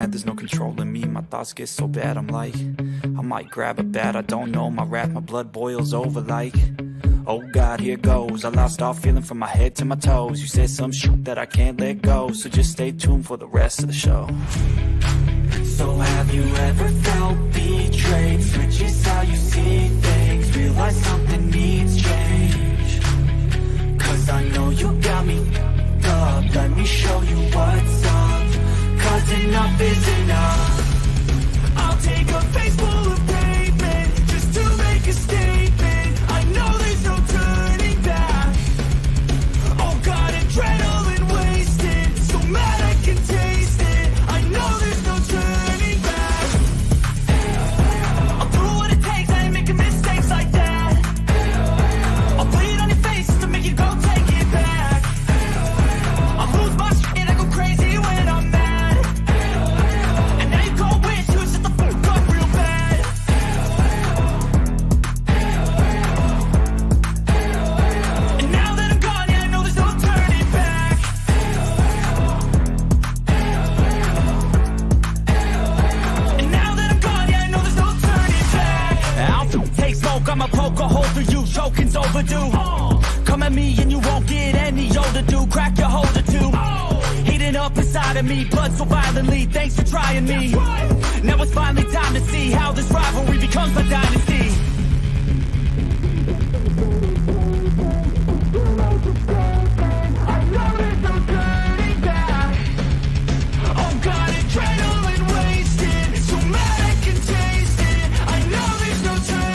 There's no controlling me, my thoughts get so bad, I'm like, I might grab a bat, I don't know, my wrath, my blood boils over like, oh God, here goes, I lost all feeling from my head to my toes, you said some shit that I can't let go, so just stay tuned for the rest of the show. So have you ever felt betrayed, switches how you see things, realize something needs change, cause I know you got me up, let me show you what's up. Cause enough is enough. I'll take a face full of pavement just to make a statement. I know there's no turning back. Oh God, adrenaline wasted, so mad I can taste it. I know there's no turning back. I'll do what it takes, I ain't making mistakes like that. I'll bleed on your face to make you go take it back. I'll lose my shit and I go crazy when I'm mad. I'ma poke a hole through you, choking's overdue. Come at me and you won't get any older, dude. Crack your holder too. Heating up inside of me, blood so violently. Thanks for trying me. Now it's finally time to see how this rivalry becomes a dynasty. I know there's no turning back. Oh God, adrenaline wasted, so mad I can taste it. I know there's no turning.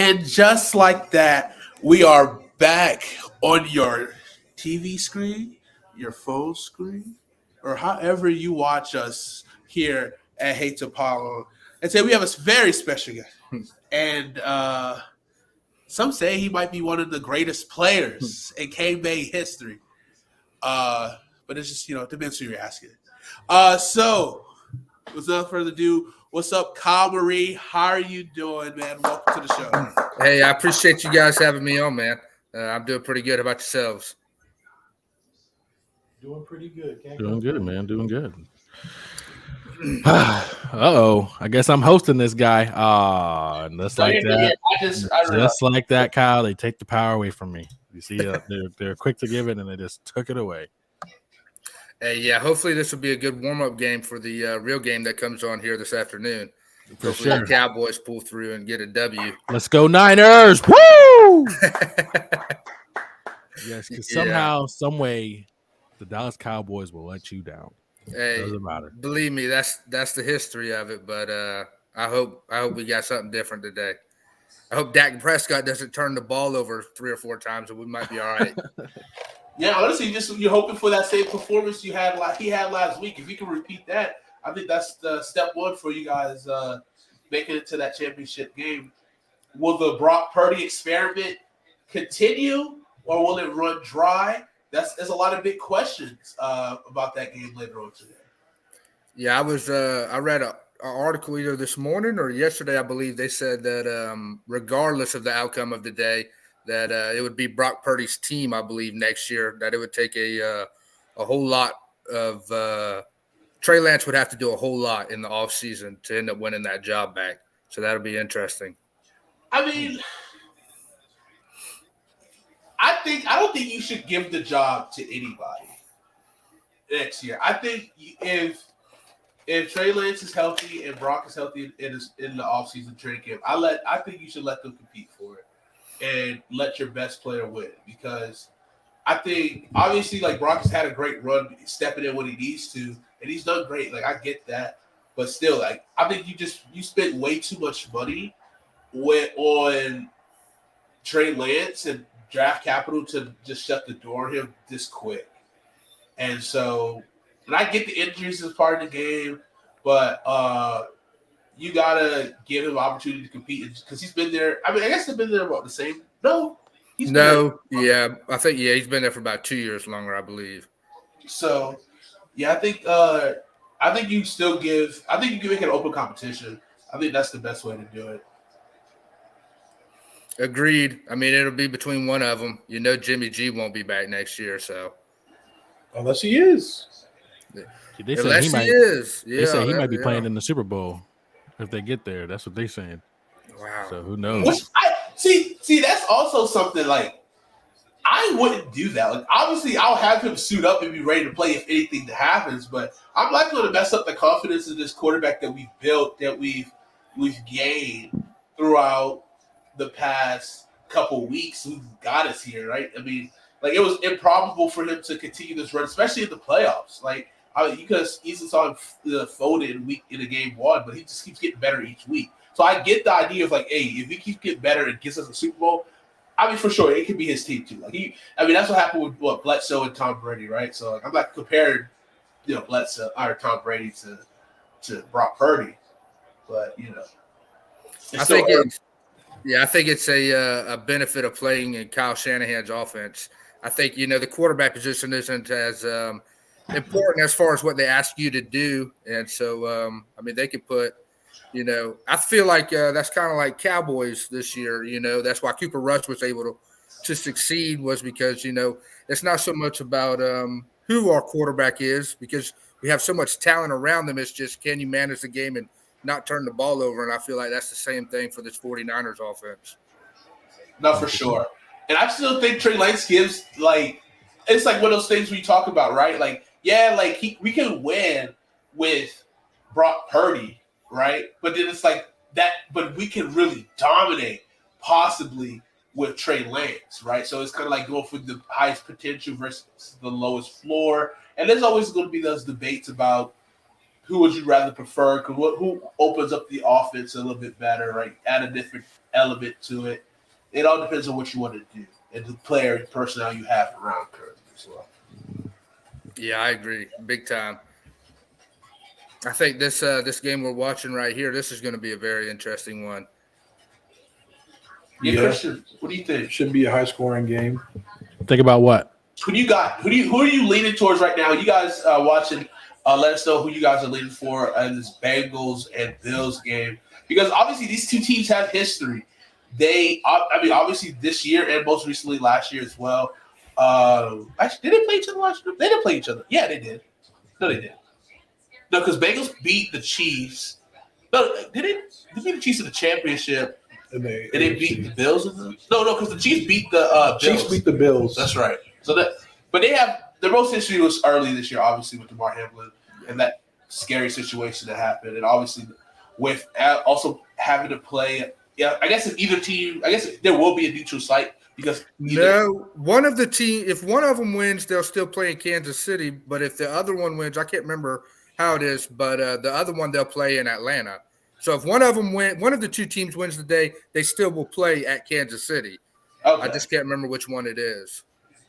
And just like that, we are back on your TV screen, your phone screen, or however you watch us here at Hate to Apollo. And today we have a very special guest. And some say he might be one of the greatest players in K-Bay history. But it's just, it depends who you're asking. So, without further ado, what's up, Kyle Marie? How are you doing, man? Welcome to the show. Hey, I appreciate you guys having me on, man. I'm doing pretty good. How about yourselves? Doing pretty good. Doing good, man. Doing good. I guess I'm hosting this guy. And just like that, just like that, Kyle, they take the power away from me. You see, they're quick to give it, and they just took it away. Hey, yeah. Hopefully, this will be a good warm-up game for the real game that comes on here this afternoon. For hopefully sure, the Cowboys pull through and get a W. Let's go Niners! Woo! Yes, because somehow, some way, the Dallas Cowboys will let you down. Hey, doesn't matter. Believe me, that's the history of it. But I hope we got something different today. I hope Dak Prescott doesn't turn the ball over 3 or 4 times, and we might be all right. Yeah, honestly, you're hoping for that same performance he had last week. If you can repeat that, I think that's the step one for you guys making it to that championship game. Will the Brock Purdy experiment continue, or will it run dry? There's a lot of big questions about that game later on today. Yeah, I read an article either this morning or yesterday, I believe. They said that regardless of the outcome of the day, that it would be Brock Purdy's team, I believe, next year. That it would take a whole lot of Trey Lance would have to do a whole lot in the offseason to end up winning that job back. So that'll be interesting. I mean, I don't think you should give the job to anybody next year. I think if Trey Lance is healthy and Brock is healthy in the offseason training camp, I think you should let them compete for it and let your best player win, because I think obviously like Brock has had a great run stepping in when he needs to, and he's done great. Like I get that, but still, like I think you spent way too much money on Trey Lance and draft capital to just shut the door on him this quick. And so, and I get the injuries as part of the game, but you gotta give him an opportunity to compete because he's been there. I mean, I guess they've been there about the same. No, he's he's been there for about 2 years longer, I believe. So, yeah, I think you still give. I think you can make an open competition. I think that's the best way to do it. Agreed. I mean, it'll be between one of them. Jimmy G won't be back next year, so unless he is. They say he might be playing in the Super Bowl if they get there. That's what they're saying. Wow. So who knows? Which see, that's also something like I wouldn't do that. Like obviously, I'll have him suit up and be ready to play if anything happens. But I'm not going to mess up the confidence of this quarterback that we've built, that we've gained throughout the past couple weeks. Who got us here, right? I mean, like it was improbable for him to continue this run, especially in the playoffs. Like you could have easily saw him folded in a game 1, but he just keeps getting better each week. So I get the idea of like, hey, if he keeps getting better and gets us a Super Bowl, I mean, for sure, it could be his team too. Like that's what happened with Bledsoe and Tom Brady, right? So like, I'm not comparing, Bledsoe or Tom Brady to Brock Purdy, but I think it's a benefit of playing in Kyle Shanahan's offense. I think the quarterback position isn't as important as far as what they ask you to do, and so I mean they could put. I feel like that's kind of like Cowboys this year. That's why Cooper Rush was able to succeed, was because it's not so much about who our quarterback is, because we have so much talent around them. It's just, can you manage the game and not turn the ball over? And I feel like that's the same thing for this 49ers offense. No, for sure. And I still think Trey Lance gives it's like one of those things we talk about, right? Like, yeah, like we can win with Brock Purdy, right? But then it's like that, but we can really dominate possibly with Trey Lance, right? So it's kind of like going for the highest potential versus the lowest floor. And there's always going to be those debates about who would you rather prefer, who opens up the offense a little bit better, right? At element to it. It all depends on what you want to do and the player personnel you have around currently as well. Yeah, I agree, big time. I think this game we're watching right here, this is going to be a very interesting one. Yeah, Christian, what do you think? Should be a high scoring game. Think about what? Who do you got? Who are you leaning towards right now? You guys watching? Let us know who you guys are leaning for in this Bengals and Bills game, because obviously these two teams have history. Obviously this year and most recently last year as well. Actually, did they play each other last year? They didn't play each other. Yeah, they did. No, they did. No, because Bengals beat the Chiefs. No, they beat the Chiefs in the championship. And they beat the Bills. No, because the Chiefs beat the Bills. Chiefs beat the Bills. That's right. But they have their most history was early this year, obviously with DeMar Hamlin and that scary situation that happened, and obviously with also having to play. Yeah, I guess if either team, I guess there will be a neutral site because one of the team, if one of them wins, they'll still play in Kansas City. But if the other one wins, I can't remember how it is, but the other one they'll play in Atlanta. So if one of the two teams wins the day, they still will play at Kansas City. Okay. I just can't remember which one it is.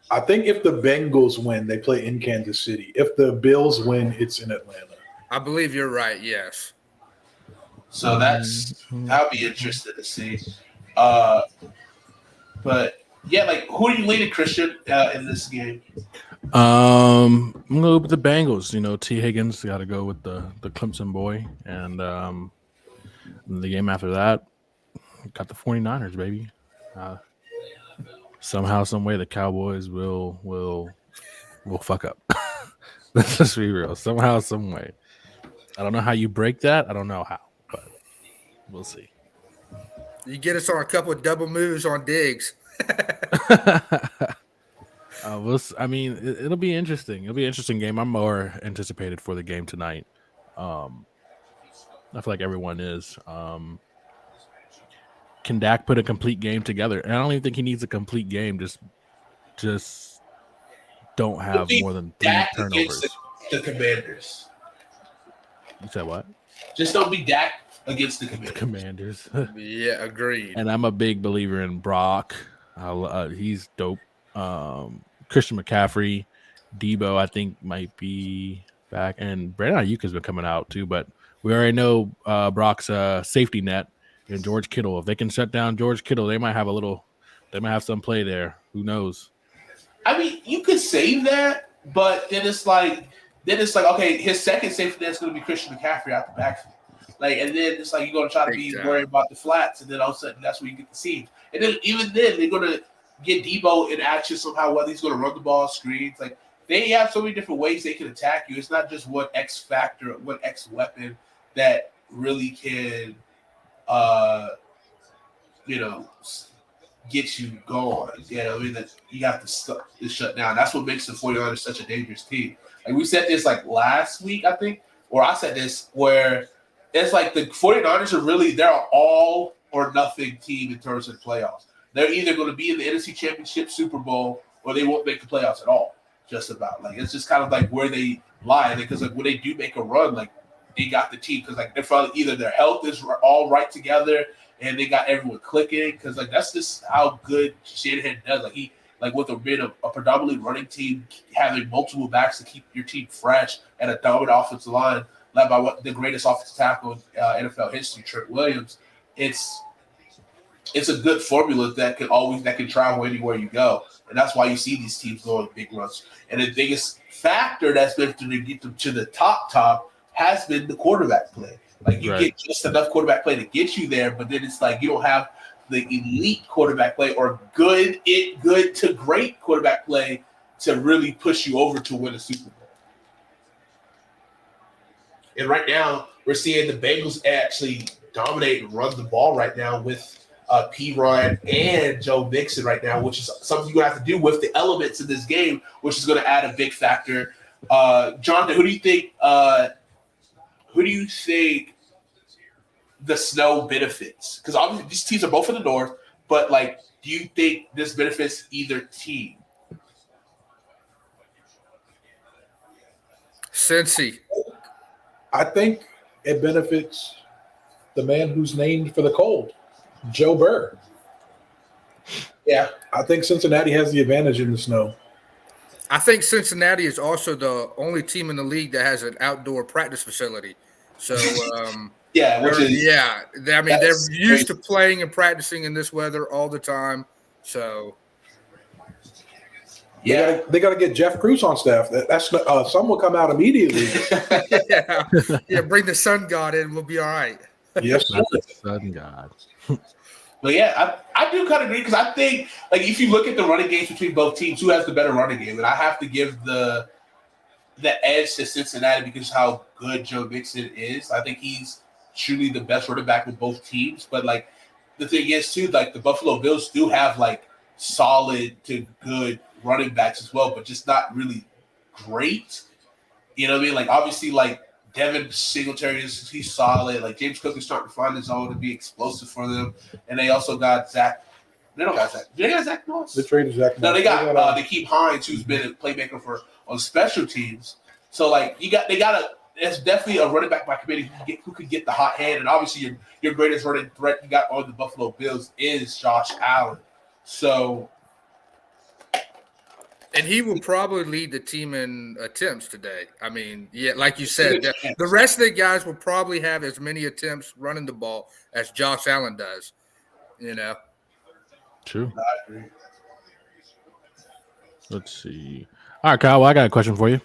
I think if the Bengals win, they play in Kansas City. If the Bills win, it's in Atlanta. I believe you're right, yes. So that'll be interesting to see. But yeah, like who are you leading, Christian, in this game? I'm gonna go with the Bengals. You know, T. Higgins got to go with the Clemson boy, and the game after that got the 49ers, baby. Somehow, some way, the Cowboys will fuck up. Let's just be real. Somehow, some way. I don't know how you break that. I don't know how, but we'll see. You get us on a couple of double moves on Diggs. It'll be interesting. It'll be an interesting game. I'm more anticipated for the game tonight. I feel like everyone is. Can Dak put a complete game together? And I don't even think he needs a complete game. Just don't have more than 3 turnovers. The Commanders. You said what? Just don't be Dak against the Commanders. Yeah, agreed. And I'm a big believer in Brock. He's dope. Christian McCaffrey, Debo, I think might be back, and Brandon Ayuk has been coming out too. But we already know Brock's safety net and George Kittle. If they can shut down George Kittle, they might have some play there. Who knows? I mean, you could say that, but then it's like, okay, his second safety net's going to be Christian McCaffrey out the backfield. Like, and then it's like you're going to try to be worried about the flats, and then all of a sudden that's where you get the seams. And then even then they're going to get Debo in action somehow, whether he's going to run the ball, screens. Like, they have so many different ways they can attack you. It's not just one X factor, one X weapon that really can, get you going. You know, I mean, that you have to shut down. That's what makes the 49ers such a dangerous team. Like, we said this like last week, I think, or I said this, where it's like the 49ers they're an all or nothing team in terms of the playoffs. They're either going to be in the NFC Championship, Super Bowl, or they won't make the playoffs at all. Just about. Like, it's just kind of like where they lie. Because like when they do make a run, like they got the team. Because like they're probably either their health is all right together and they got everyone clicking. Because like that's just how good Shanahan does. Like with a predominantly running team, having multiple backs to keep your team fresh and a dominant offensive line led by the greatest offensive tackle in NFL history, Trent Williams. It's a good formula that can travel anywhere you go. And that's why you see these teams going big runs. And the biggest factor that's been to get them to the top has been the quarterback play. Like you get just enough quarterback play to get you there, but then it's like you don't have the elite quarterback play or good to great quarterback play to really push you over to win a Super Bowl. And right now, we're seeing the Bengals actually dominate and run the ball right now with P. Ryan and Joe Mixon right now, which is something you're going to have to do with the elements in this game, which is going to add a big factor. Jonathan, who do you think the snow benefits? Because obviously these teams are both in the north, but like, do you think this benefits either team? Cincy. I think it benefits the man who's named for the cold. Joe Burr. Yeah. I think Cincinnati has the advantage in the snow. I think Cincinnati is also the only team in the league that has an outdoor practice facility. So, Yeah, which is I mean, they're that's used to crazy. playing and practicing in this weather all the time. So, Yeah. They got to get Jeff Cruz on staff. That's some will come out immediately. yeah, bring the sun god in, we'll be all right. Yes, sir. That's a sun god. But yeah, I do kind of agree because I think like if you look at the running games between both teams, who has the better running game? And I have to give the edge to Cincinnati because how good Joe Mixon is. I think he's truly the best running back with both teams. But like the thing is too, like the Buffalo Bills do have like solid to good running backs as well, but just not really great. You know what I mean? Like obviously like Devin Singletary he's solid. Like James Cook is starting to find his own to be explosive for them. And they also got Zach. They don't got Zach. Do they got Zach Moss? They traded Zach. No, they got they keep Hines, who's been a playmaker on special teams. So like they got it's definitely a running back by committee who could get the hot hand. And obviously your greatest running threat you got on the Buffalo Bills is Josh Allen. So and he will probably lead the team in attempts today. I mean, yeah, like you said, the rest of the guys will probably have as many attempts running the ball as Josh Allen does. You know. True. Let's see. All right, Kyle. Well, I got a question for you.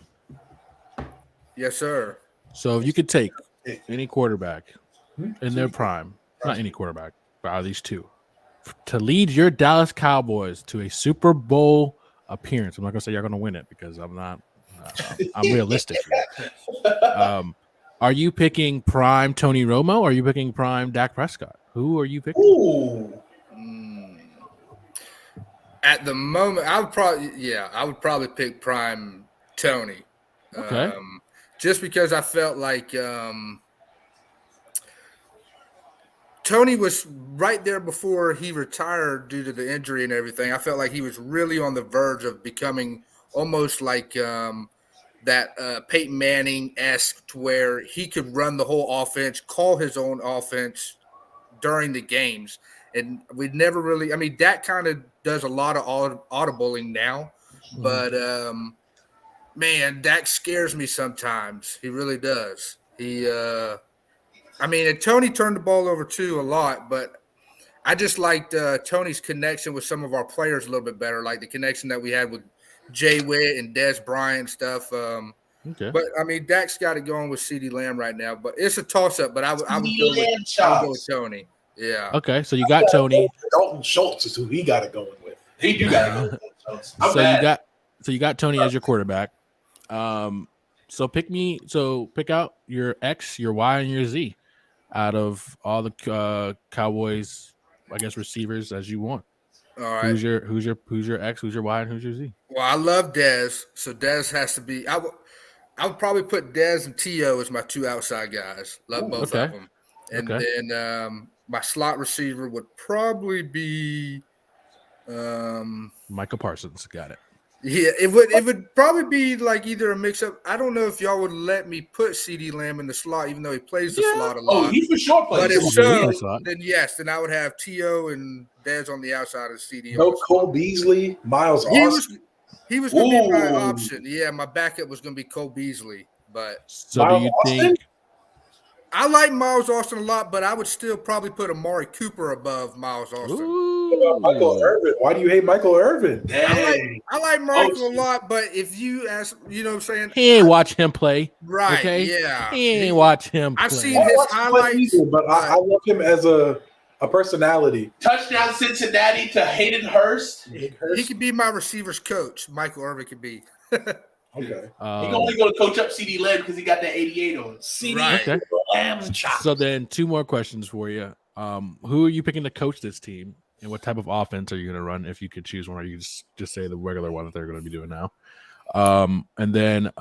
Yes, sir. So if you could take any quarterback in their prime, not any quarterback, but out of these two, to lead your Dallas Cowboys to a Super Bowl appearance, I'm not going to say you're going to win it because I'm not. I'm realistic here. Are you picking prime Tony Romo or are you picking prime Dak Prescott? Who are you picking? Ooh. At the moment, I would probably pick prime Tony. Okay. Just because I felt like Tony was right there before he retired due to the injury and everything. I felt like he was really on the verge of becoming almost like that Peyton Manning-esque to where he could run the whole offense, call his own offense during the games. And we'd never really – I mean, Dak kind of does a lot of audibling now. But, man, Dak scares me sometimes. He really does. And Tony turned the ball over too a lot, but I just liked Tony's connection with some of our players a little bit better, like the connection that we had with Jay Witt and Dez Bryant and stuff. Okay. But, Dak's got it going with CeeDee Lamb right now. But it's a toss-up, but I would go with Tony. Yeah. Okay, so you got Tony. Dalton Schultz is who he got it going with. He do got it. So you got Tony as your quarterback. So pick out your X, your Y, and your Z out of all the Cowboys, I guess, receivers as you want. All right. Who's your X, who's your Y, and who's your Z? Well, I love Dez, so Dez has to be. I would probably put Dez and T.O. as my two outside guys. Love both of them. And then my slot receiver would probably be Micah Parsons. Got it. Yeah, it would probably be like either a mix-up. I don't know if y'all would let me put CeeDee Lamb in the slot, even though he plays the slot a lot. Oh, he for sure plays. But if so, then yes, then I would have T.O. and Dez on the outside of CeeDee. No Cole Beasley, Miles Austin. He was going to be my option. Yeah, my backup was going to be Cole Beasley. But so do you think? I like Miles Austin a lot, but I would still probably put Amari Cooper above Miles Austin. What about Michael Irvin? Why do you hate Michael Irvin? I like Michael a lot, but if you ask, you know what I'm saying? He ain't watch him play. Right, okay? Yeah. He ain't watch him play. I've seen his highlights. But I love him as a personality. Touchdown Cincinnati to Hayden Hurst. He could be my receivers coach. Michael Irvin could be. Okay. He can only go to coach up CeeDee Lamb because he got that 88 on. CeeDee Lamb chop. So then 2 more questions for you. Who are you picking to coach this team? And what type of offense are you going to run if you could choose one, or you just say the regular one that they're going to be doing now? And then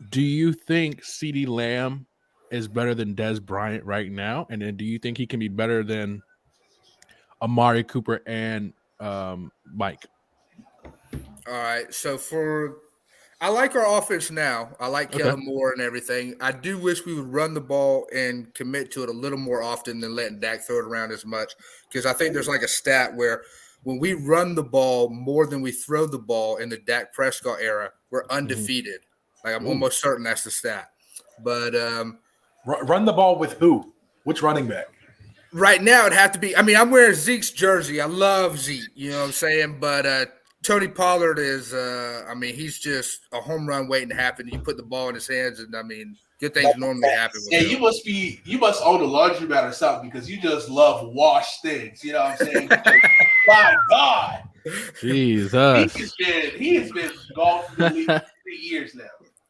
do you think CeeDee Lamb is better than Dez Bryant right now? And then do you think he can be better than Amari Cooper and Mike? All right. So I like our offense now. I like Okay. Kellen Moore and everything. I do wish we would run the ball and commit to it a little more often than letting Dak throw it around as much. Because I think there's like a stat where when we run the ball more than we throw the ball in the Dak Prescott era, we're undefeated. Like I'm almost certain that's the stat. But Run the ball with who? Which running back? right now it'd have to be. I mean, I'm wearing Zeke's jersey. I love Zeke. You know what I'm saying? But Tony Pollard is. I mean, he's just a home run waiting to happen. You put the ball in his hands, and I mean, good things normally happen. With Yeah, him. you must own a laundromat or something because you just love wash things. You know what I'm saying? My God, Jesus. he has been gone for the league for 3 years now.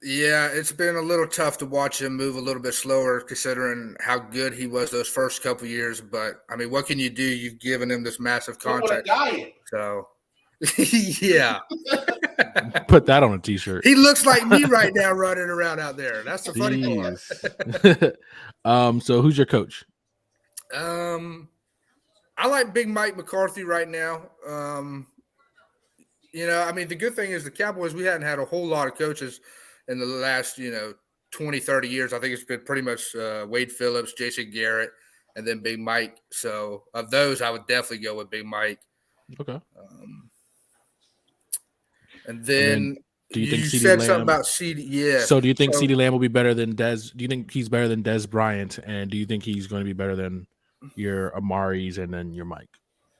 Yeah, it's been a little tough to watch him move a little bit slower, considering how good he was those first couple years. But I mean, what can you do? You've given him this massive contract, so yeah. Put that on a t-shirt. He looks like me right now running around out there. That's the funny part. So who's your coach? I like Big Mike McCarthy right now. You know, I mean, the good thing is the Cowboys, we hadn't had a whole lot of coaches in the last, 20, 30 years. I think it's been pretty much Wade Phillips, Jason Garrett, and then Big Mike. So of those, I would definitely go with Big Mike. Okay. And then do you think said something about CD? Yeah. So do you think CeeDee Lamb will be better than Dez? Do you think he's better than Dez Bryant? And do you think he's going to be better than your Amaris and then your Mike?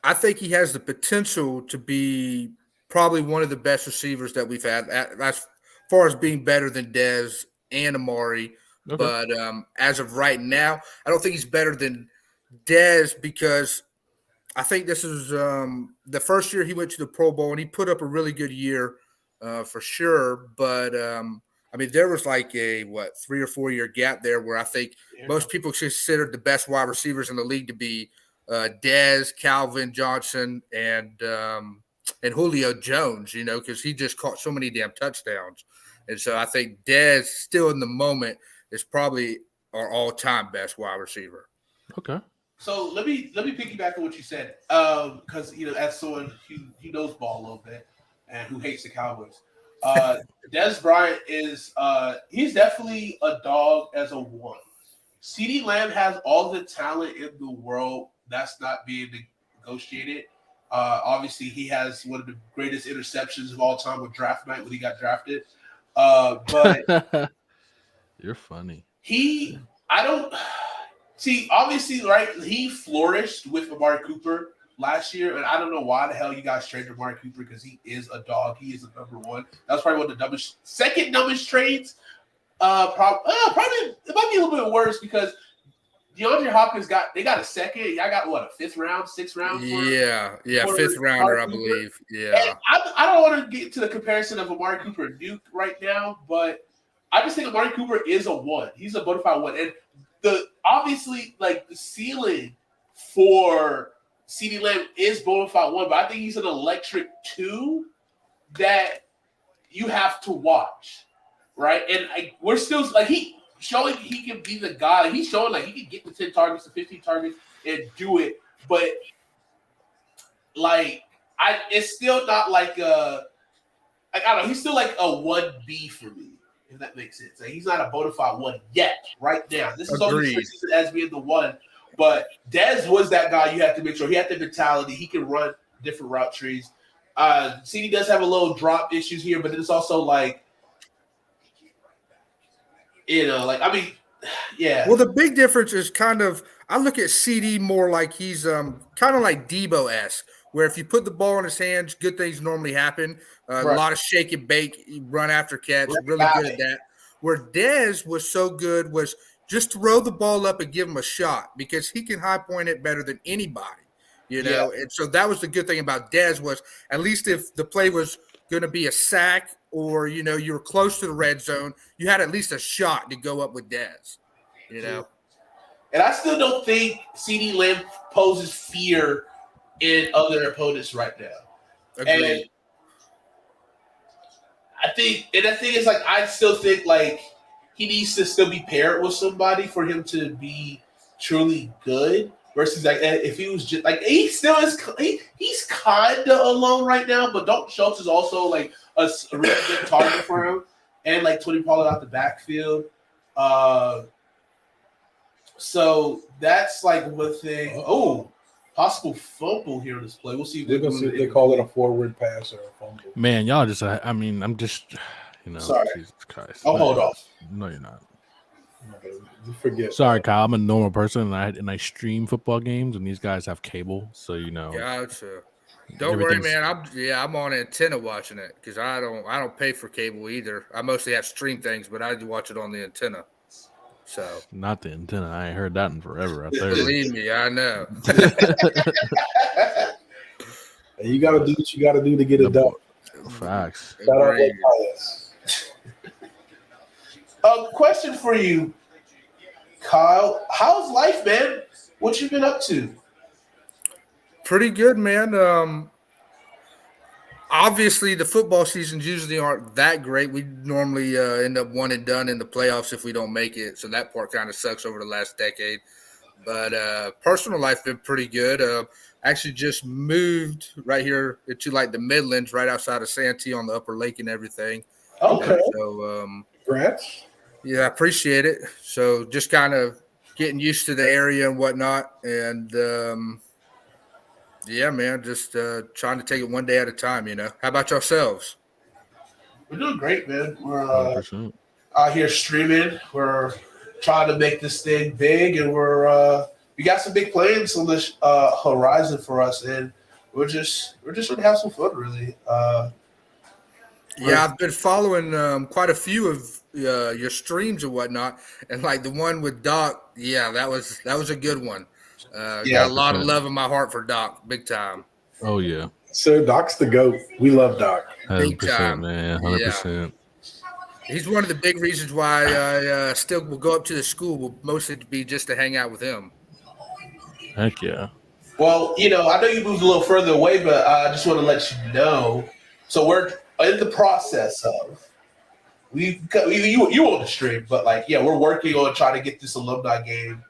I think he has the potential to be probably one of the best receivers that we've had as far as being better than Dez and Amari. Okay. But as of right now, I don't think he's better than Dez because I think this is the first year he went to the Pro Bowl and he put up a really good year for sure. But I mean, there was like a 3 or 4 year gap there where I think most people considered the best wide receivers in the league to be Dez, Calvin Johnson, and Julio Jones. Because he just caught so many damn touchdowns, and so I think Dez still in the moment is probably our all time best wide receiver. Okay. So let me piggyback on what you said, because as someone who knows ball a little bit and who hates the Cowboys, Dez Bryant is he's definitely a dog as a one. CeeDee Lamb has all the talent in the world that's not being negotiated. Obviously, he has one of the greatest interceptions of all time with draft night when he got drafted. But you're funny. Obviously, right, he flourished with Amari Cooper last year, and I don't know why the hell you guys traded Amari Cooper because he is a dog. He is a number one. That was probably one of the second dumbest trades. Probably it might be a little bit worse because DeAndre Hopkins got a second. I got a fifth round, sixth round. Fifth rounder, I believe. Yeah, and I don't want to get to the comparison of Amari Cooper and Duke right now, but I just think Amari Cooper is a one. He's a bona fide one, and obviously the ceiling for CeeDee Lamb is bona fide one, but I think he's an electric two that you have to watch, right? And we're still he's showing he can be the guy. He's showing he can get the 10 targets to 15 targets and do it, but it's still not I don't know. He's still a 1B for me. If that makes sense. He's not a bona fide one yet, right now. This is only first season as being the one. But Dez was that guy you have to make sure. He had the mentality. He can run different route trees. CD does have a little drop issues here, but it's also yeah. Well, the big difference is I look at CD more like he's kind of like Debo-esque, where if you put the ball in his hands, good things normally happen. A lot of shake and bake, run after catch, really good at that. Where Dez was so good was just throw the ball up and give him a shot because he can high point it better than anybody, Yeah. And so that was the good thing about Dez was at least if the play was going to be a sack or, you were close to the red zone, you had at least a shot to go up with Dez, And I still don't think CeeDee Lamb poses fear in other opponents right now. Agreed. And the thing is, I still think, he needs to still be paired with somebody for him to be truly good. versus like if he was just like he still is he's kind of alone right now, but Dalton Schultz is also like a really good target for him, and like Tony Pollard out the backfield. So that's like one thing. Oh, possible fumble here in this play. We'll see. If they call it a forward pass or a fumble. Man, y'all just. I mean, I'm just. Sorry. Jesus Christ. I'll hold off. No, you're not. You forget. Sorry, Kyle. I'm a normal person, and I stream football games, and these guys have cable, so Gotcha. Don't worry, man. I'm on antenna watching it because I don't pay for cable either. I mostly have stream things, but I do watch it on the antenna. So not the antenna. I ain't heard that in forever. Out there. Believe me, I know. You got to do what you got to do to get it done. Facts. Shout out to question for you, Kyle. How's life, man? What you been up to? Pretty good, man. Obviously, the football seasons usually aren't that great. We normally end up one and done in the playoffs if we don't make it. So that part kind of sucks over the last decade. But personal life been pretty good. Actually just moved right here into like the Midlands, right outside of Santee on the Upper Lake and everything. Okay. So, congrats. Yeah, I appreciate it. So just kind of getting used to the area and whatnot. And, yeah, man, just trying to take it one day at a time, How about yourselves? We're doing great, man. We're 100%. Out here streaming. We're trying to make this thing big, and we got some big plans on this horizon for us, and we're just trying to have some fun, really. Yeah, I've been following quite a few of your streams and whatnot, and like the one with Doc. Yeah, that was a good one. Got a lot of love in my heart for Doc, big time. Oh yeah, so Doc's the GOAT. We love Doc. 100%, man. 100%. He's one of the big reasons why I still will go up to the school. Will mostly be just to hang out with him. Heck yeah. Well, I know you moved a little further away, but I just want to let you know. So we're in the process of you on the stream, but we're working on trying to get this alumni game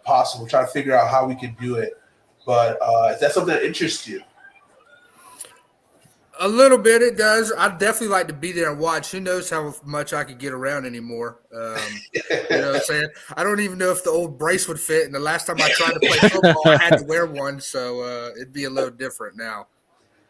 possible. Trying to figure out how we can do it. But is that something that interests you? A little bit, it does. I'd definitely like to be there and watch. Who knows how much I could get around anymore? You know what I'm saying? I don't even know if the old brace would fit. And the last time I tried to play football, I had to wear one, so it'd be a little different now.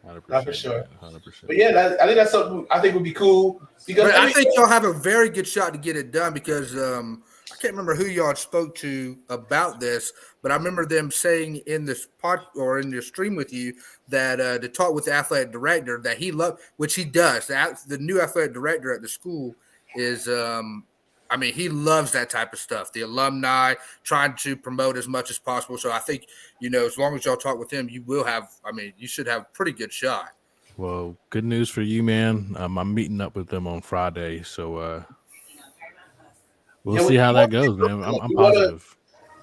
100%. Not for sure. 100%. But yeah, I think that's something I think would be cool because I think y'all have a very good shot to get it done because I can't remember who y'all spoke to about this, but I remember them saying in this pod or in your stream with you that to talk with the athletic director that he loved, which he does. The new athletic director at the school is, he loves that type of stuff. The alumni trying to promote as much as possible. So I think, as long as y'all talk with him, you will have. You should have a pretty good shot. Well, good news for you, man. I'm meeting up with them on Friday, so. We'll see how that goes, man. I'm positive.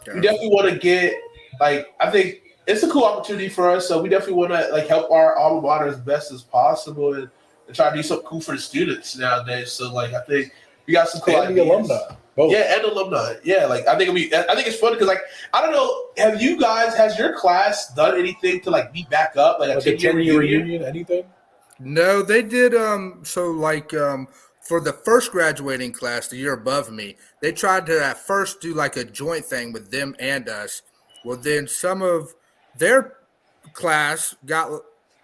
We definitely want to get, I think it's a cool opportunity for us. So we definitely want to, help our alma mater as best as possible and try to do something cool for the students nowadays. So, I think we got some cool ideas. Alumni. Both. Yeah, and alumni. Yeah, I think it's fun because, I don't know, has your class done anything to, meet back up? Like a 10-year reunion? Anything? No, they did. For the first graduating class, the year above me, they tried to at first do a joint thing with them and us. Well, then some of their class got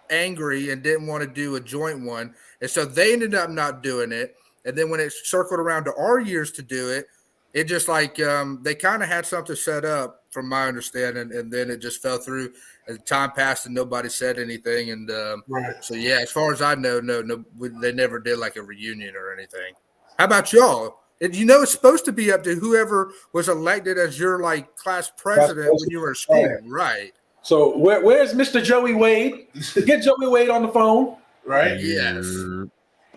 angry and didn't want to do a joint one. And so they ended up not doing it. And then when it circled around to our years to do it, it just they kind of had something set up from my understanding. And then it just fell through as time passed and nobody said anything. And right. So, yeah, as far as I know, no, they never did a reunion or anything. How about y'all? It's supposed to be up to whoever was elected as your class president when you were in school, right? So where's Mr. Joey Wade? Get Joey Wade on the phone, right? Yes.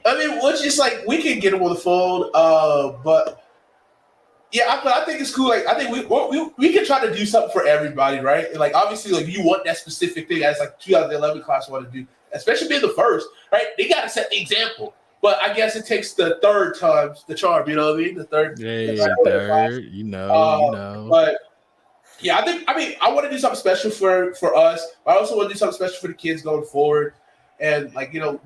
Which is we can get him on the phone, but yeah, I think it's cool. I think we can try to do something for everybody, right? And obviously, you want that specific thing as 2011 class want to do, especially being the first, right? They got to set the example. But I guess it takes the third times the charm, you know what I mean? The third. Yeah, third, you know. But Yeah, I want to do something special for us. But I also want to do something special for the kids going forward. And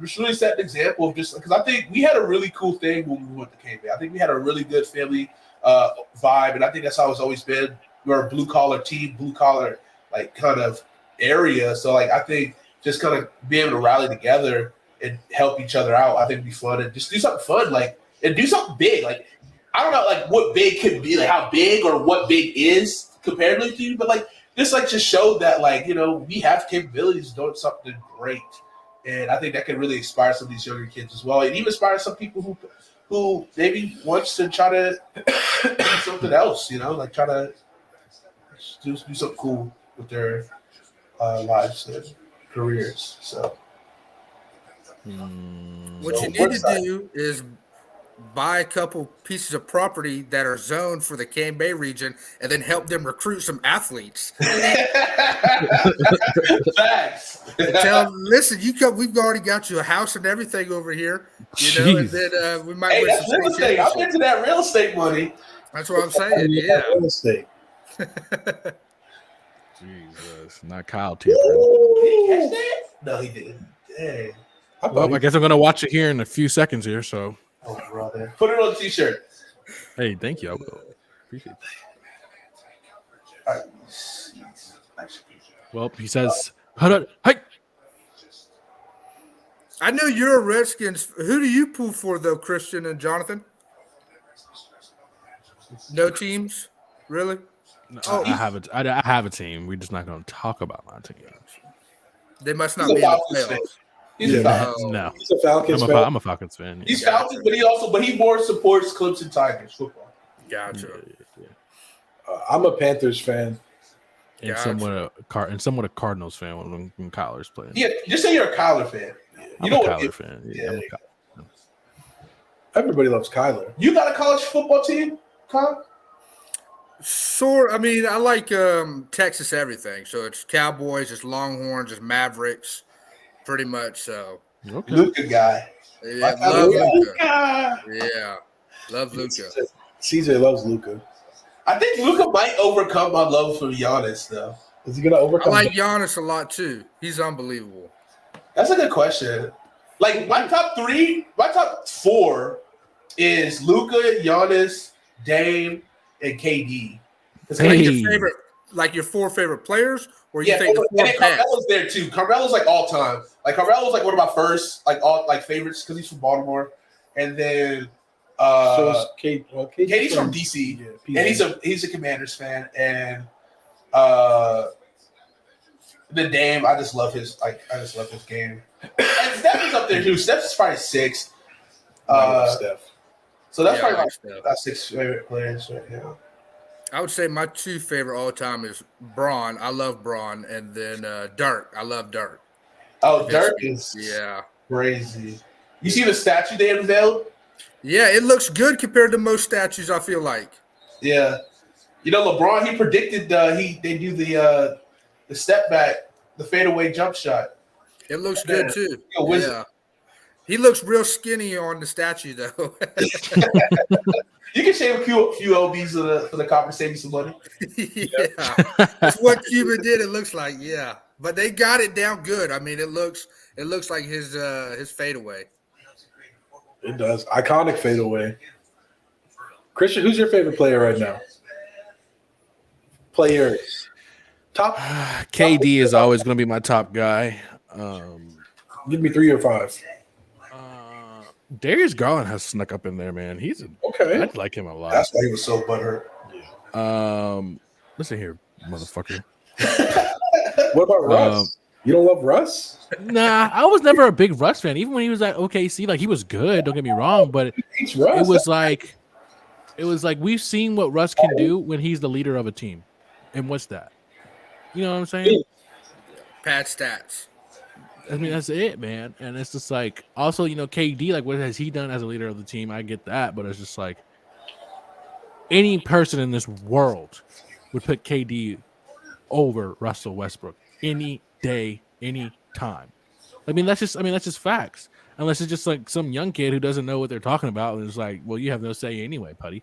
just really set an example of just because I think we had a really cool thing when we went to K-Bay. I think we had a really good family vibe, and I think that's how it's always been. We're a blue collar team, blue collar kind of area. So I think just kind of being able to rally together and help each other out, I think would be fun, and just do something fun, and do something big. I don't know what big could be, how big or what big is comparatively to you, but just show that we have capabilities doing something great. And I think that can really inspire some of these younger kids as well, and even inspire some people who maybe wants to try to do something else, try to do something cool with their lives and careers. So, what you need to do is buy a couple pieces of property that are zoned for the Cane Bay region, and then help them recruit some athletes. Facts. Tell them, listen, you come. We've already got you a house and everything over here, and then we might. Hey, that's real estate. I'm into that real estate money. That's what I'm saying. Yeah, real estate. Jesus, not Kyle Tipper. Did he catch that? No, he didn't. Dang. Well, I guess I'm gonna watch it here in a few seconds here. So, oh brother, put it on a t-shirt. Hey, thank you. I will. Appreciate that. All right. Well, he says, "Hold on, hey." I know you're a Redskins. Who do you pull for though, Christian and Jonathan? No teams, really? No, I have a team. We're just not going to talk about my team. They must not be in the playoffs. No, he's a Falcons fan. I'm a Falcons fan. Yeah. He's Falcons, but he more supports Clemson Tigers football. Gotcha. Yeah. I'm a Panthers fan. And somewhat a Cardinals fan when Kyler's playing. Yeah, just say you're a Kyler fan. I'm a Kyler fan. Yeah, I'm a Kyler. Everybody loves Kyler. You got a college football team, Kyle? I mean, I like Texas everything. So it's Cowboys, it's Longhorns, it's Mavericks, pretty much. So Okay. Luka guy. Yeah, love Luka. Yeah, love Luka. CJ loves Luka. I think Luka might overcome my love for Giannis, though. Is he gonna I overcome? like Giannis a lot too. He's unbelievable. That's a good question. My top four is Luka, Giannis, Dame, and KD. Your four favorite players, or you think and then Carmelo's there too. Carmelo's all time. Carmelo's one of my first all favorites because he's from Baltimore, and then KD's from DC, and he's a Commanders fan, and the Dame. I just love his game. And Steph is up there too. Steph's probably 6. Steph. So that's probably my 6 favorite players right now. I would say my 2 favorite all time is Braun. I love Braun, and then Dirk. I love Dirk. Oh, Dirk is crazy. You see the statue they unveiled? Yeah, it looks good compared to most statues, I feel like. Yeah. LeBron, he predicted they do the step back, the fadeaway jump shot. It looks good too. Yeah. He looks real skinny on the statue though. You can shave a few LBs for the copper, save you some money. Yeah. That's what Cuban did, it looks like, yeah. But they got it down good. I mean, it looks like his fadeaway. It does. Iconic fadeaway. Christian, who's your favorite player right now? Players. Top. KD is always going to be my top guy. Give me 3 or 5. Darius Garland has snuck up in there, man. Okay. I like him a lot. That's why he was so butthurt. Listen here, motherfucker. What about Russ? You don't love Russ? Nah, I was never a big Russ fan. Even when he was at OKC, he was good. Don't get me wrong, but it was like we've seen what Russ can do when he's the leader of a team. And what's that? You know what I'm saying? Pad stats. I mean, that's it, man. And it's just also, KD, what has he done as a leader of the team? I get that, but it's just any person in this world would put KD over Russell Westbrook any day, any time. That's just facts. Unless it's just some young kid who doesn't know what they're talking about and it's well, you have no say anyway, buddy.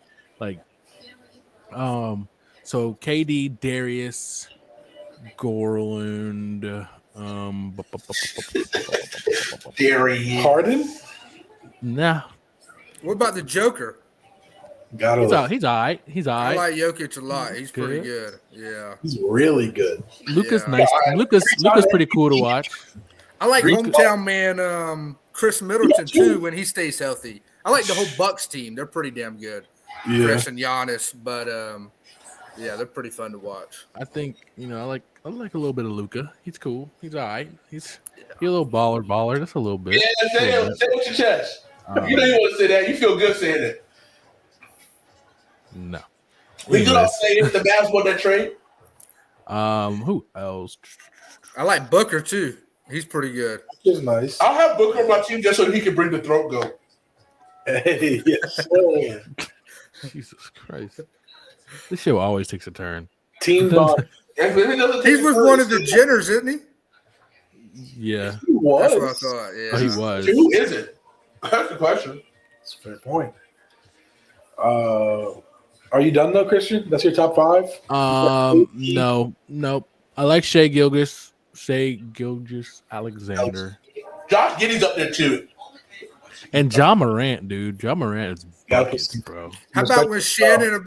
So KD, Darius, Gorland, Darius. Harden? nah, What about the Joker? Gotta he's look. all, he's all right. He's all I right. like Jokic a lot. He's pretty Good. good. Yeah. He's really good. Luca's Yeah. nice. Luca's pretty cool to watch. I like Greek- hometown man Chris Middleton too when he stays healthy. I like the whole Bucks team. They're pretty damn good. Yeah. Chris and Giannis, but yeah, they're pretty fun to watch. I think I like a little bit of Luca. He's cool. He's all right. He's a little baller. Just a little bit. Yeah, say it with your chest. You know you want to say that. You feel good saying it. No. We good on saying if the Mavs won that trade. Who else? I like Booker too. He's pretty good. He's nice. I'll have Booker on my team just so he can bring the throat goat. Hey, yes, sir. Jesus Christ. This show always takes a turn. Team bond. If he doesn't take He's it with first, one of the Jenners, isn't he? Yeah. He was. That's what I thought. Yeah. Oh, he was. Who is it? That's the question. That's a fair point. Are you done though, Christian? That's your top 5? No, nope. I like Shea Gilgis Alexander. Josh Giddey's up there too. And John Morant, dude. John Morant is Yeah, buckets, bro. How about when Shannon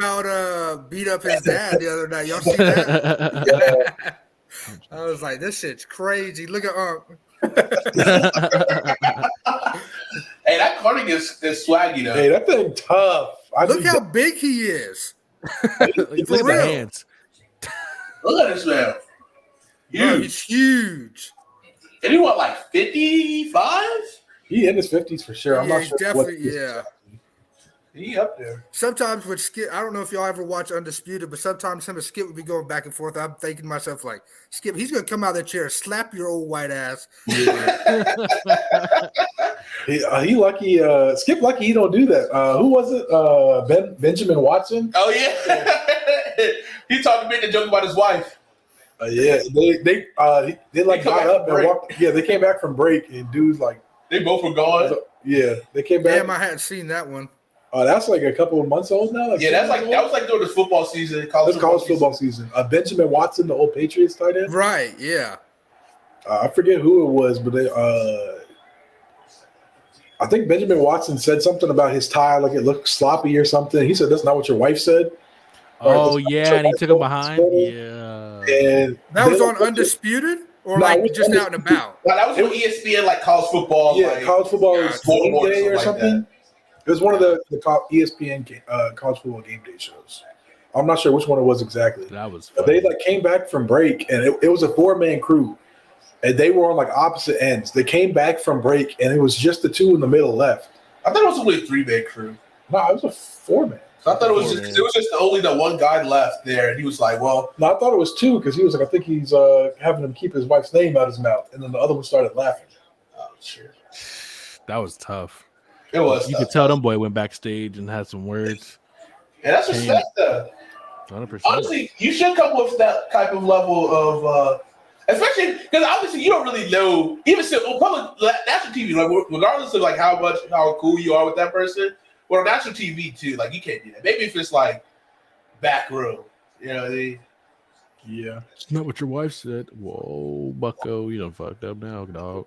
beat up his dad the other night? Y'all see that? I was like, this shit's crazy. Look at Hey, that Cardigan is swaggy though. Hey, that thing tough. Look how big he is. Look at the real. hands. Look at this man. Bro, Huge. he's huge. And he what, like 55? he in his 50s for sure. I'm Yeah, not he's sure. definitely, what yeah. He up there. Sometimes with Skip, I don't know if y'all ever watch Undisputed, but sometimes him and Skip would be going back and forth. I'm thinking to myself, like, Skip, he's going to come out of that chair, slap your old white ass. He lucky. Skip lucky he don't do that. Who was it? Benjamin Watson. Oh yeah. He talking big and joke about his wife. Yeah, they like come got back up from and break. walked. Yeah, they came back from break and dudes like, They both were gone. yeah, they came back. Damn, I hadn't seen that one. That's like a couple of months old now. Yeah, that was like during the football season. That's college football season. Benjamin Watson, the old Patriots tight end. Right, yeah. I forget who it was, but they. I think Benjamin Watson said something about his tie, like it looked sloppy or something. He said, "That's not what your wife said." Oh, yeah, and he took him behind. Yeah. And That was on Undisputed or No, it like was just out and about? No, that was on ESPN, like college football. Yeah, like, college football is game scoreboard, day or something like something. It was one of the ESPN college football game day shows. I'm not sure which one it was exactly. That was But funny. they like came back from break, and it was a 4-man crew, and they were on like opposite ends. They came back from break, and it was just the two in the middle left. I thought it was only a 3-man crew. No, it was a 4-man. So I thought it was just only the one guy left there, and he was like, "Well, No, I thought it was 2 because he was like, I think he's having him keep his wife's name out of his mouth, and then the other one started laughing. oh shit, That was tough. it was." You could tell them boy went backstage and had some words. Yeah, that's respect. 100%. Honestly, you should come with that type of level of, especially because obviously you don't really know, even still on public national TV, like regardless of like how cool you are with that person, but on national TV too, like you can't do that. Maybe if it's like back room, you know what I mean? Yeah. It's not what your wife said. Whoa, Bucko, you done fucked up now, dog.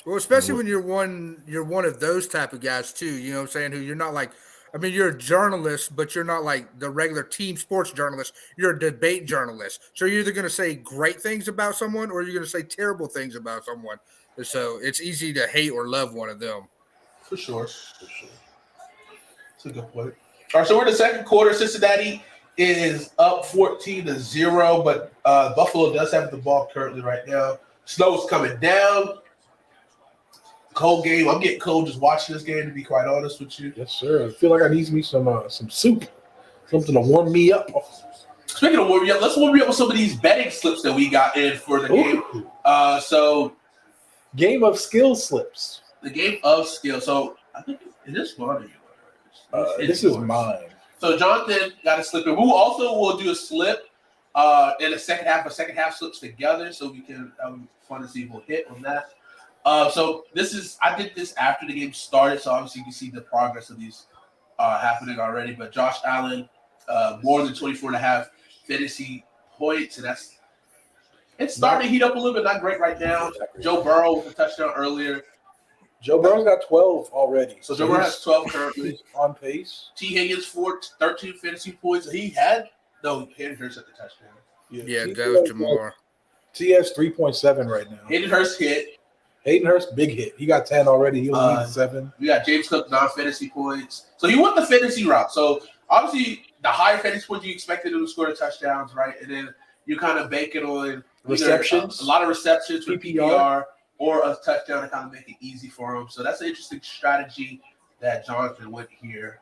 Well, especially when you're one of those type of guys too, you know what I'm saying, who you're not like, I mean, you're a journalist, but you're not like the regular team sports journalist. You're a debate journalist. So you're either going to say great things about someone or you're going to say terrible things about someone. So it's easy to hate or love one of them. For sure. That's a good point. All right, so we're in the second quarter. Cincinnati is up 14-0, but Buffalo does have the ball currently right now. Snow's coming down. Cold game. I'm getting cold just watching this game, to be quite honest with you. Yes, sir. I feel like I need me some soup, something to warm me up. Speaking of warming up, let's warm you up with some of these betting slips that we got in for the game. So Game of skill slips. the game of skill. So I think it is mine. This is mine. So Jonathan got a slip in. We also will do a slip in the second half. A second half slips together, so we can fun to see if we'll hit on that. So I did this after the game started, so obviously you can see the progress of these happening already. But Josh Allen more than 24.5 fantasy points, and it's starting to heat up a little bit. Not great right now. Joe Burrow with a touchdown earlier. Joe Burrow's got 12 already. So Joe Burrow has 12 currently. He's on pace. T. Higgins 13 fantasy points. He had Hayden Hurst at the touchdown. Yeah, go Jamar. T has 3.7 right now. Hayden Hurst hit. Hayden Hurst, big hit. He got 10 already. He was leading 7. We got James Cook, non-fantasy points. So he went the fantasy route. So obviously, the higher fantasy points you expected him to score the touchdowns, right? And then you kind of bank it on receptions, a lot of receptions with PPR or a touchdown to kind of make it easy for him. So that's an interesting strategy that Jonathan went here.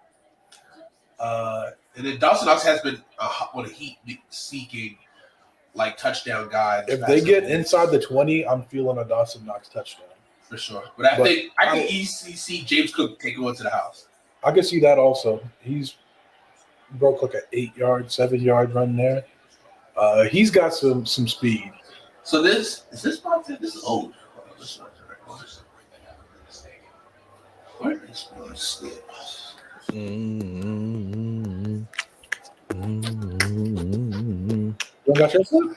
And then Dawson Knox has been on a heat-seeking like touchdown guy. If they get inside the 20, I'm feeling a Dawson Knox touchdown for sure. But I think easily see James Cook taking one to the house. I can see that also. He's broke like an 7-yard run there. He's got some speed. So this is old. Where is my slips? You got your slip?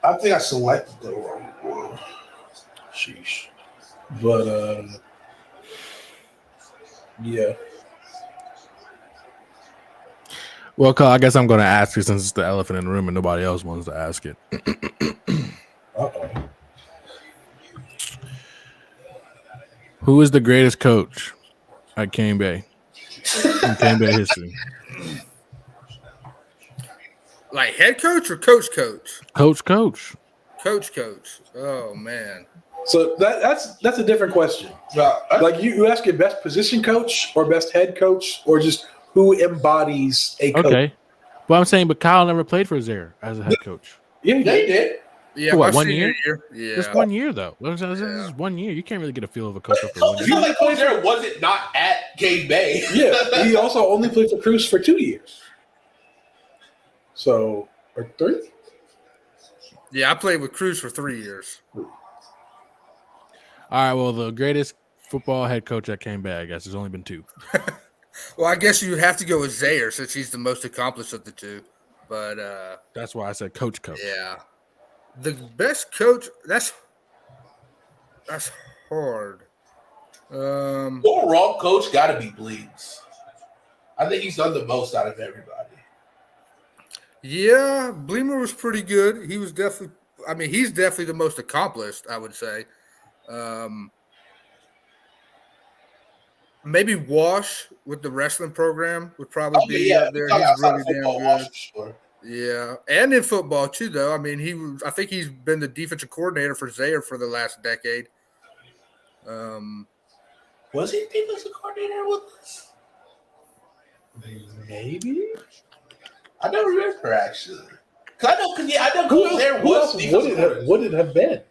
I think I selected the wrong one. Sheesh. But yeah. Well, Kyle, I guess I'm going to ask you since it's the elephant in the room and nobody else wants to ask it. Uh-oh. Who is the greatest coach at Cane Bay in Cane Bay history? Like head coach or coach? Coach. Coach. Oh man. So that's a different question. Like you ask your best position coach or best head coach or just who embodies a coach. Okay. Well, I'm saying, but Kyle never played for Zaire as a head coach. Yeah, he did. Yeah, for what, 1 year? Yeah. Just 1 year, though. This is 1 year. You can't really get a feel of a coach after 1 It's year. not like Coach Zaire wasn't not at Cane Bay. Yeah, he also only played for Cruz for 2 years. So, or 3? Yeah, I played with Cruz for 3 years. All right, well, the greatest football head coach at Cane Bay, I guess, there's only been 2. Well, I guess you have to go with Zaire since he's the most accomplished of the 2. But that's why I said coach. Yeah. The best coach, that's hard. Overall coach got to be Bleeds. I think he's done the most out of everybody. Yeah, Bleemer was pretty good. He was definitely he's definitely the most accomplished, I would say. Maybe Wash with the wrestling program would probably be up there. He's really damn good. Sure. Yeah, and in football too, though. I mean, I think he's been the defensive coordinator for Zaire for the last decade. Was he defensive coordinator with us? Maybe. I don't remember actually. I know Coach Zaire was defensive coordinator. Would it have been?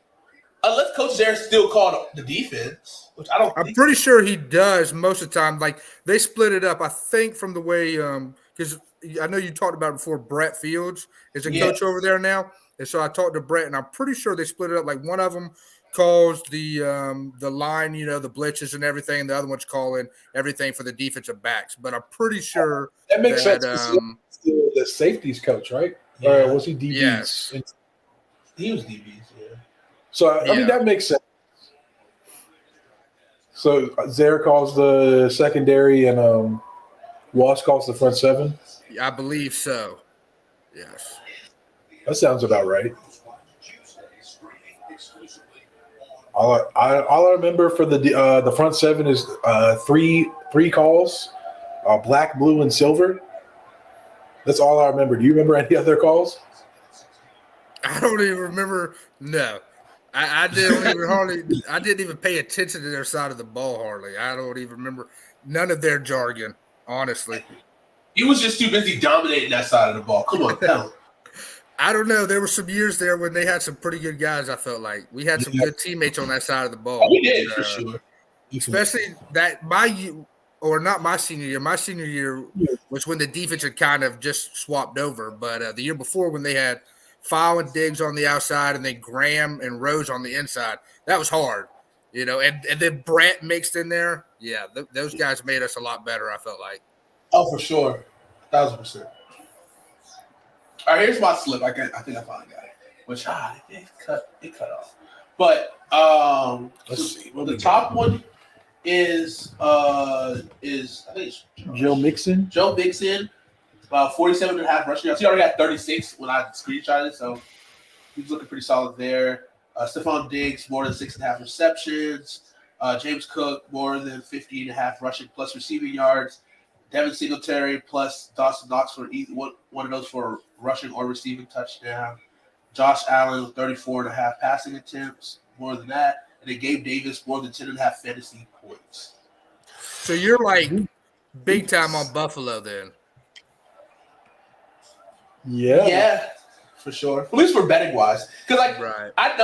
Unless Coach Zaire still called the defense, which I don't. I'm pretty sure he does most of the time. Like they split it up, I think, from the way because I know you talked about it before. Brett Fields is a coach over there now, and so I talked to Brett, and I'm pretty sure they split it up. Like one of them calls the line, the blitzes and everything, and the other one's calling everything for the defensive backs. But I'm pretty sure that makes sense. Still the safeties coach, right? Yeah. Or was he DBs? Yes. He was DBs. Yeah. So I mean that makes sense. So Zaire calls the secondary, and Walsh calls the front 7. I believe so. Yes. That sounds about right. All I remember for the front 7 is three calls, black, blue, and silver. That's all I remember. Do you remember any other calls? I don't even remember. No, I didn't even pay attention to their side of the ball hardly. I don't even remember none of their jargon. Honestly, he was just too busy dominating that side of the ball. Come on, tell him. I don't know. There were some years there when they had some pretty good guys. I felt like we had some good teammates on that side of the ball. We did for sure. Especially that not my senior year. My senior year was when the defense had kind of just swapped over. But the year before, when they had Fowle and Diggs on the outside and then Graham and Rose on the inside, that was hard. And then Brett mixed in there. Yeah, those guys made us a lot better, I felt like. Oh, for sure. 1,000%. All right, here's my slip. I think I finally got it. Which it cut off. But Let's see. the top one is I think it's Joe Mixon. Joe Mixon, about 47.5 rushing yards. He already got 36 when I screenshotted it, so he's looking pretty solid there. Stephon Diggs, more than 6.5 receptions. James Cook, more than 50.5 rushing plus receiving yards. Devin Singletary plus Dawson Knox for one of those for rushing or receiving touchdown. Josh Allen with 34.5 passing attempts, more than that. And then Gabe Davis, more than 10.5 fantasy points. So you're like big time on Buffalo then. Yeah, for sure. At least for betting wise. Because right. I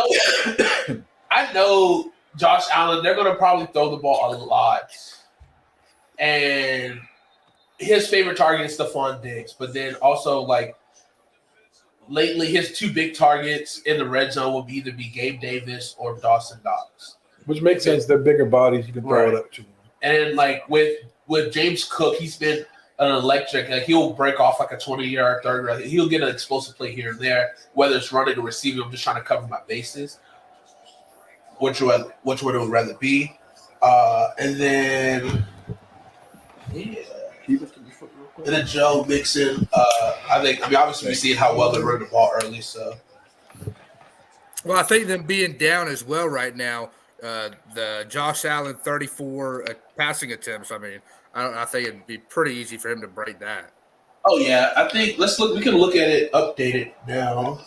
know Josh Allen, they're gonna probably throw the ball a lot. And his favorite target is Stephon Diggs, but then also lately his two big targets in the red zone will either be Gabe Davis or Dawson Knox. Which makes sense. They're bigger bodies. You can throw it up to them. And with James Cook, he's been an electric. He'll break off a 20-yard third. He'll get an explosive play here and there, whether it's running or receiving. I'm just trying to cover my bases. Which one it would rather be? And then and then Joe Mixon. Obviously we see how well they run the ball early. So, well, I think them being down as well right now. The Josh Allen 34 passing attempts. I mean, I think it'd be pretty easy for him to break that. Oh yeah, I think let's look. We can look at it updated now.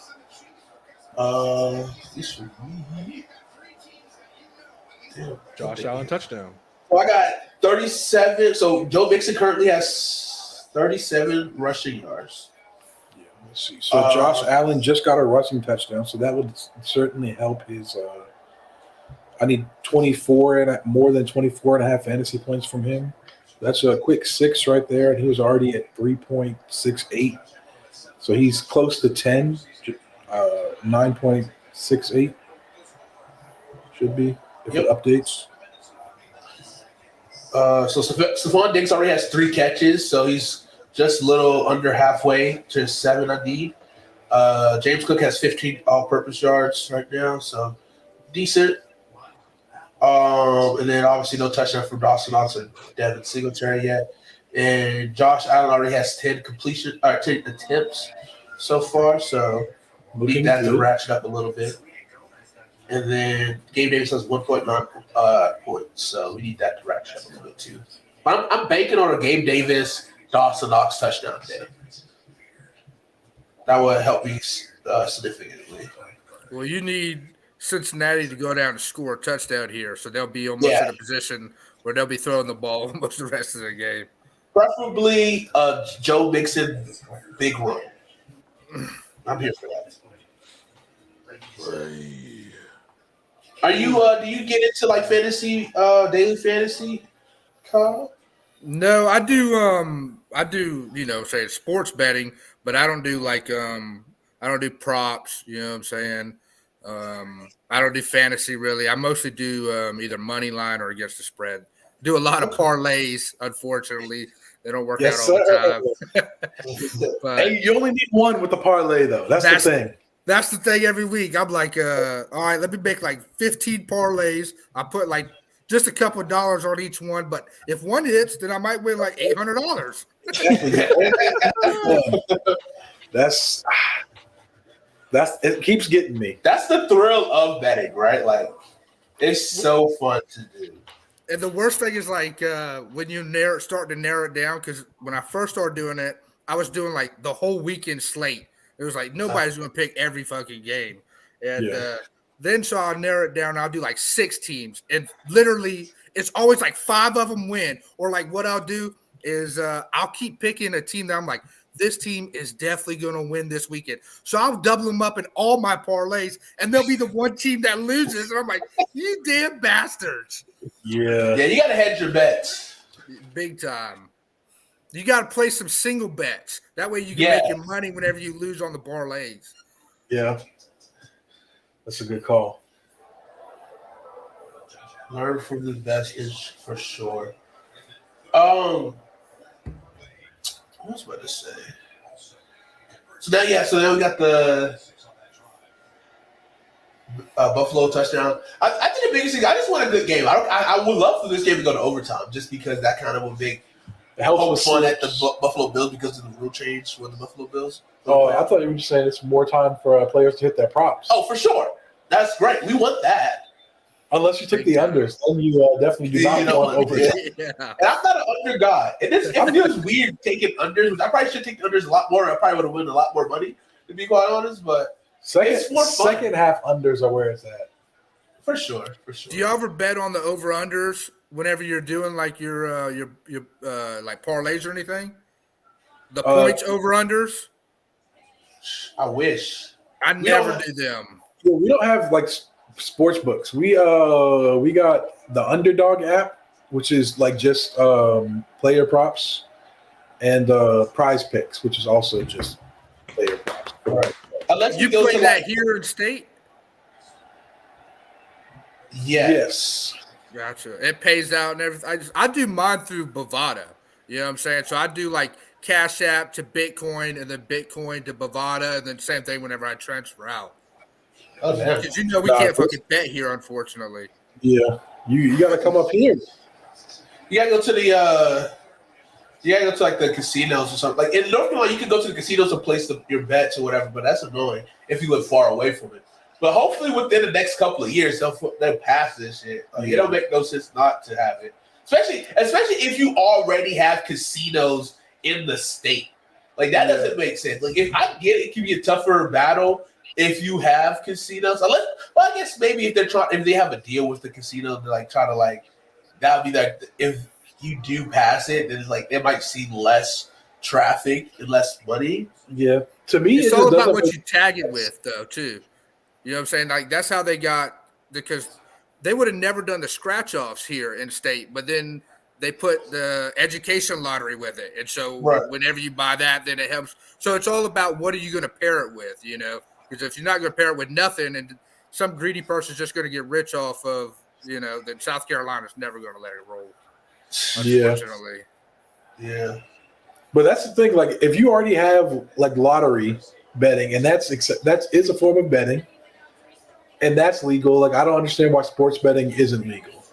Josh Allen touchdown. Well, I got 37. So Joe Mixon currently has 37 rushing yards. Yeah, let's see. So Josh Allen just got a rushing touchdown, so that would certainly help his. I need 24 and more than 24.5 fantasy points from him. That's a quick 6 right there, and he was already at 3.68. So he's close to 10, 9.68 should be if it updates. So Stephon Diggs already has 3 catches, so he's just a little under halfway to 7 I need. James Cook has 15 all-purpose yards right now, so decent. And then obviously no touchdown from Dawson Knox or Devin Singletary yet. And Josh Allen already has 10 attempts so far, so we need that to ratchet up a little bit. And then Gabe Davis has 1.9 points, so we need that to ratchet up a little bit too. But I'm banking on a Gabe Davis, Dawson Knox touchdown day. That would help me significantly. Well, you need Cincinnati to go down and score a touchdown here, so they'll be almost in a position where they'll be throwing the ball almost the rest of the game. Preferably Joe Mixon big run. I'm here for that. Are you do you get into fantasy daily fantasy, Kyle? No, I do say sports betting, but I don't do I don't do props, you know what I'm saying? I don't do fantasy really. I mostly do either money line or against the spread. Do a lot of parlays, unfortunately. They don't work out all the time. But, hey, you only need one with the parlay though. That's the thing. That's the thing every week. I'm like, all right, let me make 15 parlays. I put just a couple of dollars on each one, but if one hits, then I might win $800. That's it keeps getting me. That's the thrill of betting, right? It's so fun to do. And the worst thing is when you start to narrow it down, because when I first started doing it, I was doing the whole weekend slate. It was nobody's going to pick every fucking game. And then so I'll narrow it down. I'll do 6 teams. And literally it's always 5 of them win. Or what I'll do is I'll keep picking a team that I'm this team is definitely going to win this weekend. So I'll double them up in all my parlays, and they'll be the one team that loses. And I'm like, you damn bastards. Yeah. Yeah, you got to hedge your bets. Big time. You got to play some single bets. That way you can make your money whenever you lose on the parlays. Yeah. That's a good call. Learn from the best is for sure. What was I about to say? So now we got the Buffalo touchdown. I think the biggest thing, I just want a good game. I would love for this game to go to overtime, just because that kind of will make hope fun at the Buffalo Bills because of the rule change for the Buffalo Bills. Oh, I thought you were just saying it's more time for players to hit their props. Oh, for sure. That's great. We want that. Unless you took the unders, then you definitely do not want overtime. Yeah. And I'm not an under guy. And it feels weird taking unders, which I probably should take the unders a lot more. I probably would have won a lot more money, to be quite honest. But it's more fun. Second half unders are where it's at. For sure. Do you ever bet on the over unders whenever you're doing like your like parlays or anything? The points over unders? I wish. I never do them. Yeah, we don't have like sports books. We got the Underdog app, which is like just player props, and Prize Picks, which is also just player props. Right. Unless you play that here in state? Yes. Gotcha. It pays out and everything. I do mine through Bovada. You know what I'm saying? So I do like Cash App to Bitcoin and then Bitcoin to Bovada, and then same thing whenever I transfer out. Oh, damn. Because we can't fucking bet here, unfortunately. Yeah. You got to come up here. You got to go to the you gotta go to like the casinos or something. Like in North Carolina, you can go to the casinos and place your bets or whatever, but that's annoying if you live far away from it. But hopefully within the next couple of years, they'll pass this shit. Like, it don't make no sense not to have it, especially if you already have casinos in the state. Like that doesn't make sense. Like if I get it, can be a tougher battle if you have casinos. I guess maybe if they have a deal with the casino to like try to like that would be like if you do pass it, then it's like it might see less traffic and less money. Yeah. To me, it's all about what you tag it with, though, too. You know what I'm saying? Like that's how they got, because they would have never done the scratch offs here in state, but then they put the education lottery with it. And so whenever you buy that, then it helps. So it's all about what are you going to pair it with, you know? Because if you're not going to pair it with nothing and some greedy person's just going to get rich off of, you know, then South Carolina's never going to let it roll. Unfortunately. Yeah. But that's the thing. Like, if you already have like lottery betting, and that is a form of betting, and that's legal. Like, I don't understand why sports betting isn't legal.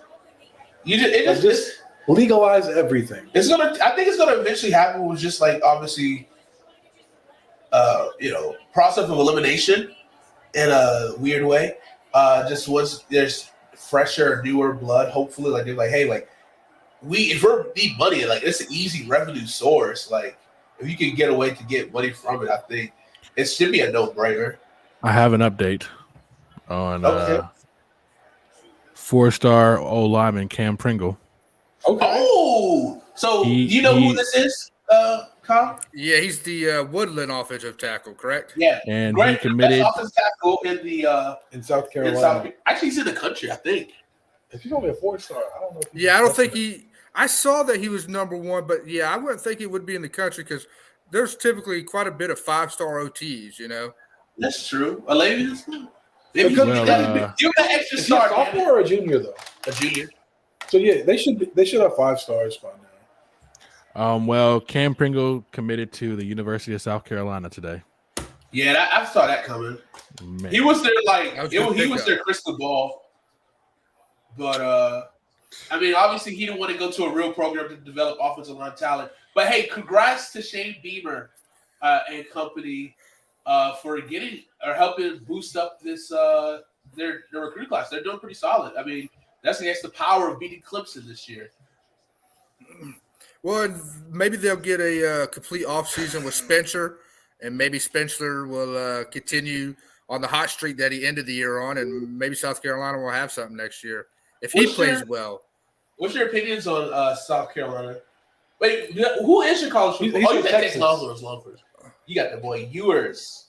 Just legalize everything. I think it's gonna eventually happen with just like obviously, process of elimination in a weird way. Just once there's fresher, newer blood, hopefully, like they're like, hey, like if we need money, like it's an easy revenue source. Like if you can get a way to get money from it, I think it should be a no-brainer. I have an update on 4-star old lineman Cam Pringle. Okay. Oh, so you know who this is, Kyle? Yeah, he's the Woodland offensive tackle, correct? Yeah, and he committed offensive tackle in South Carolina. Actually, he's in the country, I think. If he's only a 4-star, I don't know. I don't think he. I saw that he was number one, but yeah, I wouldn't think he would be in the country because there's typically quite a bit of 5-star OTs. You know, that's true. A lady is good. Maybe give that extra star. Is he a sophomore or a junior though? A junior. So yeah, they should have 5 stars by now. Well, Cam Pringle committed to the University of South Carolina today. Yeah, I saw that coming. Man. He was there he was their crystal ball. But I mean, obviously he didn't want to go to a real program to develop offensive line talent. But hey, congrats to Shane Beamer and company for helping boost up this their recruit class. They're doing pretty solid. I mean, that's against the power of beating Clemson this year. Well, maybe they'll get a complete offseason with Spencer, and maybe Spencer will continue on the hot streak that he ended the year on, and maybe South Carolina will have something next year if he plays well. What's your opinions on South Carolina? Wait, who is your college football? You got Texas Longhorns. You got the boy Ewers.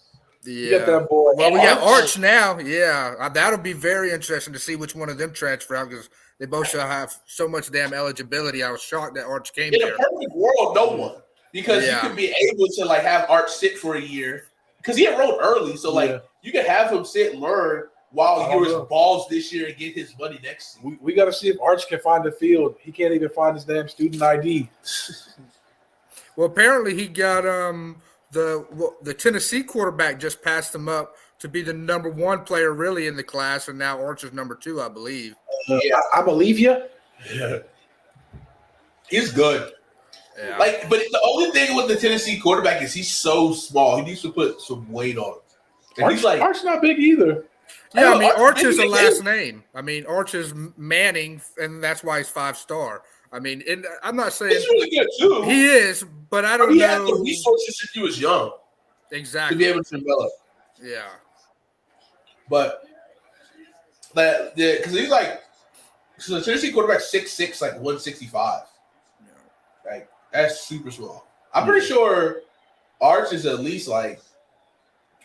Yeah. You got that boy. Well, we got Arch now. Yeah, that'll be very interesting to see which one of them transfer out because they both shall have so much damn eligibility. I was shocked that Arch came there. In a perfect world, no one. Because you could be able to like have Arch sit for a year. Because he enrolled early. So you could have him sit and learn while Ewers balls this year and get his money next year. We got to see if Arch can find the field. He can't even find his damn student ID. Well, apparently he got the Tennessee quarterback just passed him up to be the number 1 player really in the class, and now Archer's number 2, I believe. I believe you. Yeah. He's good. Yeah. But the only thing with the Tennessee quarterback is he's so small. He needs to put some weight on him. And he's like, Arch's not big either. Yeah, I mean, Arch maybe is a they last did. name. I mean, Arch is Manning, and that's why he's 5-star. I mean, I'm not saying He's really good too. he is, but I don't he know had the resources since he was young exactly. to be able to develop. Yeah, But because he's like, so the Tennessee quarterback 6'6", like 165. yeah. Like that's super small. I'm pretty sure Arch is at least like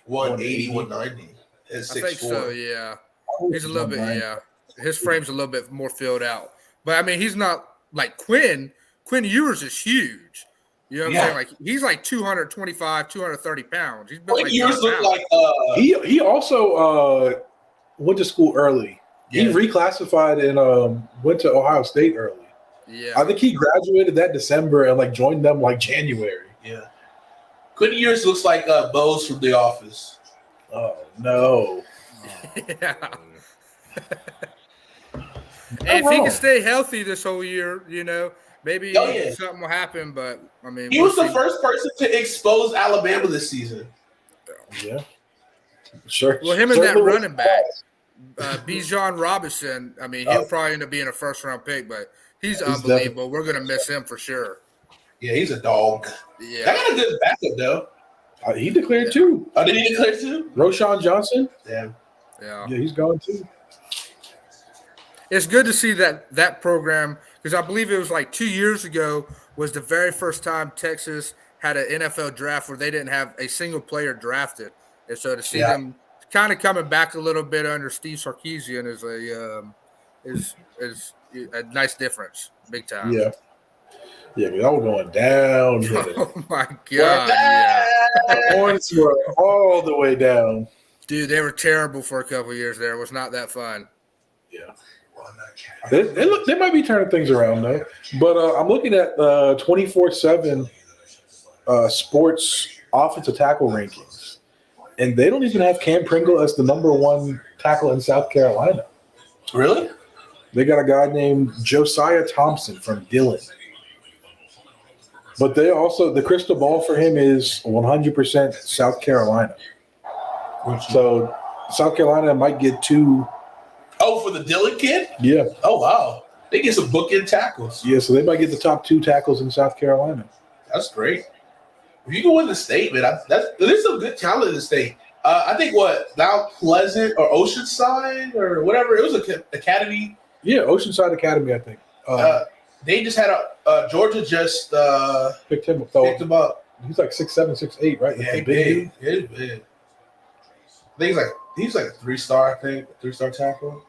180, 190. I think so. Yeah, he's a little bit. Yeah, his frame's a little bit more filled out. But I mean, he's not like Quinn. Quinn Ewers is huge. You know what I'm saying? Like he's like 225, 230 pounds. He's built like Ewers look like he also went to school early. Yeah. He reclassified and went to Ohio State early. Yeah, I think he graduated that December and like joined them like January. Yeah. Quinn Ewers looks like Bose from The Office. Oh no. yeah. And if he can stay healthy this whole year, you know, maybe something will happen. But I mean, he was the first person to expose Alabama this season. Yeah. Sure. Well, him and that running back, Bijan Robinson. I mean, he'll probably end up being a first-round pick, but he's unbelievable. We're gonna miss him for sure. Yeah, he's a dog. Yeah, I got a good backup though. He declared too. Oh, did he declare too? Roshan Johnson. Yeah. yeah. Yeah, he's going too. It's good to see that program because I believe it was like 2 years ago was the very first time Texas had an NFL draft where they didn't have a single player drafted, and so to see them kind of coming back a little bit under Steve Sarkisian is a nice difference, big time. Yeah. Yeah, because I was going down. Oh my god! Yeah, Points were all the way down. dude, they were terrible for a couple of years. There it was not that fun. Yeah. They might be turning things around though. But I'm looking at 24/7 sports offensive tackle rankings, and they don't even have Cam Pringle as the number 1 tackle in South Carolina. Really? They got a guy named Josiah Thompson from Dillon. But they also, the crystal ball for him is 100% South Carolina. So South Carolina might get 2. Oh, for the Dillon kid? Yeah. Oh, wow. They get some bookend tackles. Yeah, so they might get the top 2 tackles in South Carolina. That's great. If you can win the state, man, there's some good talent in the state. I think Mount Pleasant or Oceanside or whatever. It was an academy. Yeah, Oceanside Academy, I think. They just had Georgia just picked him up. He's like 6'7", 6'8", right? Yeah, he's big. He's big. I think he's like a 3-star, 3-star tackle.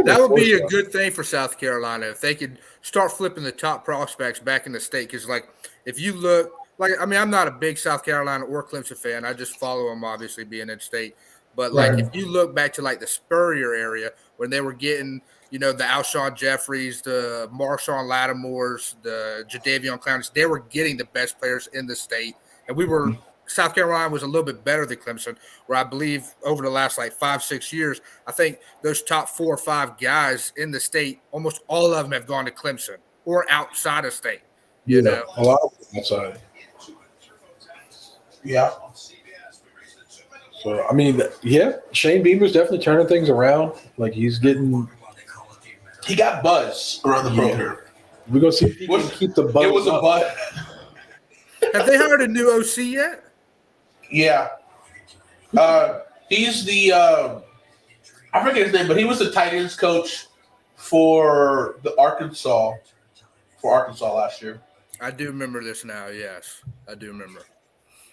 That would be a good thing for South Carolina if they could start flipping the top prospects back in the state. Because, like, if you look, like, I mean, I'm not a big South Carolina or Clemson fan. I just follow them, obviously, being in state. But, like, if you look back to, like, the Spurrier area when they were getting, you know, the Alshon Jeffries, the Marshawn Lattimores, the Jadeveon Clowney, they were getting the best players in the state. And South Carolina was a little bit better than Clemson, where I believe over the last like 5-6 years, I think those top 4 or 5 guys in the state, almost all of them have gone to Clemson or outside of state. You know, a lot of them outside. Yeah. So I mean, yeah, Shane Beamer's definitely turning things around. Like he got buzz around the program. We're gonna see if he can keep the buzz. It was a buzz. Have they hired a new OC yet? Yeah. He's the I forget his name, but he was the tight ends coach for Arkansas last year. I do remember this now. Yes, I do remember.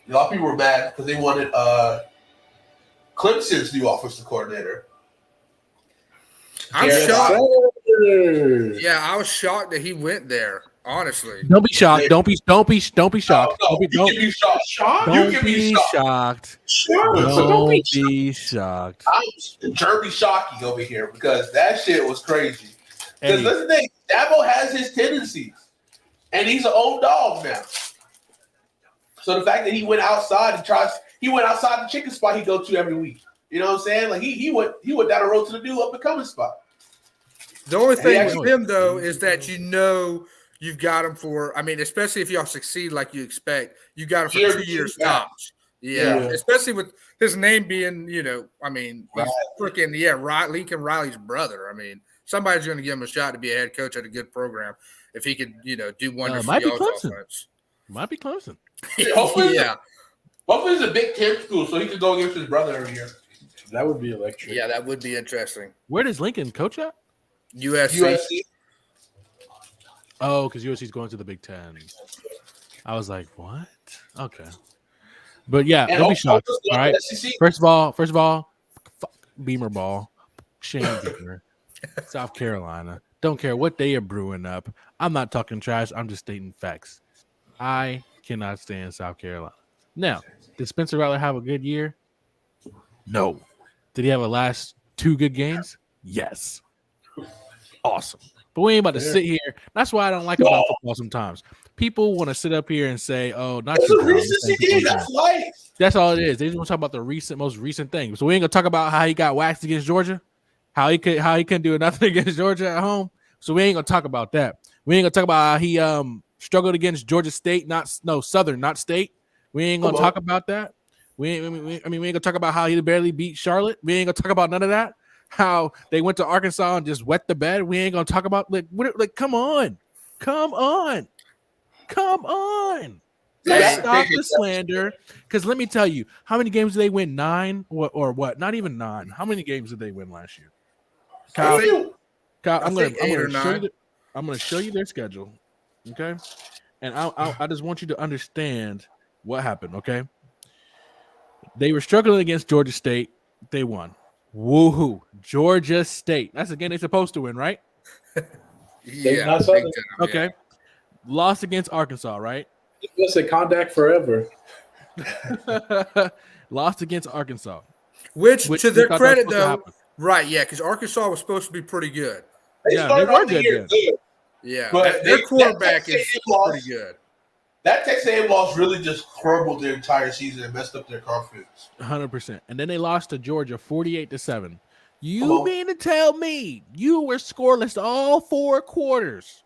A lot of people were mad because they wanted Clemson's new offensive coordinator. I'm shocked. Yeah, I was shocked that he went there. Honestly, don't be shocked. Don't be shocked. Don't be shocked. Don't be shocked. Sure. Don't be shocked. I'm Jeremy shocking over here because that shit was crazy. Because listen, Dabo has his tendencies. and he's an old dog now. So the fact that he went outside the chicken spot he go to every week. You know what I'm saying? Like he went down the road to the new up and coming spot. The only thing with him though is that you've got him for. I mean, especially if y'all succeed like you expect, you got him for 2 years tops. Yeah, especially with his name being, I mean, he's freaking Lincoln Riley's brother. I mean, somebody's going to give him a shot to be a head coach at a good program if he could, do wonders for y'all's offense. Might be Clemson. Hopefully it's a Big Ten school so he could go against his brother every year. That would be electric. Yeah, that would be interesting. Where does Lincoln coach at? USC. Oh, because USC is going to the Big Ten. I was like, what? Okay. But yeah, don't be shocked. All right. First of all, fuck Beamer ball. Shane Beamer. South Carolina. Don't care what they are brewing up. I'm not talking trash. I'm just stating facts. I cannot stand South Carolina. Now, did Spencer Rattler have a good year? No. Did he have a last 2 good games? Yes. Awesome. But we ain't about to sit here. That's why I don't like about football sometimes. People want to sit up here and say, "Oh, not That's all it is. They just want to talk about the most recent thing. So we ain't gonna talk about how he got waxed against Georgia, how he couldn't do nothing against Georgia at home. So we ain't gonna talk about that. We ain't gonna talk about how he struggled against Georgia State, Southern, not State. We ain't gonna talk about that. We ain't gonna talk about how he barely beat Charlotte. We ain't gonna talk about none of that. How they went to Arkansas and just wet the bed. We ain't gonna talk about come on. Let's stop the slander. Because let me tell you, how many games did they win? 9 or what? Not even 9. How many games did they win last year? Kyle, I'm gonna show you their schedule. Okay. And I just want you to understand what happened. Okay. They were struggling against Georgia State. They won. Woohoo. Georgia State. That's the game they're supposed to win, right? Yeah. Okay. Lost against Arkansas, right? It's a contact forever. Lost against Arkansas. Which to their credit, though, right, yeah, because Arkansas was supposed to be pretty good. They were good. Yeah, but their quarterback is pretty good. That Texas A&M loss really just crumbled their entire season and messed up their confidence. 100%. And then they lost to Georgia 48-7. You mean to tell me you were scoreless all 4 quarters?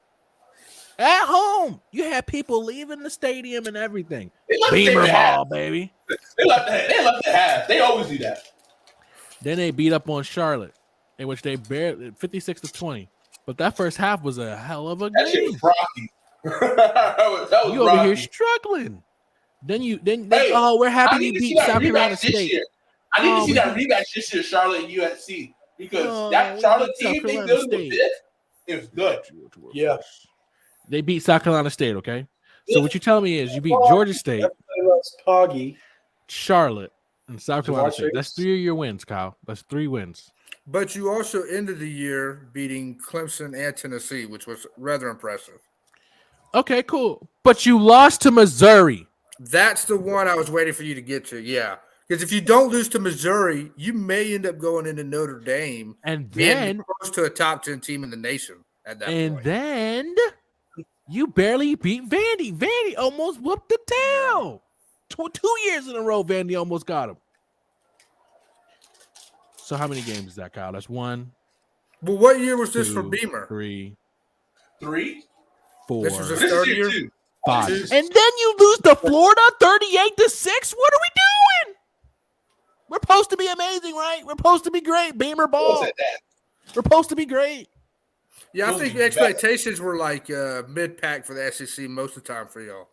At home, you had people leaving the stadium and everything. Beamer ball, baby. They left the half. They always do that. Then they beat up on Charlotte, in which they barely 56-20. But that first half was a hell of a game. That shit was rocky. that was you over here struggling. Then we're happy to beat South Carolina State. I need to see that rematch this year, Charlotte and USC, because that Charlotte team they built with this is good. Yeah. They beat South Carolina State, okay? So what you telling me is you beat Georgia State, Charlotte, and South Carolina State. That's 3 of your wins, Kyle. That's 3 wins. But you also ended the year beating Clemson and Tennessee, which was rather impressive. Okay, cool. But you lost to Missouri. That's the one I was waiting for you to get to, yeah. Because if you don't lose to Missouri, you may end up going into Notre Dame and being close to a top 10 team in the nation at that point. And then you barely beat Vandy. Vandy almost whooped the tail. 2 years in a row, Vandy almost got him. So how many games is that, Kyle? That's 1. Well, what year was this 2, for Beamer? 3, 4. This was his This third year, year. 5. And then you lose to Florida 38-6. What are we doing? We're supposed to be amazing, right? We're supposed to be great. Beamer ball. We're supposed to be great. Yeah, I think the expectations were like mid-pack for the SEC most of the time for y'all.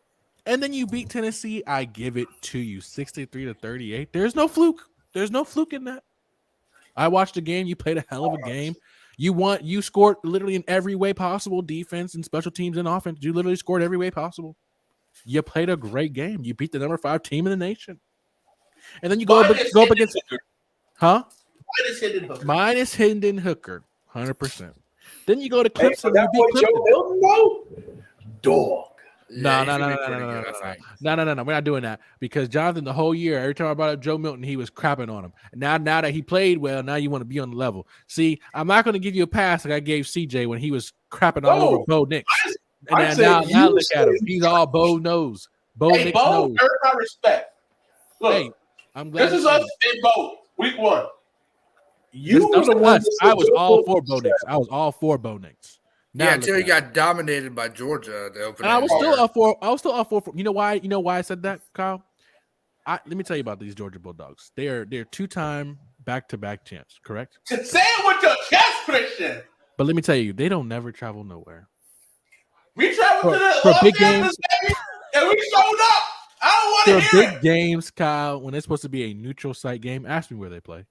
And then you beat Tennessee. I give it to you, 63-38. There's no fluke. There's no fluke in that. I watched the game. You played a hell of a game. You scored literally in every way possible, defense and special teams and offense. You literally scored every way possible. You played a great game. You beat the number 5 team in the nation. And then you go up against huh? Minus Hendon Hooker, 100%. Then you go to Clemson. That boy Joe Milton, though? Dog. No. We're not doing that because Jonathan, the whole year, every time I brought up Joe Milton, he was crapping on him. Now that he played well, now you want to be on the level. See, I'm not going to give you a pass like I gave CJ when he was crapping all over Bo Nix. And then now look at him. He's all Bo knows. Bo Hey, Nick's Bo, knows. earn my respect. Look, Hey, I'm glad. this is us in Bo, week 1. You were the one. I was all for Bo Nix. I was all for Bo Nix. Yeah, until he got dominated by Georgia at the opening. And I was still up for. I was still up for. You know why? You know why I said that, Kyle? Let me tell you about these Georgia Bulldogs. They're 2-time back-to-back champs, correct? Say it with your chest, Christian. But let me tell you, they don't never travel nowhere. We traveled to for the big games, and we showed up. I don't want to hear big games, Kyle. When it's supposed to be a neutral site game, ask me where they play.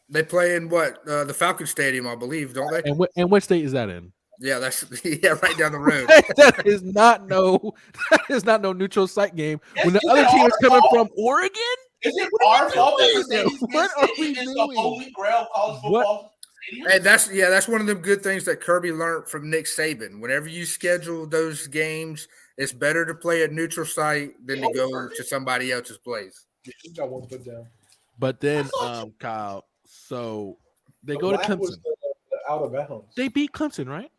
They play in what the Falcon Stadium, I believe, don't they? And what state is that in? Yeah, that's right down the road. that is not no neutral site game. When the other team is coming from Oregon, is it our fault that what are we doing? The Holy Grail college football stadium? Hey, that's one of them good things that Kirby learned from Nick Saban. Whenever you schedule those games, it's better to play at neutral site than to go to somebody else's place. You got one foot down. But then, Kyle, so they go to Clemson. The out of bounds. They beat Clemson, right?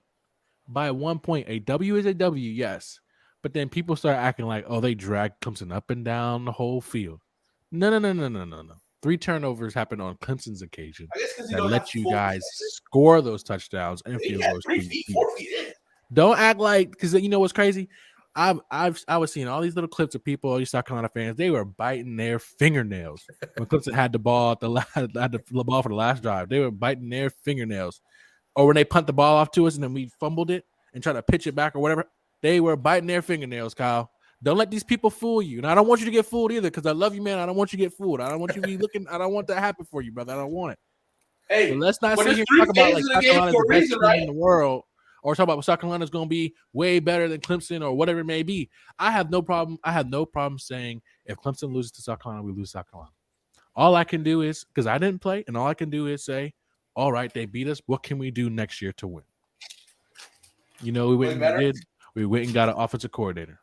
By 1 point. A W is a W, yes. But then people start acting like, oh, they dragged Clemson up and down the whole field. No. 3 turnovers happened on Clemson's occasion that let you guys score those touchdowns and field goals. 3 feet, 4 feet in. Don't act like, because you know what's crazy? I was seeing all these little clips of people, all these South Carolina fans, they were biting their fingernails when Clemson had the ball had the ball for the last drive. They were biting their fingernails. Or when they punt the ball off to us and then we fumbled it and try to pitch it back or whatever, they were biting their fingernails, Kyle. Don't let these people fool you. And I don't want you to get fooled either, because I love you, man. I don't want you to get fooled. I don't want you to be looking. I don't want that to happen for you, brother. I don't want it. Hey, but let's not sit here and talk about like South Carolina's the best team in the world, or talk about South Carolina's going to be way better than Clemson or whatever it may be. I have no problem saying if Clemson loses to South Carolina, we lose South Carolina. All I can do is, because I didn't play, and all I can do is say, all right, they beat us. What can we do next year to win? You know, we went and got an offensive coordinator.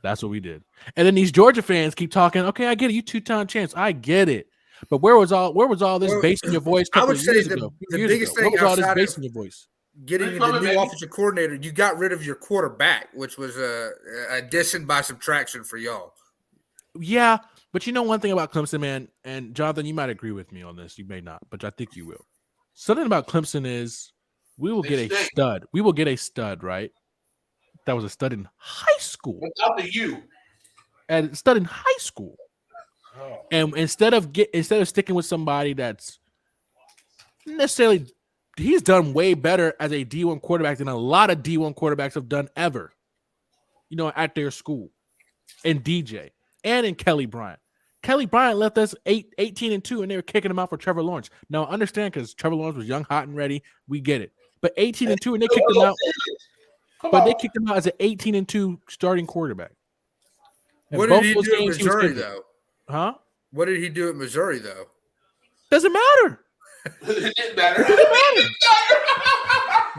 That's what we did. And then these Georgia fans keep talking, okay, I get it. You 2-time champs. I get it. But where was all this bass in your voice? I would say the biggest thing all this bass in your voice? Getting the new offensive coordinator, you got rid of your quarterback, which was a addition by subtraction for y'all. Yeah, but you know one thing about Clemson, man, and Jonathan, you might agree with me on this. You may not, but I think you will. Something about Clemson is we will get a stud. We will get a stud, right? That was a stud in high school. Without the U. And stud in high school. Oh. And instead of sticking with somebody that's necessarily, he's done way better as a D1 quarterback than a lot of D1 quarterbacks have done ever, you know, at their school. And DJ and in Kelly Bryant. Kelly Bryant left us 18-2, and they were kicking him out for Trevor Lawrence. Now, understand, because Trevor Lawrence was young, hot, and ready. We get it. But 18-2, and they kicked him out. But they kicked him out as an 18-2 starting quarterback. And what did he do at Missouri, though? Huh? What did he do at Missouri, though? Doesn't matter. It didn't matter.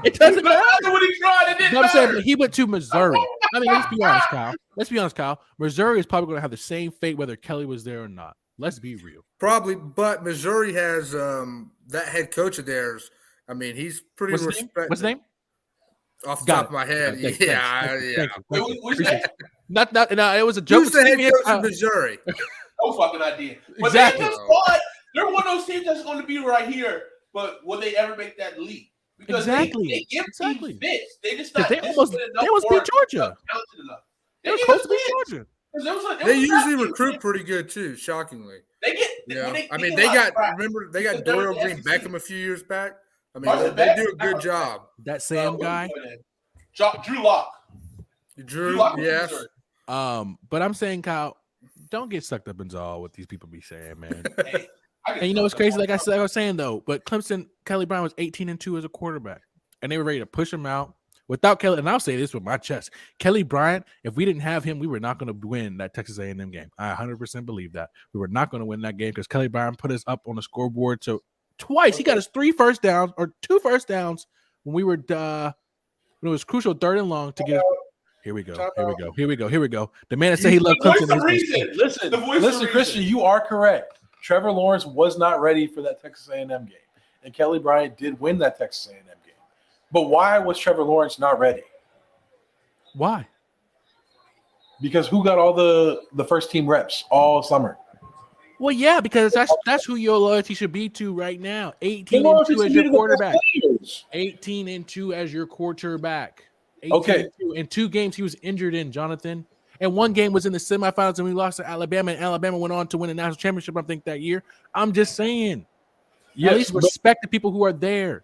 It doesn't matter. When he tried, it didn't matter. I'm saying he went to Missouri. I mean, let's be honest, Kyle. Missouri is probably going to have the same fate whether Kelly was there or not. Let's be real. Probably, but Missouri has that head coach of theirs. I mean, he's pretty respected. What's his name? Off the top of my head, Thank yeah. No, it was a joke. Who's the head coach of Missouri? No fucking idea. But exactly. They're one of those teams that's going to be right here, but will they ever make that leap? Because they give teams fits. They just not. They almost beat Georgia. They were close to beat Georgia. They usually recruit pretty good too. Shockingly, they got Dorial Green Beckham a few years back. I mean, they do a good job. That Sam guy, Drew Lock. Drew, yes. But I'm saying, Kyle, don't get sucked up into all what these people be saying, man. And you know what's crazy? Like I was saying though, but Clemson, Kelly Bryant was 18-2 as a quarterback, and they were ready to push him out without Kelly. And I'll say this with my chest: Kelly Bryant, if we didn't have him, we were not going to win that Texas A&M game. I 100% believe that we were not going to win that game because Kelly Bryant put us up on the scoreboard. So twice he got us 2 first downs when we were when it was crucial 3rd and long to get. Here we go. The man that said he loved Clemson. Listen, Christian, you are correct. Trevor Lawrence was not ready for that Texas A&M game, and Kelly Bryant did win that Texas A&M game. But why was Trevor Lawrence not ready? Why? Because who got all the first team reps all summer? Well, yeah, because that's who your loyalty should be to right now. The 18 and loyalty 2 as should be your to the best quarterback. players. 18 and 2 as your quarterback. 18 Okay. and 2. In 2 games he was injured in, Jonathan. And 1 game was in the semifinals and we lost to Alabama, and Alabama went on to win a national championship, I think, that year. I'm just saying. Yes, at least respect the people who are there.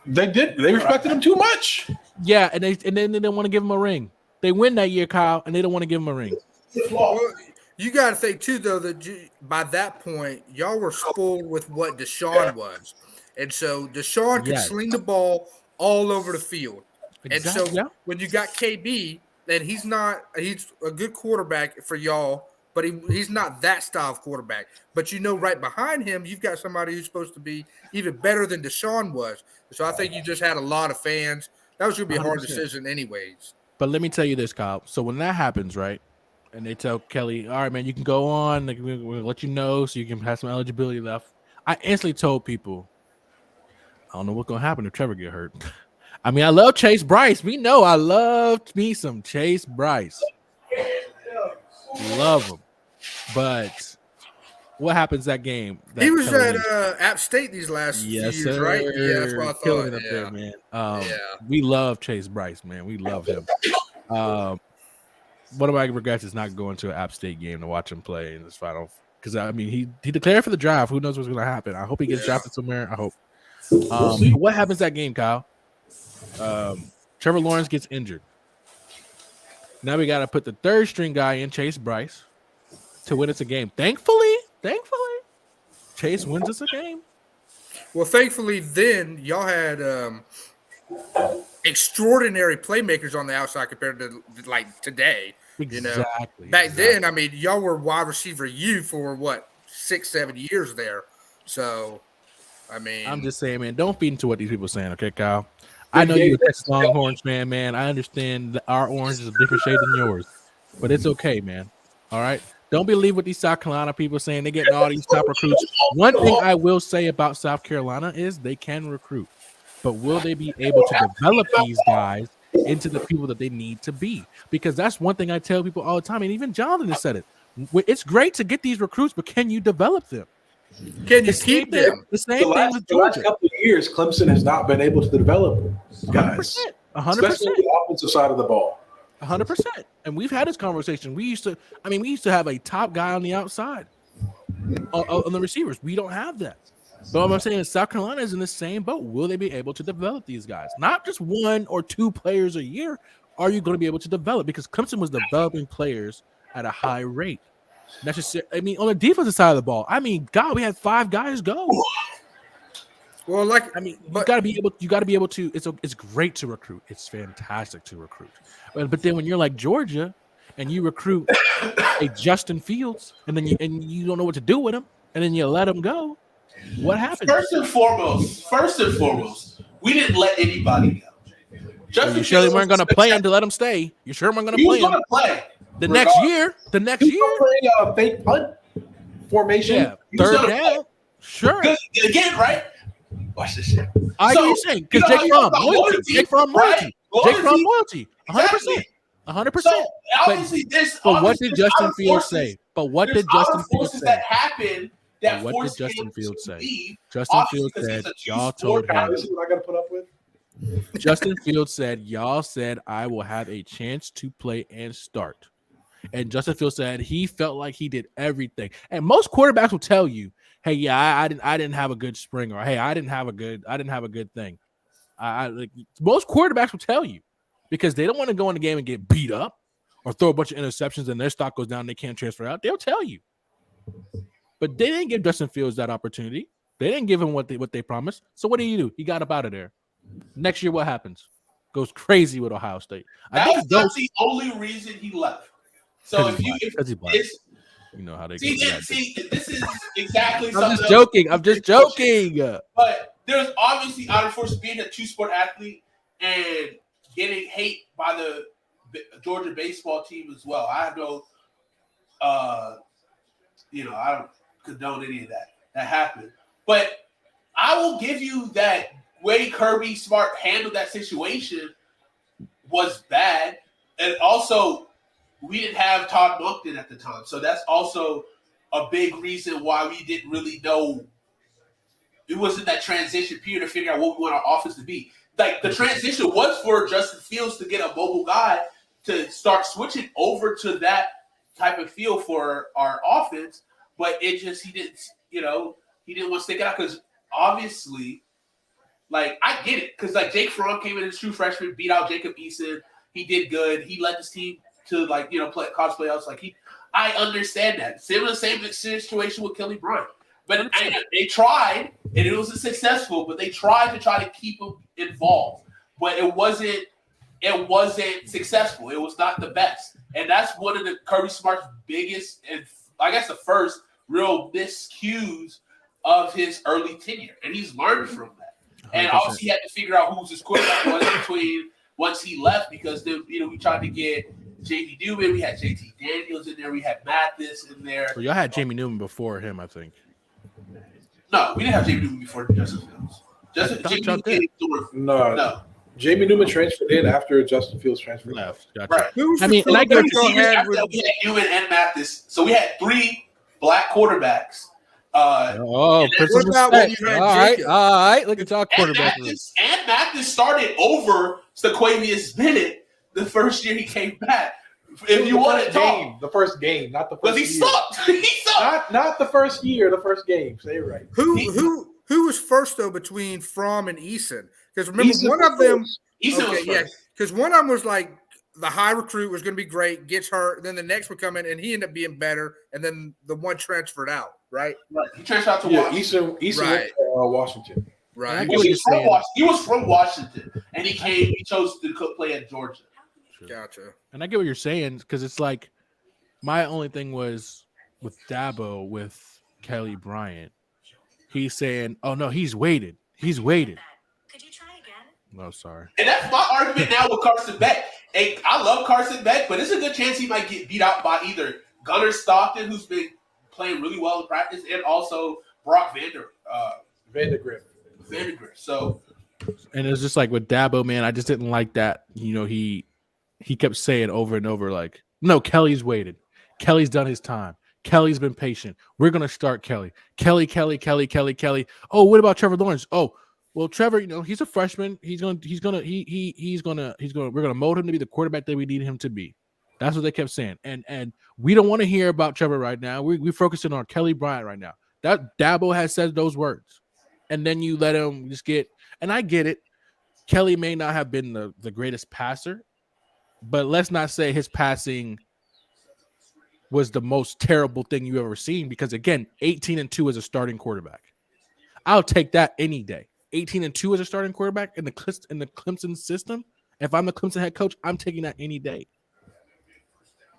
They did. They respected him too much. Yeah, and then they didn't want to give him a ring. They win that year, Kyle, and they don't want to give him a ring. Well, you got to think too, though, that by that point, y'all were spoiled with what Deshaun was, and so Deshaun could sling the ball all over the field. Exactly. And so when you got KB, then he's a good quarterback for y'all, but he's not that style of quarterback. But right behind him, you've got somebody who's supposed to be even better than Deshaun was. So I think you just had a lot of fans. That was going to be a hard 100%. decision anyways. But let me tell you this, Kyle. So when that happens, right, and they tell Kelly, all right, man, you can go on. We'll let you know so you can have some eligibility left. I instantly told people, I don't know what's going to happen if Trevor get hurt. I mean, I love Chase Bryce. We know I love me some Chase Bryce. Love him. But what happens that game? He was at App State these last few years, sir. right? Yeah, that's what I thought. Killing it up there, man. We love Chase Bryce, man. We love him. One of my regrets is not going to an App State game to watch him play in this final. Because, I mean, he declared for the draft. Who knows what's going to happen? I hope he gets drafted somewhere. I hope. What happens that game, Kyle? Trevor Lawrence gets injured. Now we got to put the third string guy in, Chase Bryce, to win us a game. Thankfully, Chase wins us a game. Well, thankfully, then y'all had extraordinary playmakers on the outside compared to like today. Exactly. Back then, I mean, y'all were wide receiver U for what 6-7 years there. So, I mean, I'm just saying, man, don't feed into what these people are saying, okay, Kyle? I know you're a Texas Longhorns fan, man. I understand that our orange is a different shade than yours, but it's okay, man. All right? Don't believe what these South Carolina people are saying. They're getting all these top recruits. One thing I will say about South Carolina is they can recruit, but will they be able to develop these guys into the people that they need to be? Because that's one thing I tell people all the time, and even Jonathan has said it. It's great to get these recruits, but can you develop them? Can you keep them? The same thing with Georgia. The last couple of years, Clemson has not been able to develop guys. 100%. Especially on the offensive side of the ball. 100%. And we've had this conversation. We used to have a top guy on the outside on the receivers. We don't have that. But what I'm saying is South Carolina is in the same boat. Will they be able to develop these guys? Not just 1 or 2 players a year. Are you going to be able to develop? Because Clemson was developing players at a high rate. That's just, I mean, on the defensive side of the ball, I mean, God, we had 5 guys go. Well, you got to be able to. It's great to recruit. It's fantastic to recruit. But then when you're like Georgia, and you recruit a Justin Fields, and then you don't know what to do with him, and then you let him go, what happens? First and foremost, we didn't let anybody go. You surely weren't going to play him to let him stay. You sure weren't going to play him? He was going to play. The next year. He was playing a fake punt formation. Yeah, third down. Sure. Again, right? Watch this shit. I know what you're saying. Because Jake Fromm loyalty. 100%. 100%. So obviously, but what did Justin Fields say? What did Justin Fields say? Justin Fields said, y'all told him. This is what I got to put up with. Justin Fields said, y'all said I will have a chance to play and start. And Justin Fields said he felt like he did everything. And most quarterbacks will tell you, hey, yeah, I didn't have a good spring, or hey, I didn't have a good thing. Most quarterbacks will tell you because they don't want to go in the game and get beat up or throw a bunch of interceptions and their stock goes down and they can't transfer out. They'll tell you. But they didn't give Justin Fields that opportunity. They didn't give him what they promised. So what do? He got up out of there. Next year, what happens? Goes crazy with Ohio State. That's the only reason he left. So if he's black. You know how they see, this is exactly I'm just joking. But there's obviously out of force being a 2-sport athlete and getting hate by the Georgia baseball team as well. I have no, I don't condone any of that happened. But I will give you that way Kirby Smart handled that situation was bad. and also we didn't have Todd Monken at the time, so that's also a big reason why we didn't really know. It wasn't that transition period to figure out what we want our offense to be. Like the transition was for Justin Fields to get a mobile guy to start switching over to that type of feel for our offense, but he didn't want to stick it out because obviously, like I get it because like Jake Fromm came in as true freshman, beat out Jacob Eason. He did good. He led this team to play college playoffs. I understand that. Same situation with Kelly Bryant. But they tried, and it wasn't successful. But they tried to keep him involved, but it wasn't successful. It was not the best, and that's one of the Kirby Smart's biggest, and I guess the first real miscues of his early tenure, and he's learned from that. 100%. And obviously, he had to figure out who's his quarterback was between once he left because then we tried to get Jamie Newman, we had JT Daniels in there, we had Mathis in there. Well, y'all had Jamie Newman before him, I think. No, we didn't have Jamie Newman before Justin Fields. No. Jamie Newman transferred in after Justin Fields transferred left. Gotcha. Right. And I get what we had Newman and Mathis, so we had 3 black quarterbacks. What about when you had all right. Look at y'all quarterback. And Mathis started over Sequavius Bennett the first year he came back. If you want to talk, the first game, not the first. Because he sucked. He sucked. Not the first year, the first game. Say it right. Who was first though between Fromm and Eason? Because remember, one of them. Eason was first. Because one of them was like the high recruit was going to be great, gets hurt, then the next would come in and he ended up being better, and then the one transferred out, right? Right. He transferred out to Washington. Eason went to Washington. Right. He was from Washington, and he chose to play at Georgia. Gotcha. And I get what you're saying because it's like my only thing was with Dabo with Kelly Bryant. He's saying, "Oh no, he's waited. He's waited." Could you try again? No, sorry. And that's my argument now with Carson Beck. Hey, I love Carson Beck, but there's a good chance he might get beat out by either Gunnar Stockton, who's been playing really well in practice, and also Brock Vandegrift. So, and it's just like with Dabo, man, I just didn't like that. He kept saying over and over, like, no, Kelly's waited. Kelly's done his time. Kelly's been patient. We're gonna start Kelly. Kelly. Oh, what about Trevor Lawrence? Oh, well, Trevor, he's a freshman. We're gonna mold him to be the quarterback that we need him to be. That's what they kept saying. And we don't want to hear about Trevor right now. We're focusing on Kelly Bryant right now. That Dabo has said those words. And then you let him just and I get it. Kelly may not have been the greatest passer, but let's not say his passing was the most terrible thing you ever seen because, again, 18-2 as a starting quarterback. I'll take that any day. 18-2 as a starting quarterback in the Clemson system. If I'm the Clemson head coach, I'm taking that any day.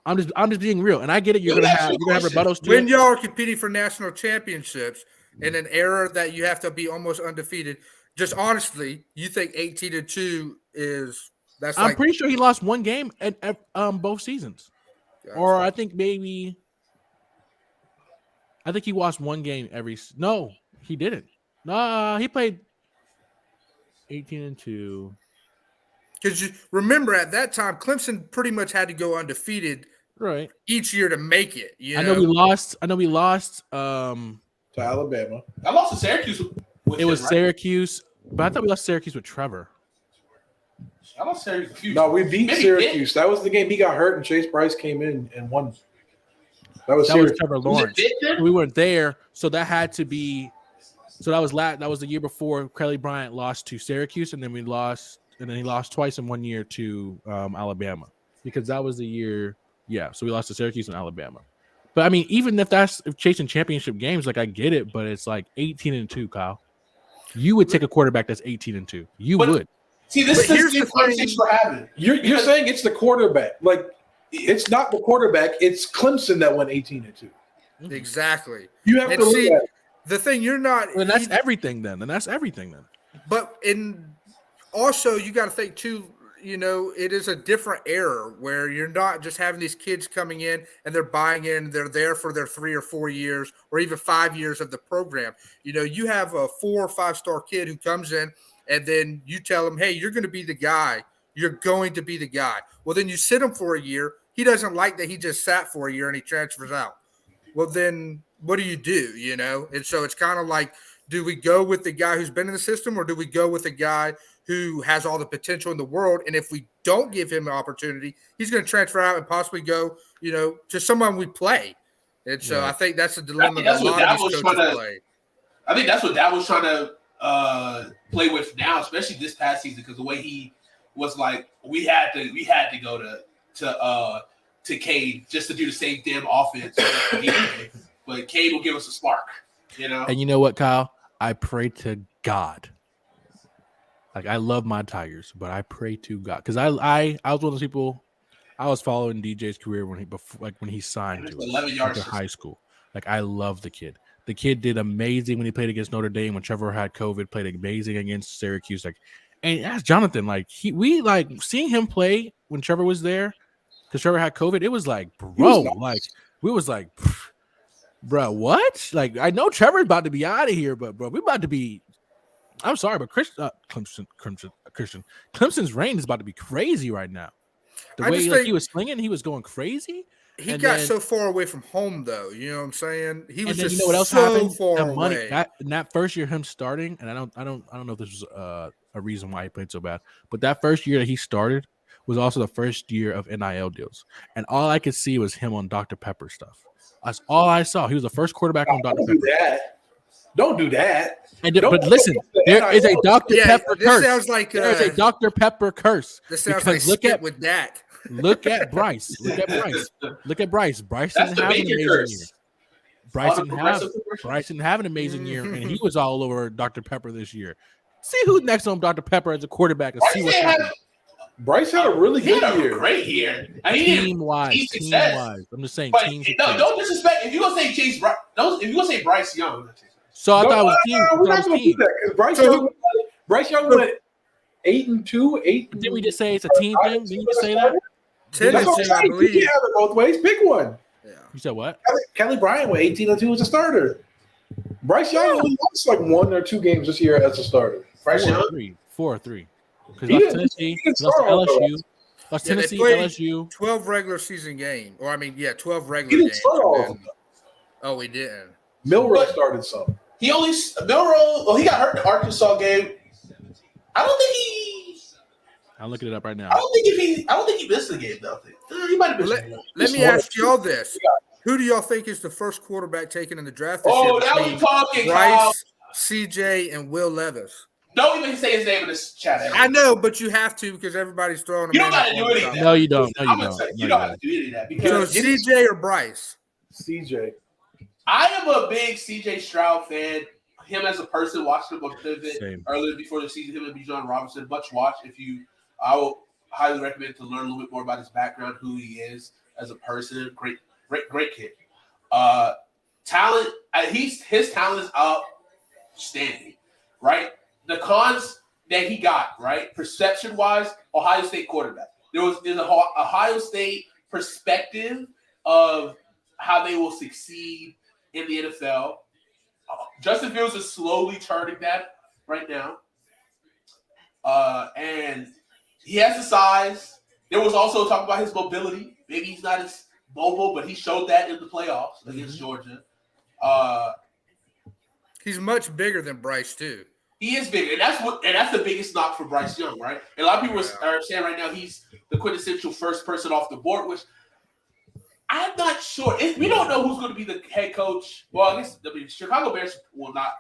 I'm just being real, and I get it. You're gonna have rebuttals too. When y'all are competing for national championships in an era that you have to be almost undefeated, just honestly, you think 18-2 is that's? I'm pretty sure he lost one game at both seasons, or I think he lost one game every. No, he didn't. Nah, he played 18-2. Because you remember at that time, Clemson pretty much had to go undefeated each year to make it. I know we lost. To Alabama. I lost to Syracuse. It was Syracuse, but I thought we lost Syracuse with Trevor. I lost Syracuse. No, we beat Syracuse. That was the game he got hurt and Chase Bryce came in and won. That was Trevor Lawrence. We weren't there, so that had to be. So that was the year before Kelly Bryant lost to Syracuse, and then we lost. And then he lost twice in 1 year to Alabama because that was the year. Yeah, so we lost to Syracuse and Alabama. But I mean, even if chasing championship games, like I get it, but it's like 18-2, Kyle. You would take a quarterback that's 18-2. You would. See, this is the conversation we're having. You're saying it's the quarterback. Like it's not the quarterback. It's Clemson that went 18-2. Exactly. You have to look at it. The thing you're not. And that's everything then. But also, you got to think, too, it is a different era where you're not just having these kids coming in and they're buying in. They're there for their 3 or 4 years or even 5 years of the program. You have a 4 or 5 star kid who comes in and then you tell him, hey, you're going to be the guy. you're going to be the guy. Well, then you sit him for a year. He doesn't like that he just sat for a year and he transfers out. Well, then what do? You know? And so it's kind of like, do we go with the guy who's been in the system, or do we go with the guy who has all the potential in the world? And if we don't give him an opportunity, he's going to transfer out and possibly go, you know, to someone we play. And so I think that's a dilemma that a lot of these coaches play. I think that's what Dad was trying to play with now, especially this past season, because the way he was like, we had to go to Cade just to do the same damn offense. But Cade will give us a spark, you know. And you know what, Kyle? I pray to God. Like, I love my Tigers, but I pray to God, because I was one of those people. I was following DJ's career when he signed to 11 yards in high school. Like, I love the kid. The kid did amazing when he played against Notre Dame. When Trevor had COVID, played amazing against Syracuse. Like, and ask Jonathan, like, we seeing him play when Trevor was there, because Trevor had COVID. It was like, bro, bro, what? Like, I know Trevor's about to be out of here, but bro, we about to be. I'm sorry, but Clemson's reign is about to be crazy right now. The way he was slinging, he was going crazy. He got so far away from home, though. You know what I'm saying? He was just you know what else so happened? far that money, away. in that first year, him starting, and I don't know if this was a reason why he played so bad, but that first year that he started was also the first year of NIL deals, and all I could see was him on Dr. Pepper stuff. That's all I saw. He was the first quarterback on Dr. Pepper. Don't do that. But listen, there is a Dr. Pepper curse. Sounds like there is a Dr. Pepper curse. This sounds like skip with Dak. Look at Bryce. Look at Bryce. Bryce didn't have an amazing year. Bryce didn't have an amazing year, and he was all over Dr. Pepper this year. See who's next on Dr. Pepper as a quarterback and see what's happening. Bryce had a really good year. Great year. Team-wise. I'm just saying. Don't disrespect. If you're gonna say Chase, if you're gonna say Bryce Young. So I thought it was team. We're not going to do that, because Bryce Young went 8-2. Didn't we just say it's a team thing? Didn't you just say that? Tennessee, I believe. You can have it both ways. Pick one. Yeah. You said what? Kelly Bryant went 18-2 as a starter. Bryce Young only lost like 1 or 2 games this year as a starter. Bryce Young? 4-3. Because lost Tennessee, lost LSU. Lost Tennessee, LSU. 12 regular season games. 12 regular games. Oh, we didn't. Milroe started some. He got hurt in the Arkansas game. I don't think he. I'm looking it up right now. I don't think he missed the game though. He might have missed. Let me ask y'all this: who do y'all think is the first quarterback taken in the draft this year? Oh, now we talking, Bryce, Kyle. CJ, and Will Levis. Don't even say his name in this chat. I know, but you have to, because everybody's throwing him. You don't got to do any of that. No, you don't. You don't have to do any of that. Because so CJ or Bryce? CJ. I am a big CJ Stroud fan. Him as a person, watched him on Pivot earlier before the season. Him and Bijan Robinson, much watch. I will highly recommend to learn a little bit more about his background, who he is as a person. Great kid. Talent. His talent is outstanding, right? The cons that he got, right? Perception-wise, Ohio State quarterback. There's an Ohio State perspective of how they will succeed in the NFL. Justin Fields is slowly turning that right now. And he has the size. There was also talk about his mobility. Maybe he's not as mobile, but he showed that in the playoffs against Georgia. He's much bigger than Bryce, too. He is bigger, and that's the biggest knock for Bryce Young, right? And a lot of people are saying right now he's the quintessential first person off the board, which I'm not sure. We don't know who's going to be the head coach. Well, I guess the Chicago Bears will not.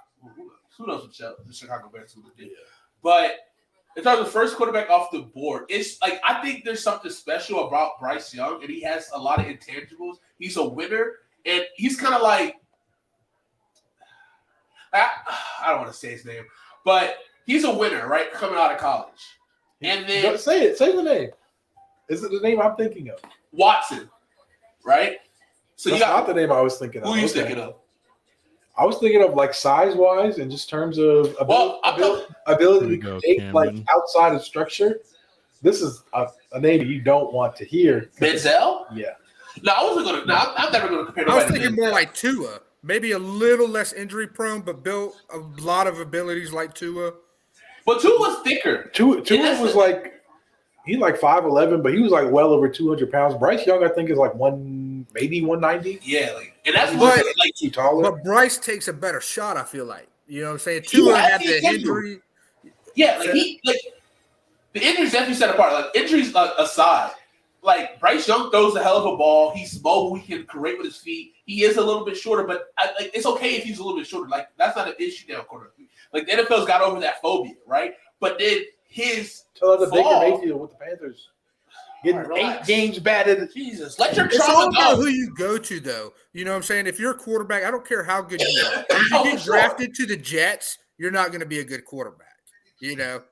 Who knows what the Chicago Bears will do? But in terms of first quarterback off the board, it's like I think there's something special about Bryce Young, and he has a lot of intangibles. He's a winner, and he's kind of like I don't want to say his name, but he's a winner, right? Coming out of college, and then say it. Say the name. Is it the name I'm thinking of? Watson. Right? So that's not the name I was thinking of. Who are you thinking of? I was thinking of like size-wise and just terms of ability to take like outside of structure. This is a name you don't want to hear. Denzel? Yeah. No, I wasn't gonna. No, I'm never gonna compare. I was thinking more like Tua, maybe a little less injury prone, but built a lot of abilities like Tua. But Tua was thicker. Tua was like He's like 5'11", but he was like well over 200 pounds. Bryce Young, I think, is like maybe 190. Yeah, and that's But, too taller. But Bryce takes a better shot, I feel like. You know what I'm saying? Tua had the injury. Yeah, the injuries definitely set apart. Like injuries aside, like Bryce Young throws a hell of a ball. He's mobile. He can create with his feet. He is a little bit shorter, but it's okay if he's a little bit shorter. Like that's not an issue now, quarterback. Like the NFL's got over that phobia, right? But then his tell the Baker fall, Mayfield with the Panthers getting 8 games batted. Jesus, let your It's trauma all about go. who you go to, though. You know what I'm saying? If you're a quarterback, I don't care how good you are. If you get drafted to the Jets, you're not going to be a good quarterback. You know,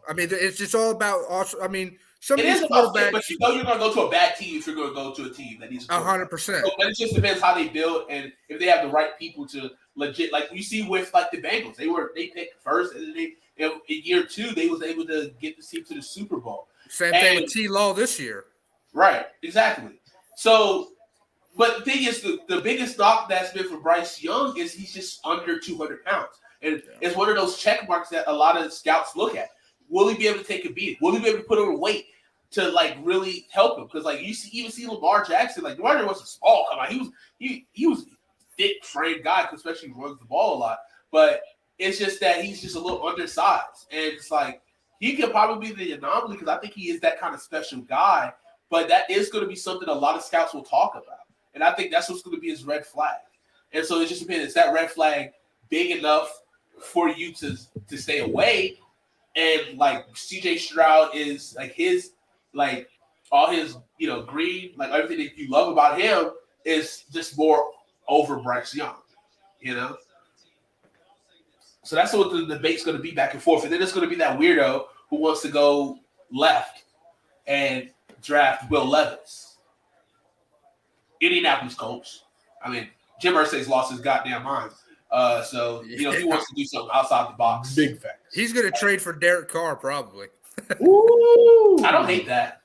I mean, it's just all about. Also, I mean, some of these quarterbacks. But you know, you're going to go to a bad team if you're going to go to a team that needs 100%. So it just depends how they build and if they have the right people to legit. Like you see with like the Bengals, they picked first, and then in year 2 they was able to get the team to the Super Bowl. Same thing with T. Law this year. Right, exactly. So, but the thing is, the biggest knock that's been for Bryce Young is he's just under 200 pounds. And it's one of those check marks that a lot of scouts look at. Will he be able to take a beating? Will he be able to put on weight to like really help him? Because like you even see Lamar Jackson, like Lamar wasn't small. Come on, he was a thick frame guy, especially runs the ball a lot. But it's just that he's just a little undersized, and it's like he could probably be the anomaly because I think he is that kind of special guy. But that is going to be something a lot of scouts will talk about, and I think that's what's going to be his red flag. And so it just depends. Is that red flag big enough for you to stay away? And like CJ Stroud is like his like all his green, like everything that you love about him is just more over Bryce Young, So that's what the debate's going to be back and forth. And then it's going to be that weirdo who wants to go left and draft Will Levis, Indianapolis Colts. I mean, Jim Irsay's lost his goddamn mind. So he wants to do something outside the box. Big facts. He's going to trade for Derek Carr probably. Ooh. I don't hate that.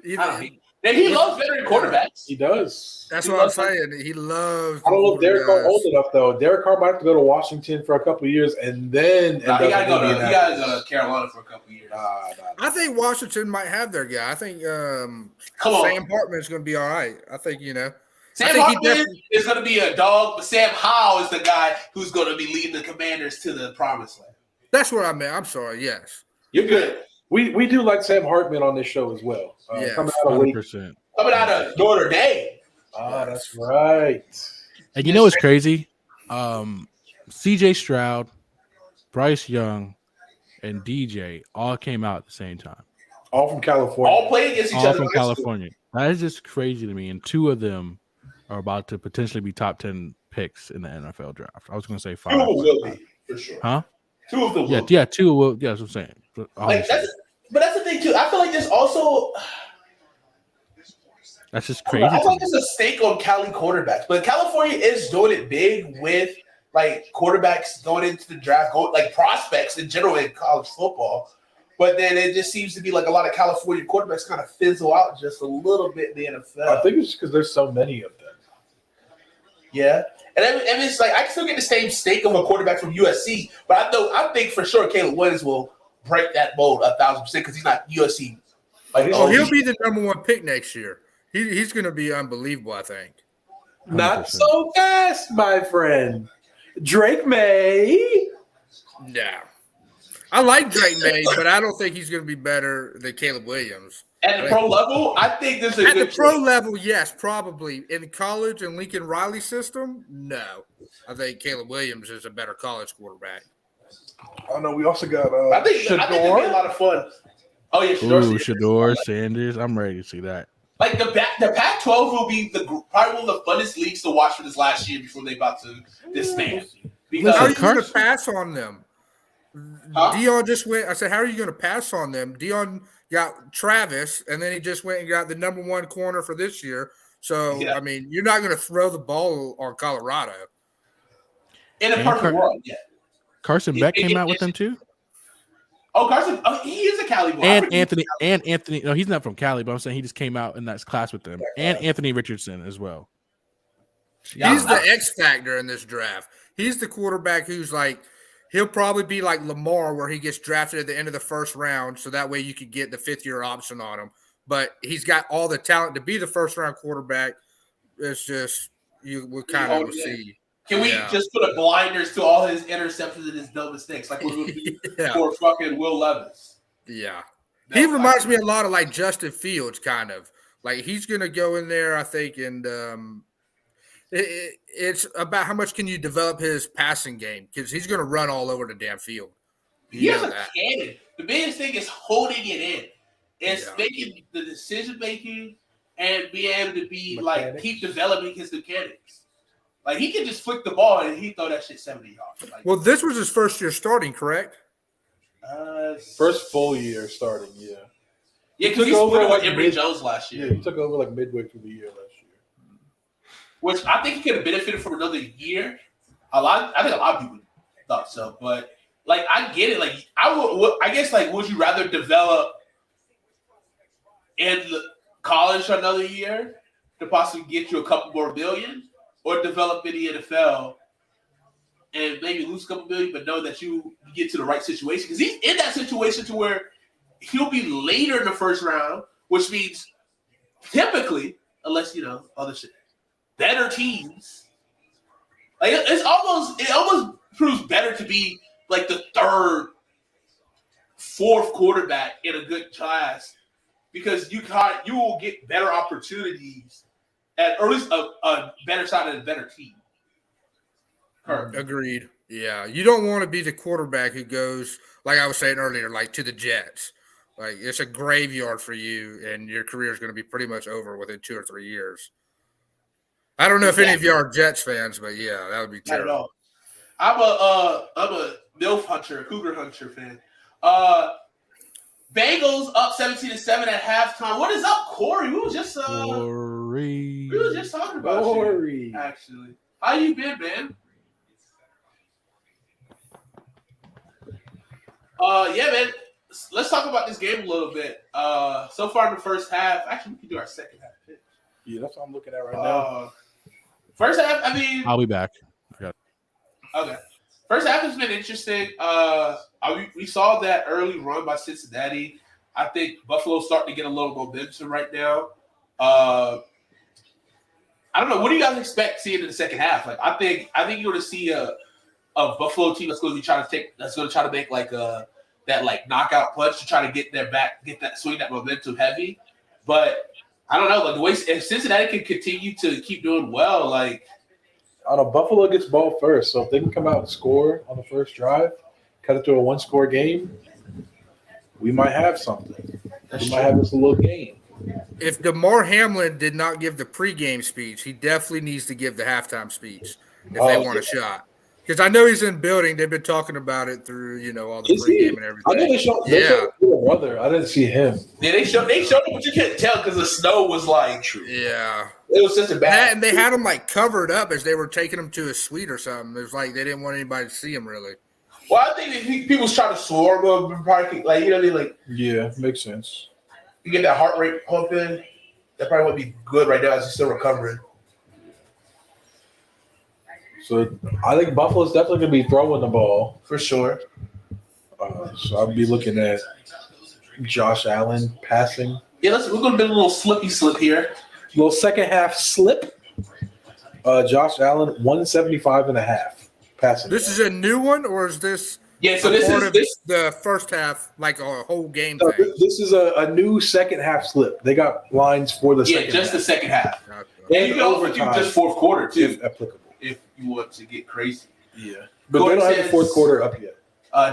He loves veteran quarterbacks. He does. That's what I'm saying. He loves. I don't know if Derek Carr old enough though. Derek Carr might have to go to Washington for a couple of years and then. He got to go to Carolina for a couple of years. I think Washington might have their guy. I think Sam Hartman is going to be all right. I think Sam Hartman is going to be a dog, but Sam Howell is the guy who's going to be leading the Commanders to the promised land. That's what I meant. I'm sorry. Yes, you're good. We do like Sam Hartman on this show as well. Coming out of Notre Dame. That's right. And you know what's crazy? CJ Stroud, Bryce Young, and DJ all came out at the same time. All from California. All playing against each other. All from California. That is just crazy to me. And 2 of them are about to potentially be top 10 picks in the NFL draft. I was going to say 5. 2 will be, for sure. Huh? 2 of them will. Yeah, 2 will. Yeah, that's what I'm saying. But that's the thing, too. I feel like there's also – that's just crazy. I feel like there's a stake on Cali quarterbacks. But California is doing it big with, like, quarterbacks going into the draft, like prospects in general in college football. But then it just seems to be like a lot of California quarterbacks kind of fizzle out just a little bit in the NFL. I think it's just because there's so many of them. Yeah. And it's like I can still get the same stake of a quarterback from USC, but I think for sure Caleb Williams will break that mold 1,000% because he's not USC. He'll be the number 1 pick next year. He's going to be unbelievable, I think. 100%. Not so fast, my friend. Drake May. No. I like Drake May, but I don't think he's going to be better than Caleb Williams. At the pro level, I think this is at the pro level, yes, probably. In college and Lincoln Riley system, no. I think Caleb Williams is a better college quarterback. Oh no, we also got I think it'll be a lot of fun. Oh yeah, Shador, Sanders. I'm ready to see that. Like the Pac-12 will be probably one of the funnest leagues to watch for this last year before they about to disband. Because how are you going to pass on them? Huh? Dion just went. I said, how are you going to pass on them? Dion got Travis, and then he just went and got the number 1 corner for this year. So, I mean, you're not going to throw the ball on Colorado. In a perfect world, yeah. Carson Beck came out with them too. Oh, Carson, he is a Cali boy. And Anthony. No, he's not from Cali, but I'm saying he just came out in that class with them. And Anthony Richardson as well. He's the X factor in this draft. He's the quarterback who's like, he'll probably be like Lamar, where he gets drafted at the end of the first round, so that way you could get the 5th-year option on him. But he's got all the talent to be the first-round quarterback. It's just you will kind of see. Can we just put a blinders to all his interceptions and his dumb mistakes, like what we do for fucking Will Levis? Yeah, he reminds me a lot of like Justin Fields, kind of like he's gonna go in there, I think, and it's about how much can you develop his passing game because he's gonna run all over the damn field. He has a cannon. The biggest thing is holding it in. It's making the decision making and being able to be like keep developing his mechanics. Like he can just flick the ball and he throw that shit 70 yards. Like, well, this was his first year starting, correct? First full year starting, yeah. Yeah, because he split with Emory Jones last year. Yeah, he took over like midway through the year last year. Which I think he could have benefited from another year. I think a lot of people thought so, but like I get it. Like I guess like would you rather develop in college for another year to possibly get you a couple more million? Or develop in the NFL and maybe lose a couple million, but know that you get to the right situation. Because he's in that situation to where he'll be later in the first round, which means typically, unless, other shit, better teams. Like it almost proves better to be like the third, fourth quarterback in a good class because you will get better opportunities or at least a better side and a better team. Agreed. Yeah. You don't want to be the quarterback who goes, like I was saying earlier, like to the Jets. Like it's a graveyard for you and your career is going to be pretty much over within 2 or 3 years. I don't know if any of you are Jets fans, but yeah, that would be terrible. I'm a MILF hunter, Cougar hunter fan. Bengals up 17-7 at halftime. What is up, Corey? We was just talking about you, actually. How you been, man? Yeah, man. Let's talk about this game a little bit. So far in the first half, actually, we can do our second half pitch. Yeah, that's what I'm looking at right now. First half, I mean, I'll be back. Okay. First half has been interesting. We saw that early run by Cincinnati. I think Buffalo's starting to get a little momentum right now. I don't know. What do you guys expect seeing in the second half? Like, I think you're going to see a Buffalo team that's going to be trying to make like that like knockout punch to try to get that swing that momentum heavy. But I don't know. Like the way if Cincinnati can continue to keep doing well, like. I don't know, Buffalo gets ball first, so if they can come out and score on the first drive, cut it to a one-score game, we might have something. We might have this little game. If DeMar Hamlin did not give the pregame speech, he definitely needs to give the halftime speech if they want a shot. Because I know he's in building. They've been talking about it through, all the pregame and everything. I know they showed your brother. I didn't see him. Yeah, they showed him, but you couldn't tell because the snow was like. Yeah. It was just a bad. And they had him like covered up as they were taking him to a suite or something. It was like they didn't want anybody to see him really. Well, I think if people was trying to swarm him, probably they Yeah, makes sense. You get that heart rate pumping. That probably would be good right now as he's still recovering. So I think Buffalo's definitely going to be throwing the ball. For sure. So I'll be looking at Josh Allen passing. Yeah, we're going to do a little slippy slip here. Little second half slip. Josh Allen, 175.5 passing. This is a new one, or is this? Yeah, so this is the first half, like a whole game no, thing. This is a new second half slip. They got lines for the second half. Yeah, just the second half. Okay. And you can also do just fourth quarter, too. If applicable. If you want to get crazy. Yeah. But they don't have the fourth quarter up yet.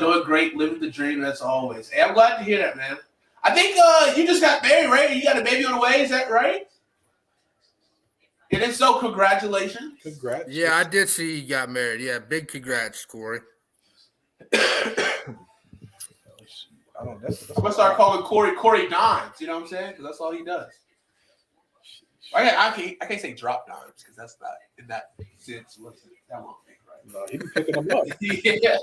Doing great, living the dream as always. Hey, I'm glad to hear that, man. I think you just got married, right? You got a baby on the way, is that right? And if so, congratulations. Congrats. Yeah, I did see you got married. Yeah, big congrats, Corey. I'm gonna start calling Corey Dimes. You know what I'm saying? Because that's all he does. I can't say drop dimes because that's not in that sense. That won't be right. No, he be picking them up. Yeah.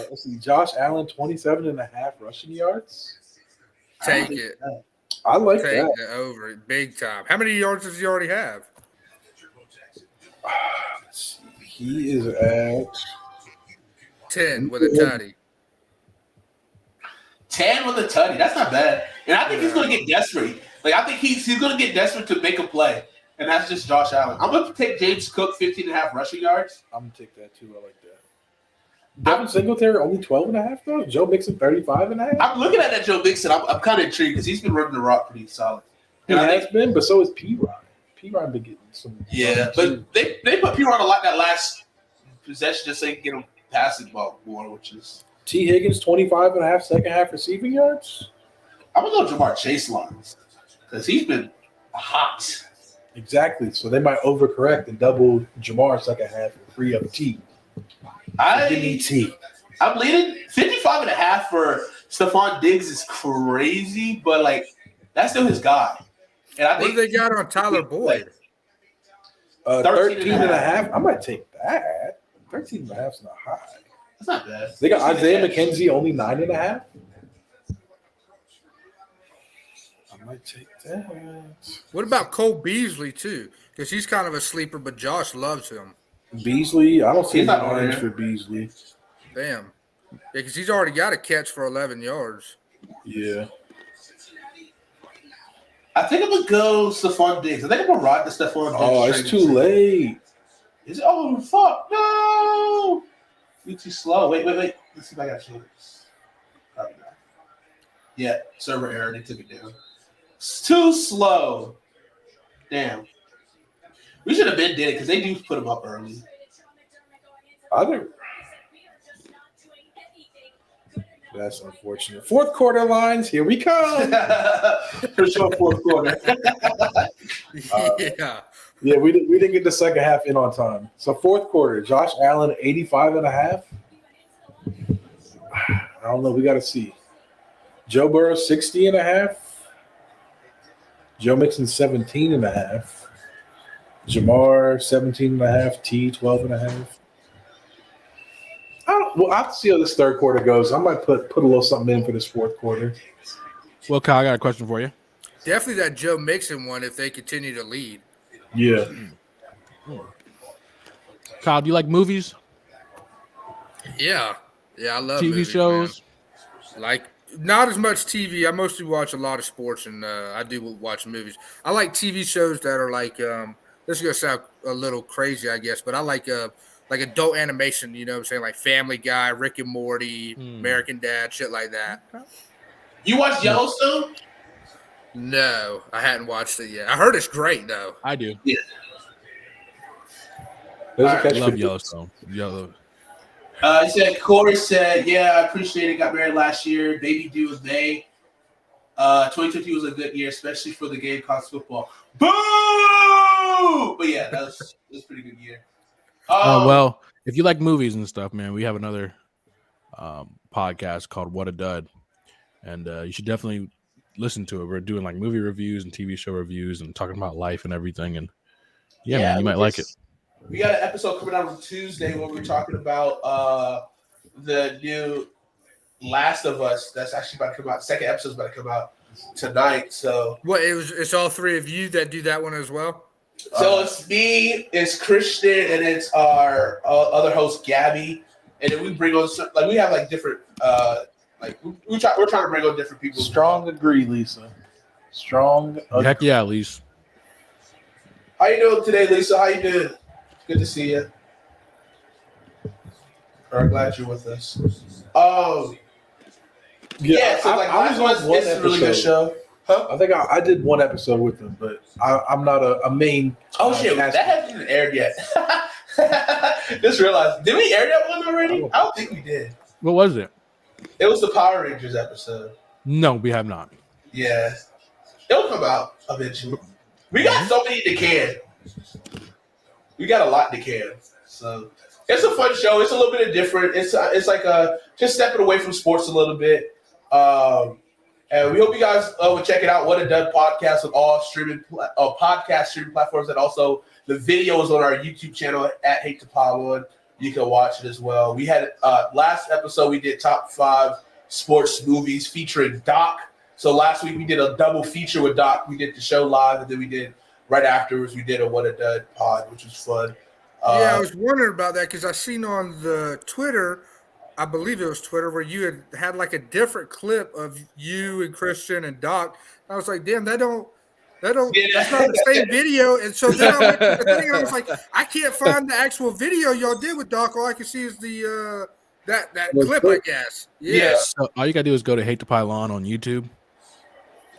Let's see. Josh Allen, 27.5 rushing yards. Take it. I like Take that. it over it big time. How many yards does he already have? He is at 10 with a tutty. 10 with a tutty. That's not bad. And I think he's going to get desperate. Like, I think he's going to get desperate to make a play. And that's just Josh Allen. I'm going to take James Cook 15.5 rushing yards. I'm going to take that too. I like that. Devin Singletary only 12.5 though. Joe Mixon 35.5. I'm looking at that Joe Mixon. I'm kind of intrigued because he's been running the rock pretty solid. He has been, but so is P-Ryan. P-Ryan been getting some. Yeah, but they put P-Ryan a lot that last possession just so they can get him passing ball more, which is. T. Higgins 25.5 second half receiving yards. I'm going to go Jamar Chase lines because he's been hot. Exactly. So they might overcorrect and double Jamar second half and free up T. Give me T. I'm leaning 55.5 for Stephon Diggs is crazy, but like that's still his guy. And I think what do they got on Tyler Boyd? 13.5. I might take that. 13.5 is not high. That's not bad. They got Isaiah McKenzie only 9.5. I might take that. What about Cole Beasley too? Because he's kind of a sleeper, but Josh loves him. Beasley, I don't see He's not any on orange there. for Beasley. Damn. Yeah, because he's already got a catch for 11 yards. Yeah. I think I'm gonna go Stephon Diggs. I think I'm gonna ride the Stephon Diggs. Oh, it's too late. Is it? Oh fuck no! You too slow. Wait. Let's see if I got chance. Probably not. Yeah, server error. They took it down. It's too slow. Damn. We should have been did it because they do put them up early. That's unfortunate. Fourth quarter lines, here we come. For sure, fourth quarter. Yeah. Yeah, we didn't get the second half in on time. So fourth quarter, Josh Allen 85.5. I don't know. We got to see. Joe Burrow 60.5. Joe Mixon 17.5. Jamar 17.5. T 12.5. Well, I have to see how this third quarter goes. I might put a little something in for this fourth quarter. Well, Kyle, I got a question for you. Definitely that Joe Mixon one if they continue to lead. Yeah. Kyle, do you like movies? Yeah. Yeah, I love TV movies, shows? man. Like, not as much TV. I mostly watch a lot of sports, and I do watch movies. I like TV shows that are like this is going to sound a little crazy, I guess, but I like adult animation, you know what I'm saying? Like Family Guy, Rick and Morty, American Dad, shit like that. You watched Yellowstone? No, I hadn't watched it yet. I heard it's great, though. I do. Yeah. I love Yellowstone. He said, Corey said, yeah, I appreciate it. Got married last year. Baby due was May. 2020 was a good year, especially for the Gamecocks football. Boo! But yeah, that was a pretty good year. Well, if you like movies and stuff, man, we have another podcast called What a Dud. And you should definitely listen to it. We're doing like movie reviews and TV show reviews and talking about life and everything. And yeah man, you might like it. We got an episode coming out on Tuesday where we're talking about the new Last of Us that's actually about to come out. Second episode's about to come out tonight. So what? It's all three of you that do that one as well. So it's me, it's Christian, and it's our other host Gabby, and then we bring on like we have like different we're trying to bring on different people. Strong agree, Lisa. Strong. Heck yeah, Lisa. How you doing today, Lisa? How you doing? Good to see you. I'm glad you're with us. Yeah, so like I was on one it's a really good show. Huh? I think I did one episode with them, but I'm not a main. Oh shit, that hasn't even aired yet. Just realized, did we air that one already? I don't think we did. What was it? It was the Power Rangers episode. No, we have not. Yeah, it'll come out eventually. We got so many to can. We got a lot to can. So it's a fun show. It's a little bit of different. It's like just stepping away from sports a little bit. And we hope you guys will check it out. What a Dud podcast with all streaming podcast streaming platforms, and also the video is on our YouTube channel at Hate to Pile On. You can watch it as well. We had last episode we did top 5 sports movies featuring Doc. So last week we did a double feature with Doc. We did the show live, and then we did right afterwards we did a What a Dud pod, which was fun. Yeah, I was wondering about that because I seen on the Twitter I believe it was Twitter, where you had like a different clip of you and Christian and Doc. I was like, damn, that's not the same video. And so then I went to the thing and I was like, I can't find the actual video y'all did with Doc. All I can see is the that clip, I guess. Yeah. So all you gotta do is go to Hate to Pile On YouTube,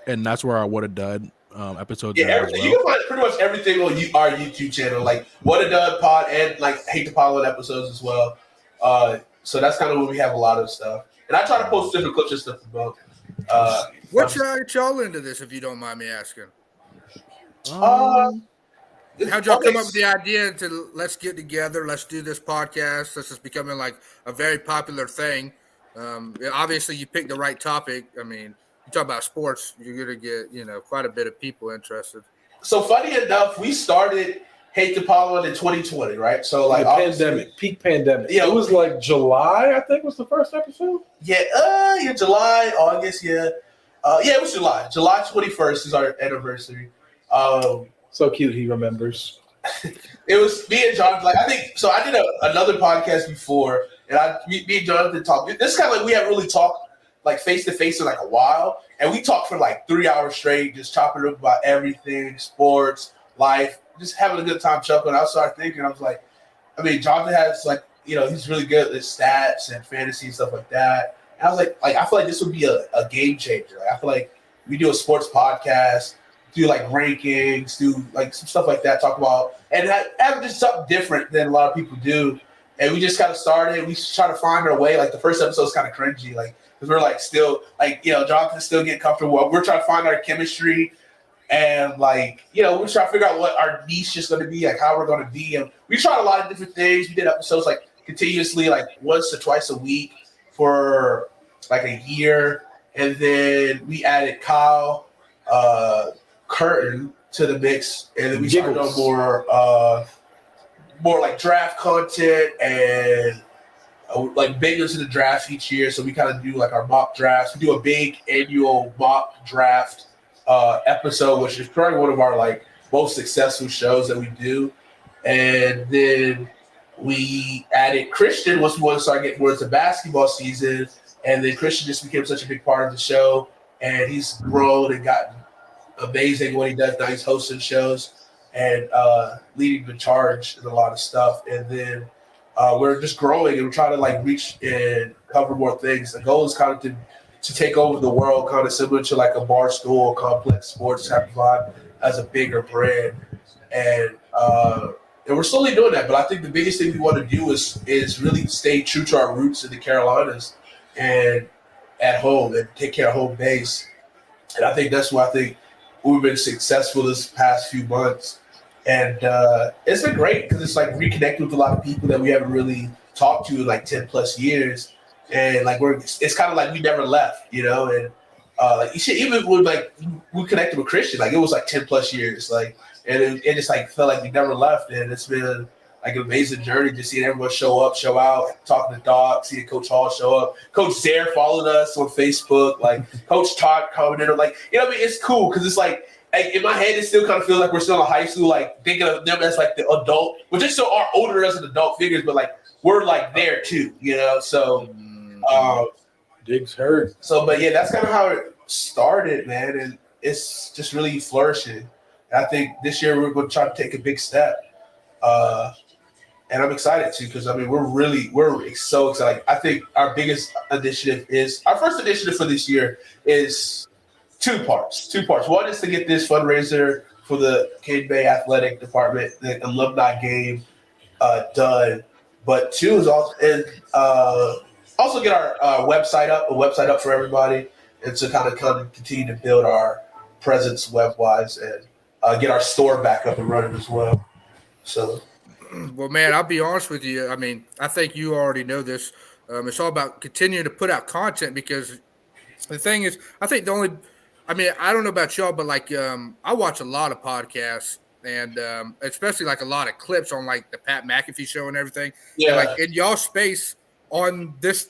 and that's where our What a Dud episodes are as well. You can find pretty much everything on our YouTube channel, like What a Dud Pod and like Hate to Pile On episodes as well. So that's kind of where we have a lot of stuff. And I try to post different clips and stuff for both. What y'all into this, if you don't mind me asking? How'd How'd y'all come up with the idea to let's get together, let's do this podcast? This is becoming like a very popular thing. Obviously, you picked the right topic. I mean, you talk about sports, you're gonna get quite a bit of people interested. So funny enough, we started Hate to Pile On in 2020, right? So like peak pandemic. Yeah, it was like July, I think, was the first episode. Yeah, July, August, yeah, it was July. July 21st is our anniversary. So cute, he remembers. It was me and Jonathan. Like I think so. I did another podcast before, and me and Jonathan talked. This is kind of like we haven't really talked like face to face in like a while, and we talked for like 3 hours straight, just chopping up about everything, sports, life, just having a good time chuckling. I started thinking, I was like, I mean, Jonathan has like he's really good at stats and fantasy and stuff like that. And I was like I feel like this would be a game changer. Like, I feel like we do a sports podcast, do like rankings, do like some stuff like that, talk about and have just something different than a lot of people do. And we just kind of started. We try to find our way. Like the first episode was kind of cringy, like because we're like still like Jonathan's still getting comfortable. We're trying to find our chemistry, and like we're trying to figure out what our niche is going to be, like how we're going to be. And we tried a lot of different things. We did episodes like continuously, like once or twice a week for like a year, and then we added Kyle Curtin to the mix, and then we started on more like draft content and like bigger to the draft each year. So we kind of do like our mock drafts. We do a big annual mock draft episode, which is probably one of our like most successful shows that we do. And then we added Christian once we want to start getting more into basketball season, and then Christian just became such a big part of the show, and he's grown and gotten amazing what he does now. He's hosting shows and leading the charge in a lot of stuff. And then we're just growing and we're trying to like reach and cover more things. The goal is kind of to take over the world, kind of similar to like a Barstool Complex Sports type of vibe as a bigger brand. And we're slowly doing that. But I think the biggest thing we want to do is really stay true to our roots in the Carolinas and at home and take care of home base. And I think that's why I think we've been successful this past few months. And it's been great because it's like reconnecting with a lot of people that we haven't really talked to in like 10 plus years. And like it's kind of like we never left, and like you should, even when like we connected with Christian, like it was like 10 plus years, like, and it just like felt like we never left. And it's been like an amazing journey just seeing everyone show up, show out, talking to Doc, seeing Coach Hall show up. Coach Zare followed us on Facebook, like Coach Todd commented, like, I mean, it's cool because it's like in my head, it still kind of feels like we're still in high school, like thinking of them as like the adult, which they still are older as an adult figures, but like we're like there too, So Diggs hurt. So, but yeah, that's kind of how it started, man, and it's just really flourishing. And I think this year we're going to try to take a big step, and I'm excited too because I mean we're so excited. I think our biggest initiative is our first initiative for this year is two parts. One is to get this fundraiser for the Cane Bay Athletic Department, the alumni game, done. But two is also get our website up for everybody, and to kind of continue to build our presence web-wise and get our store back up and running as well. So, well, man, I'll be honest with you. I mean, I think you already know this. It's all about continuing to put out content because the thing is, I think I don't know about y'all, but like I watch a lot of podcasts and especially like a lot of clips on like the Pat McAfee show and everything. Yeah. And like in y'all space on this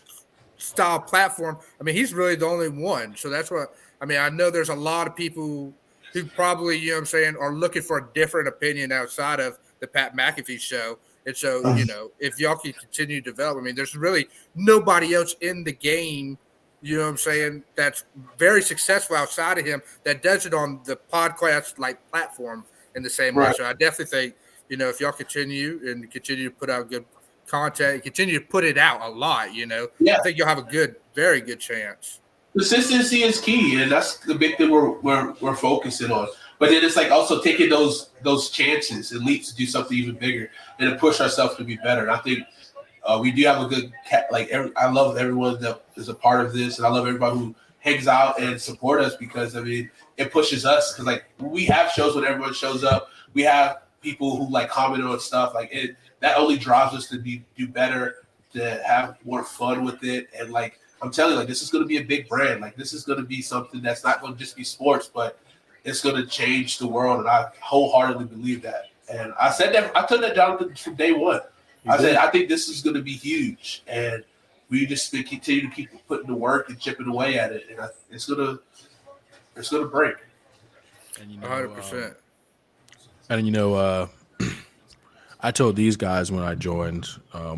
style platform, I mean, he's really the only one. So that's what I mean. I know there's a lot of people who probably, are looking for a different opinion outside of the Pat McAfee show. And so, if y'all can continue to develop, I mean, there's really nobody else in the game, you know what I'm saying, that's very successful outside of him that does it on the podcast like platform in the same way. So I definitely think, if y'all continue to put out good content, continue to put it out a lot, I think you'll have a very good chance. Consistency is key, and that's the big thing we're focusing on. But then it's like also taking those chances and leaps to do something even bigger and to push ourselves to be better. And I think we do have a good I love everyone that is a part of this, and I love everybody who hangs out and support us because I mean it pushes us because like we have shows when everyone shows up, we have people who like comment on stuff like it. That only drives us to do better, to have more fun with it, and like. I'm telling you, like this is going to be a big brand. Like this is going to be something that's not going to just be sports, but it's going to change the world, and I wholeheartedly believe that. And I said that I took that down from day one. I said I think this is going to be huge, and we just continue to keep putting the work and chipping away at it, and it's going to break. And 100%. And I told these guys when I joined,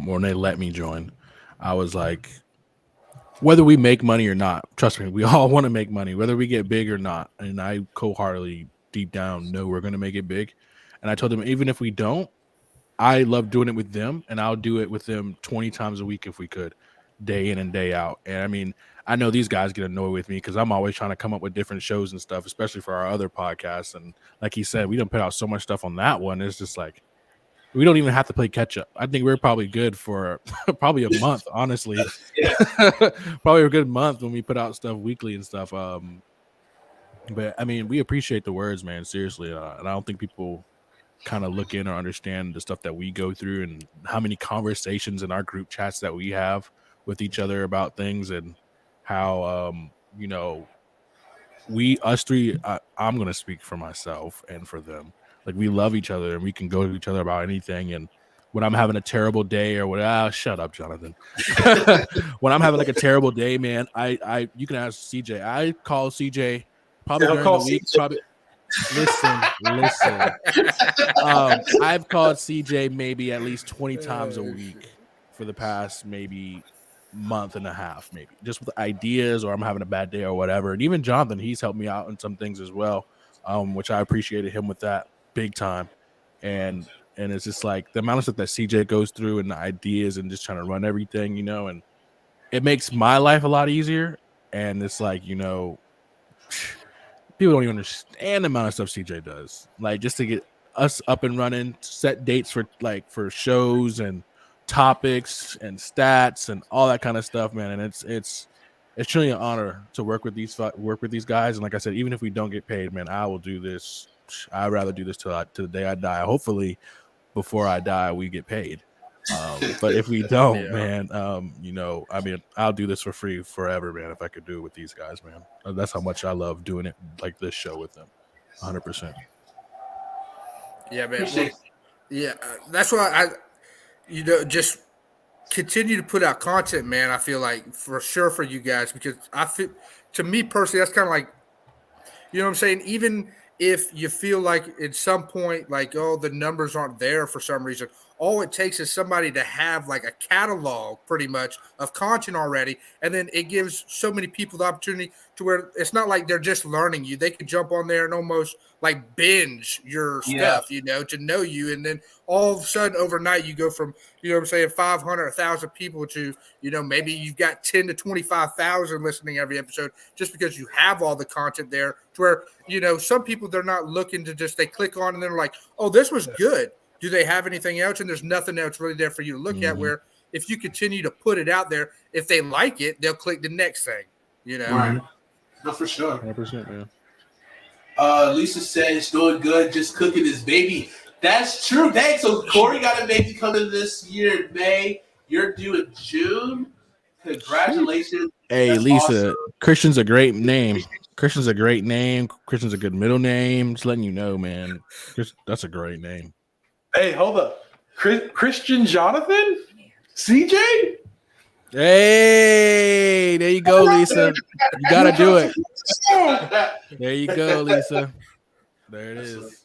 when they let me join, I was like. Whether we make money or not, trust me, we all want to make money, whether we get big or not. And I wholeheartedly, deep down, know we're going to make it big. And I told them, even if we don't, I love doing it with them, and I'll do it with them 20 times a week if we could, day in and day out. And I mean, I know these guys get annoyed with me because I'm always trying to come up with different shows and stuff, especially for our other podcasts. And like he said, we don't put out so much stuff on that one. It's just like, we don't even have to play catch up. I think we're probably good for probably a month, honestly. Probably a good month when we put out stuff weekly and stuff. But I mean, we appreciate the words, man. Seriously, and I don't think people kind of look in or understand the stuff that we go through and how many conversations in our group chats that we have with each other about things and how us three. I'm gonna speak for myself and for them. Like we love each other and we can go to each other about anything. And when I'm having a terrible day or what, shut up, Jonathan. When I'm having like a terrible day, man, you can ask CJ. I call CJ probably during the week. Probably listen. I've called CJ maybe at least 20 times a week for the past maybe month and a half, maybe just with ideas or I'm having a bad day or whatever. And even Jonathan, he's helped me out in some things as well, which I appreciated him with that. Big time. And it's just like the amount of stuff that CJ goes through and the ideas and just trying to run everything, and it makes my life a lot easier. And it's like, people don't even understand the amount of stuff CJ does. Like just to get us up and running, set dates for shows and topics and stats and all that kind of stuff, man. And it's truly an honor to work with these guys. And like I said, even if we don't get paid, man, I will do this. I'd rather do this to the day I die. Hopefully, before I die, we get paid. But if we don't, man, I mean, I'll do this for free forever, man. If I could do it with these guys, man, that's how much I love doing it, like this show with them, 100%. Yeah, man. Well, that's why just continue to put out content, man. I feel like for sure for you guys because I feel, to me personally, that's kind of like, you know what I'm saying, even. If you feel like at some point, like, oh, the numbers aren't there for some reason, all it takes is somebody to have like a catalog pretty much of content already. And then it gives so many people the opportunity to where it's not like they're just learning you. They can jump on there and almost like binge your stuff, to know you. And then all of a sudden overnight you go from, 500, 1,000 people to, maybe you've got 10 to 25,000 listening every episode just because you have all the content there to where, some people, they're not looking to just, they click on and they're like, oh, this was good. Do they have anything else? And there's nothing else really there for you to look at where if you continue to put it out there, if they like it, they'll click the next thing, Right. No, for sure. 100%, man. Lisa says doing good, just cooking his baby. That's true. Dang, so Corey got a baby coming this year in May. You're due in June. Congratulations. Hey, that's Lisa, awesome. Christian's a great name. Christian's a great name. Christian's a good middle name. Just letting you know, man. That's a great name. Hey, hold up. Christian Jonathan? CJ? Hey, there you go, Lisa. You got to do it. There you go, Lisa. There it is.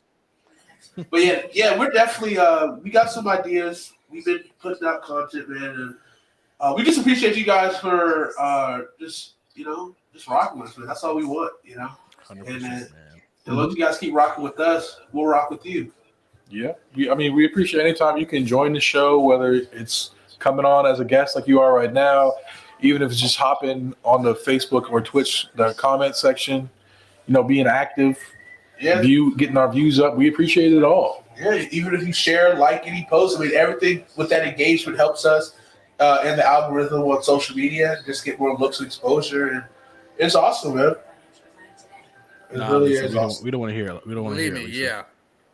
But yeah, we're definitely we got some ideas. We've been putting out content, man, and we just appreciate you guys for just rocking with us, man. That's all we want, 100%, And man. as long as you guys keep rocking with us, we'll rock with you. Yeah, we appreciate anytime you can join the show, whether it's coming on as a guest like you are right now, even if it's just hopping on the Facebook or Twitch, the comment section, being active, getting our views up. We appreciate it all. Yeah, even if you share, like any post, everything with that engagement helps us in the algorithm on social media. Just get more looks and exposure, and it's awesome, man. It really is awesome. We don't want to hear it. We don't want to hear it. Yeah.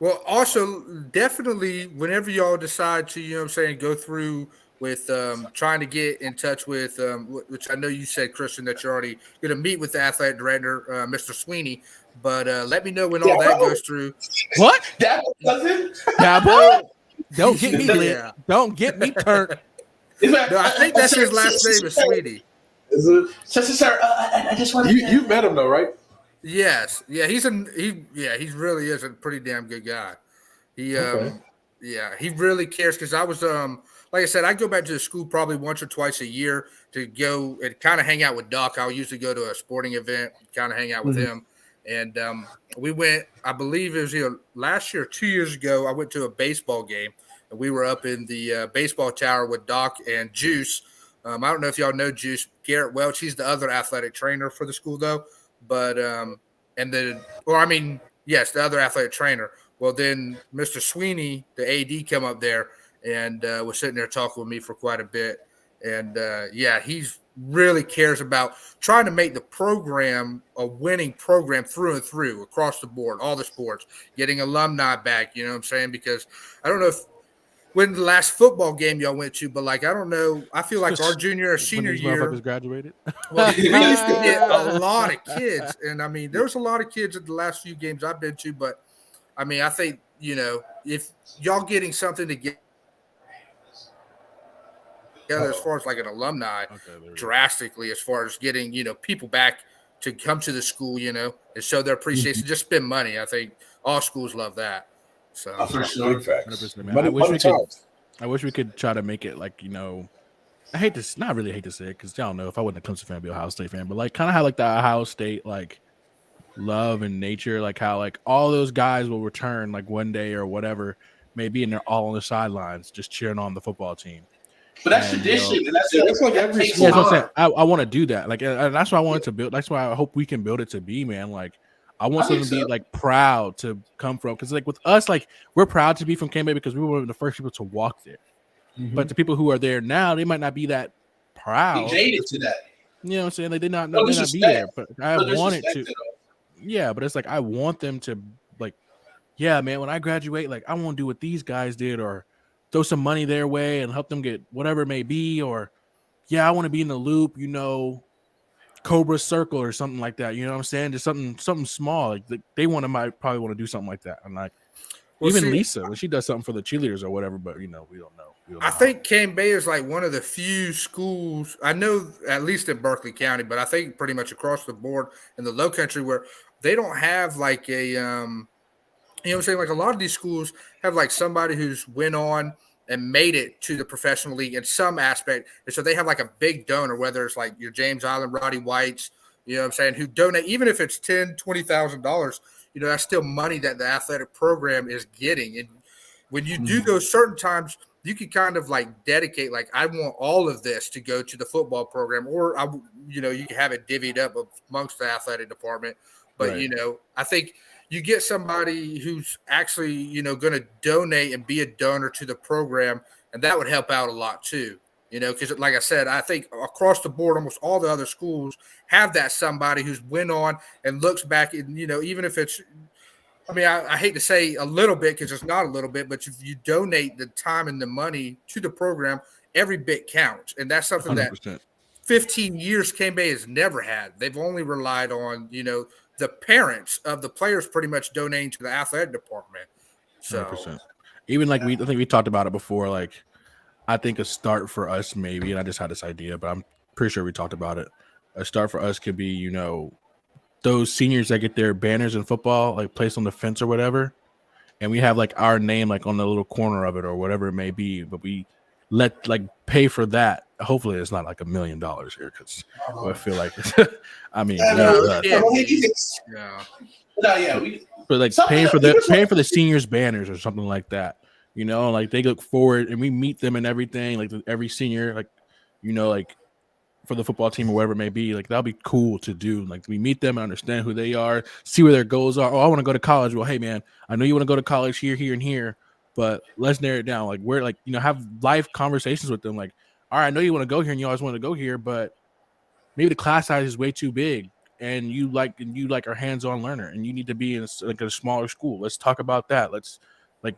Well, also, definitely, whenever y'all decide to, go through with trying to get in touch with, which I know you said, Christian, that you're already going to meet with the athletic director, Mr. Sweeney, but let me know when all that goes through. What? Dabo? Don't get me lit. Don't get me turned. No, I think that's his last name is Sweeney. Is it? Sir, I just want to. You met him though, right? Yes. Yeah, he really is a pretty damn good guy. He really cares because I was like I said, I go back to the school probably once or twice a year to go and kind of hang out with Doc. I'll usually go to a sporting event, kind of hang out with him. And we went, I believe it was either last year or 2 years ago, I went to a baseball game, and we were up in the baseball tower with Doc and Juice. I don't know if y'all know Juice, Garrett Welch. He's the other athletic trainer for the school, though. But the other athletic trainer. Well, then Mr. Sweeney, the AD, come up there and was sitting there talking with me for quite a bit. And he's really cares about trying to make the program a winning program through and through across the board, all the sports, getting alumni back. You know what I'm saying? Because I don't know when the last football game y'all went to, but I don't know. I feel like our junior or senior year graduated. Well, we used to get a lot of kids, and there was a lot of kids at the last few games I've been to. But I think if y'all getting something to get together as far as an alumni, drastically as far as getting people back to come to the school, and show their appreciation, just spend money. I think all schools love that. So for sure. Big facts. I wish we could try to make it I hate to not really hate to say it because I don't know if I wasn't a Clemson fan, I'd be an Ohio State fan, but kind of how the Ohio State love and nature, how all those guys will return one day or whatever, maybe, and they're all on the sidelines just cheering on the football team. But that's tradition, and that's every school. Yeah, that's what I'm saying. I want to do that, and that's why I wanted to build. That's why I hope we can build it to be, man. I want them to be proud to come from, because with us, we're proud to be from Cambridge because we were one of the first people to walk there. But the people who are there now, they might not be that proud. Jaded to that. You know what I'm saying? They not be there, but I wanted to. Yeah, but it's I want them to yeah, man. When I graduate, I want to do what these guys did, or throw some money their way and help them get whatever it may be, or I want to be in the loop, Cobra Circle or something like that. You know what I'm saying? Just something small. They probably want to do something like that. And Lisa, when she does something for the cheerleaders or whatever, but we don't know. I think Cane Bay is one of the few schools I know, at least in Berkeley County, but I think pretty much across the board in the Low Country where they don't have a you know what I'm saying? A lot of these schools have somebody who's went on and made it to the professional league in some aspect. And so they have a big donor, whether it's your James Island, Roddy Whites, you know what I'm saying, who donate, even if it's $10,000, $20,000, that's still money that the athletic program is getting. And when you do those certain times, you can kind of dedicate, I want all of this to go to the football program, or you can have it divvied up amongst the athletic department. But, right. I think you get somebody who's actually, going to donate and be a donor to the program, and that would help out a lot too, because like I said, I think across the board, almost all the other schools have that somebody who's went on and looks back and, even if it's, I hate to say a little bit because it's not a little bit, but if you donate the time and the money to the program, every bit counts. And that's something 100%. That 15 years Cane Bay has never had. They've only relied on, the parents of the players pretty much donating to the athletic department. So 100%. Even I think we talked about it before. I think a start for us maybe, and I just had this idea, but I'm pretty sure we talked about it. A start for us could be, those seniors that get their banners in football, placed on the fence or whatever, and we have like our name like on the little corner of it or whatever it may be, but we pay for that. Hopefully, it's not like $1 million here because I feel like I mean, but like paying for the seniors banners or something like that. Like they look forward and we meet them and everything. Like every senior, like like for the football team or whatever it may be, like that'll be cool to do. Like we meet them and understand who they are, see where their goals are. Oh, I want to go to college. Well, hey man, I know you want to go to college here, and here, but let's narrow it down. Like we're like, have live conversations with them. Like, all right, I know you want to go here and you always want to go here, but maybe the class size is way too big and you like a hands-on learner and you need to be in a smaller school. Let's talk about that. Let's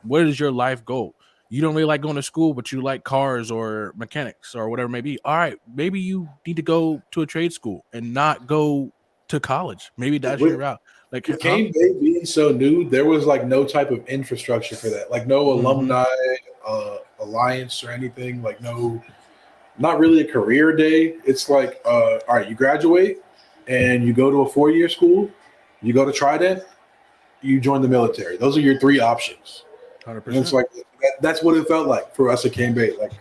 what is your life goal? You don't really like going to school, but you like cars or mechanics or whatever it may be. All right, maybe you need to go to a trade school and not go to college. Maybe that's your route. Like Cane Bay being so new, there was like no type of infrastructure for that. Like no alumni alliance or anything. Like no, not really a career day. It's like, all right, you graduate and you go to a 4-year school. You go to Trident. You join the military. Those are your 3 options. 100%. And it's like that's what it felt like for us at Cane Bay. Like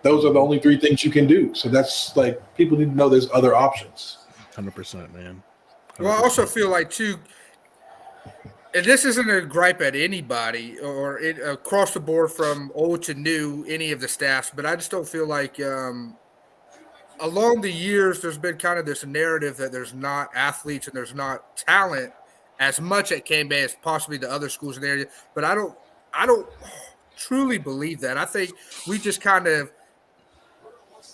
those are the only 3 things you can do. So that's like people need to know there's other options. 100%, man. 100%. Well, I also feel like too, and this isn't a gripe at anybody or across the board from old to new, any of the staffs, but I just don't feel like along the years there's been kind of this narrative that there's not athletes and there's not talent as much at Cane Bay as possibly the other schools in the area. But I don't truly believe that. I think we just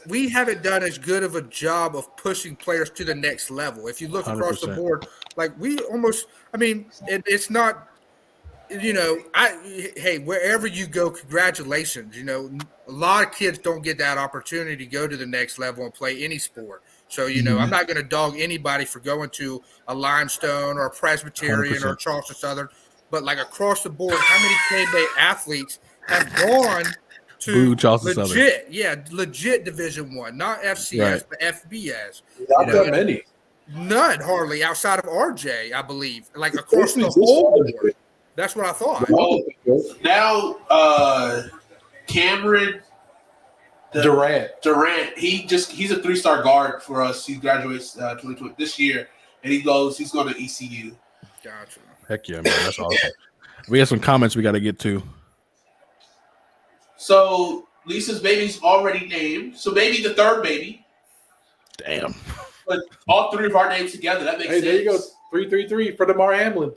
we haven't done as good of a job of pushing players to the next level. If you look across 100%. the board, like we almost, it's not, hey, wherever you go, congratulations. A lot of kids don't get that opportunity to go to the next level and play any sport. So, I'm not going to dog anybody for going to a Limestone or a Presbyterian 100%. or a Charleston Southern, but like across the board, how many Cane Bay athletes have gone to legit Division I, not FCS, but FBS. Not that many. None, hardly, outside of RJ, I believe. Like across the whole board. That's what I thought. Now, Cameron Durant, he's a 3-star guard for us. He graduates 2020 this year, and he's going to ECU. Gotcha. Heck yeah, man. That's awesome. We have some comments we got to get to. So Lisa's baby's already named. So maybe the 3rd baby. Damn. But all 3 of our names together, that makes sense. There you go. 333 for DeMar Hamlin.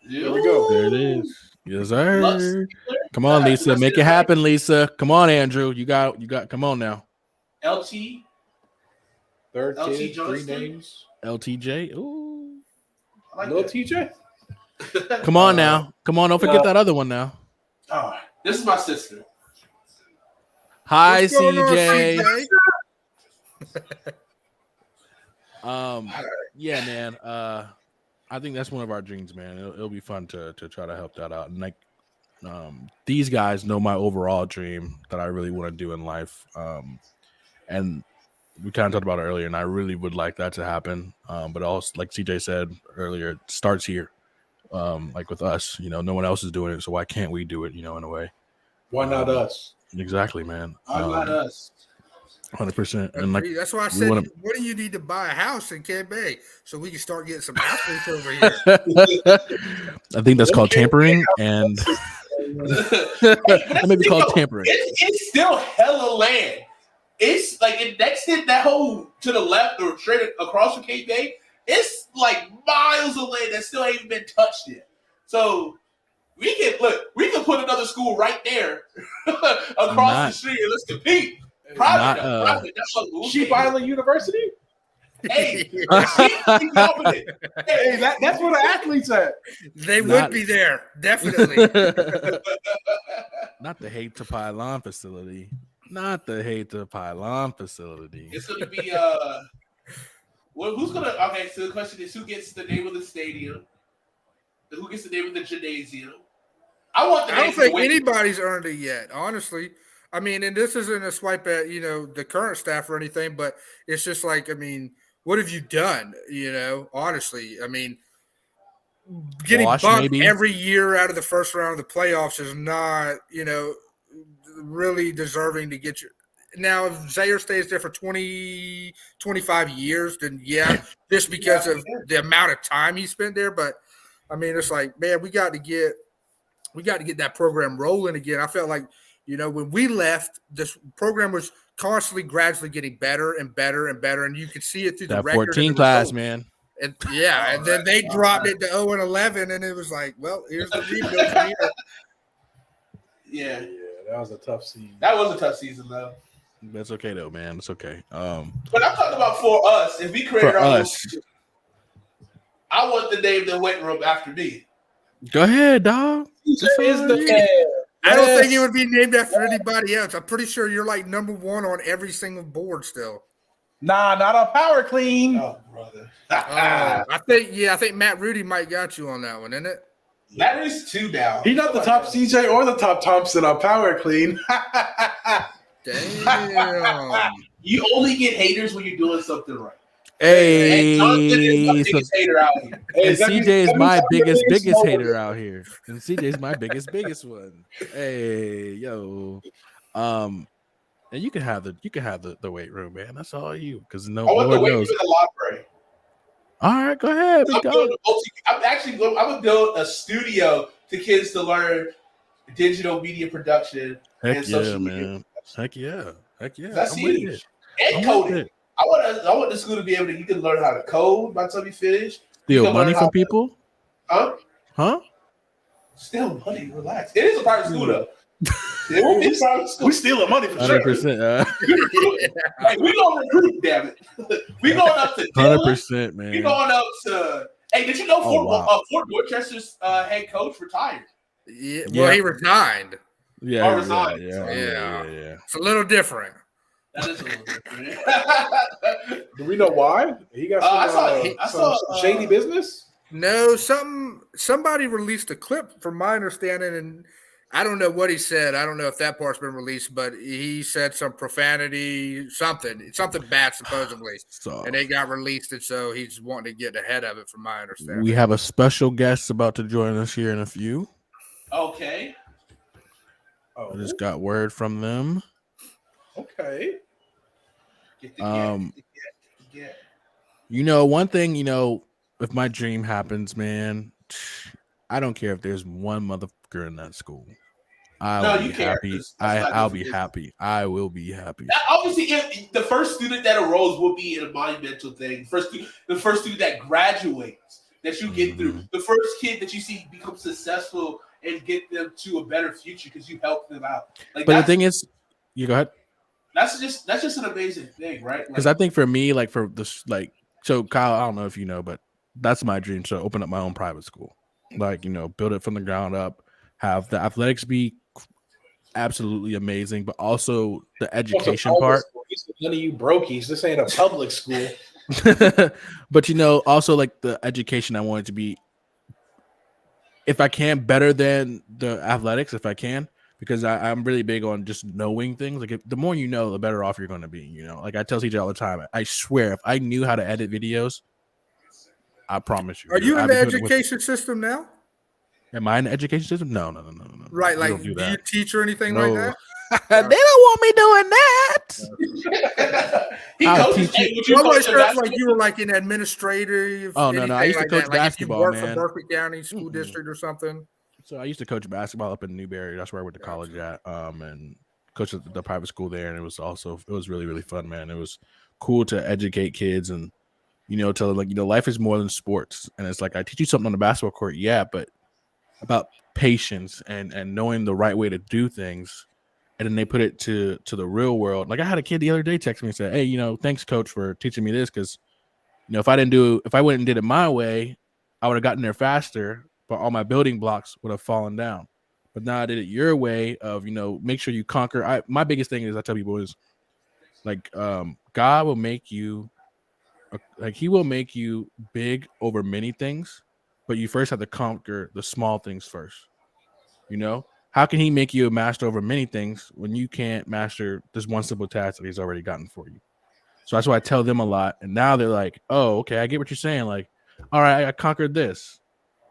There we go. There it is. Yes, sir. Come on, Lisa. Make it happen, Lisa. Come on, Andrew. You got. Come on now. LT. 3rd LT kid, Johnston. 3 names. LTJ. Ooh. I like Little that. TJ. Come on now. Come on. Don't forget that other one now. Oh, this is my sister. Hi, What's going on, CJ. CJ? Yeah, man. I think that's one of our dreams, man. It'll be fun to try to help that out. And like, these guys know my overall dream that I really want to do in life. And we kind of talked about it earlier, and I really would like that to happen. But also, like CJ said earlier, it starts here. Like with us, no one else is doing it, so why can't we do it? In a way. Why not us? Exactly, man. Why not us? 100%. And like, That's why I said, what do you need to buy a house in Cane Bay so we can start getting some athletes over here? I think that's called tampering, and that may be called tampering. It's still hella land. It's like next to that whole to the left or straight across from Cape Bay. It's like miles of land that still ain't even been touched yet. So we can put another school right there across the street and let's compete. Private. That's what Sheep Island University. Hey, hey, that's where the athletes at. They would be there, definitely. Not the Hate to Pylon facility. Not the Hate to Pylon facility. It's gonna be who's gonna? Okay, so the question is, who gets the name of the stadium? Who gets the name of the gymnasium? I don't think anybody's earned it yet, honestly. I mean, and this isn't a swipe at, the current staff or anything, but it's just like, what have you done? Honestly, getting Wash, bumped maybe. every year out of the first round of the playoffs is not, really deserving to get you. Now, if Zaire stays there for 20, 25 years, then just because of the amount of time he spent there. But I mean, it's like, man, we got to get that program rolling again. I felt like, when we left, this program was constantly, gradually getting better and better and better, and you could see it through the That record. 14 class, man. And and then they dropped it to 0-11, and it was like, well, here's the rebuild from here. Yeah, that was a tough season. That was a tough season, though. That's okay though, man. It's okay. But I'm talking about for us. If we created our own, I want the name the weight room after me. Go ahead, dog. I don't think it would be named after anybody else. I'm pretty sure you're like number one on every single board still. Nah, not on Power Clean. Oh, brother. I think Matt Rudy might got you on that one, isn't it? Matt Rudy's 2 down. He's not the top CJ or the top Thompson on Power Clean. Damn. You only get haters when you're doing something right. Hey, Thompson is the biggest hater out here. And CJ is my biggest hater out here. And CJ is my biggest one. Hey, yo. And you can have the weight room, man. That's all you, because no one knows. In the library. All right, go ahead. I'm gonna build a studio to kids to learn digital media production and social media. Heck yeah. That's huge. And coding. I want the school to be able to. You can learn how to code by the time you finish. Steal money from people? Huh? Steal money? Relax. It is a private school though. It won't be a private school. We stealing money for 100%. Hey, we gonna recruit, damn it. We going up to 100%, man. We going up to. Hey, did you know Fort Worcester's head coach retired? Yeah. Well, he resigned. Yeah. It's a little different. That is a little different. Do we know why? He got some shady business? No, somebody released a clip from my understanding, and I don't know what he said. I don't know if that part's been released, but he said some profanity, something bad supposedly, and it got released, and so he's wanting to get ahead of it from my understanding. We have a special guest about to join us here in a few. Okay. I just got word from them. Okay. One thing, if my dream happens, man, I don't care if there's one motherfucker in that school. I'll be happy. I'll be happy. I will be happy. Obviously, if the first student that enrolls will be a monumental thing. The first student that graduates, that you get through. The first kid that you see become successful and get them to a better future because you helped them out. But the thing is, you go ahead. That's just an amazing thing, right? Because I think for me, so Kyle, I don't know if you know, but that's my dream. So open up my own private school, build it from the ground up, have the athletics be absolutely amazing, but also the education part. None of you brokies. This ain't a public school. But also like the education, I want it to be, if I can, better than the athletics, if I can. Because I'm really big on just knowing things. Like the more you know, the better off you're going to be. Like I tell CJ all the time. I swear, if I knew how to edit videos, I promise you. Are you in the education system now? Am I in the education system? No. Right, like do you teach or anything like that? They don't want me doing that. He coaches. You were like an administrator. Oh no, I used to coach basketball. Like if you work for Berkeley County School District or something. So I used to coach basketball up in Newberry. That's where I went to college at, and coached at the private school there. And it was really, really fun, man. It was cool to educate kids and, tell them life is more than sports. And it's like, I teach you something on the basketball court. Yeah. But about patience and knowing the right way to do things. And then they put it to the real world. Like I had a kid the other day text me and said, hey, thanks coach for teaching me this. Cause if I went and did it my way, I would have gotten there faster. But all my building blocks would have fallen down. But now I did it your way of, make sure you conquer. My biggest thing is I tell people is God will make you he will make you big over many things, but you first have to conquer the small things first. How can he make you a master over many things when you can't master this one simple task that he's already gotten for you? So that's why I tell them a lot. And now they're like, oh, okay, I get what you're saying. Like, all right, I conquered this.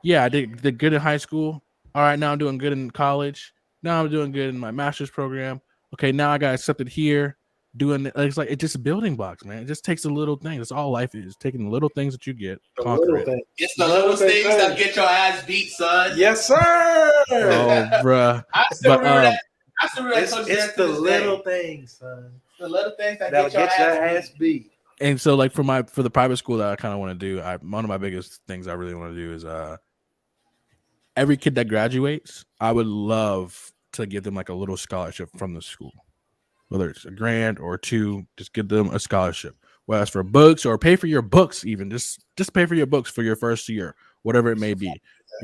Yeah, I did good in high school. All right, now I'm doing good in college. Now I'm doing good in my master's program. Okay, now I got accepted here. It's like it's just building blocks, man. It just takes the little things. That's all life is. Taking the little things that you get, The conquer little it. things. It's the little things that get your ass beat, son. Yes, sir. Oh, bruh. I still But remember that. I still remember It's, that. it's the little things, son. The little things that That'll get your ass beat. And so, like for the private school that I kind of want to do, one of my biggest things I really want to do is every kid that graduates, I would love to give them like a little scholarship from the school, whether it's a grand or two. Just give them a scholarship, whether it's for books or pay for your books, even just pay for your books for your first year, whatever it may be.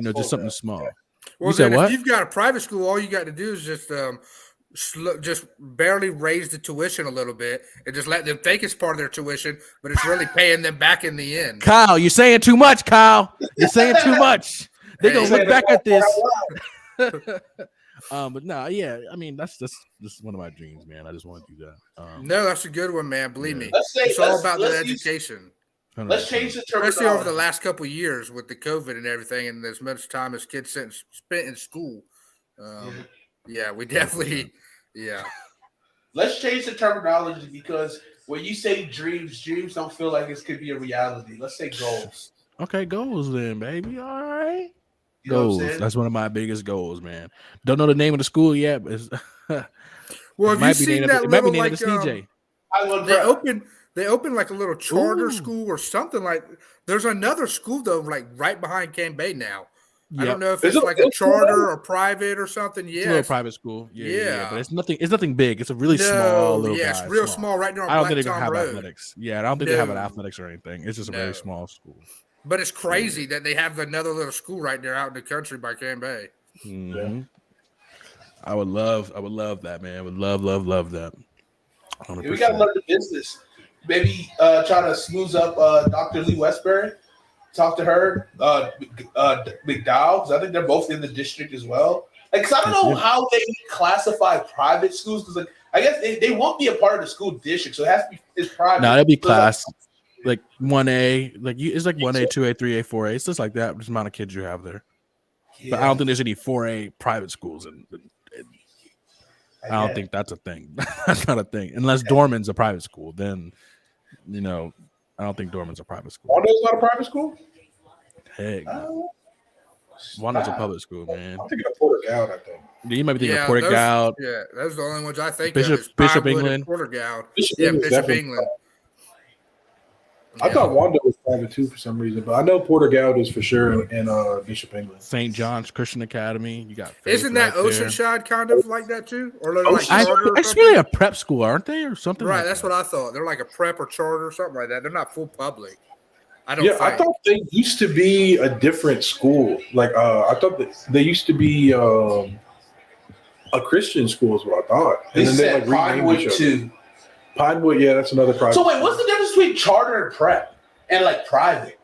Just something small. Well, then if you've got a private school, all you got to do is just barely raise the tuition a little bit and just let them think it's part of their tuition, but it's really paying them back in the end. Kyle, you're saying too much, Kyle. You're saying too much. They're going to look back at this. But no, yeah, I mean, that's one of my dreams, man. I just want to do that. No, that's a good one, man. Believe me. It's all about the education. Let's change the terminology. Especially over the last couple of years with the COVID and everything, and as much time as kids spent in school. Yeah, we definitely, yeah. Let's change the terminology because when you say dreams don't feel like it could be a reality. Let's say goals. Okay, goals then, baby. All right. You know what I'm Goals. That's one of my biggest goals, man. Don't know the name of the school yet, but it's well, have you seen that it might be little named like CJ. They opened like a little charter school or something like. There's another school though, like right behind Cane Bay now. Yep. I don't know if it's like a charter or private or something. Yeah, it's a little private school. Yeah, but it's nothing. It's nothing big. It's a really small little. Yeah, it's real small right there on I don't think Black they're gonna have Road. Athletics. Yeah, I don't think they have an athletics or anything. It's just a very small school. But it's crazy that they have another little school right there out in the country by Cane Bay. Mm-hmm. I would love that, man. I would love that. 100%. Yeah, we gotta learn the business. Maybe try to smooth up Dr. Lee Westbury. Talk to her, McDowell, because I think they're both in the district as well. Like, cause I don't know how they classify private schools, because like I guess they won't be a part of the school district, so it has to be it's private. No, that'd be class. Like 1A, it's like 1A, 2A, 3A, 4A. It's just like that. Just the amount of kids you have there. Yeah. But I don't think there's any 4A private schools. I don't think that's a thing. That's not a thing. Unless Dorman's a private school, then I don't think Dorman's a private school. Wando's not a private school? Heck no. Wando's a public school, man. I'm thinking of Porter-Goud, I think. You might be thinking of Porter-Goud. Yeah, those are the only ones I think of. Bishop England. Porter-Goud. Bishop England. I thought Wando was private too for some reason, but I know Porter-Goud is for sure in Bishop England. St. John's Christian Academy. You got. Isn't that Oceanside kind of like that too, or like it's really a prep school, aren't they, or something? Right, like that's what I thought. They're like a prep or charter or something like that. They're not full public. I thought they used to be a different school. Like I thought that they used to be a Christian school is what I thought. And then they like Pinewood too. Pinewood, yeah, that's another private. So wait, what's the difference between charter and prep and like private?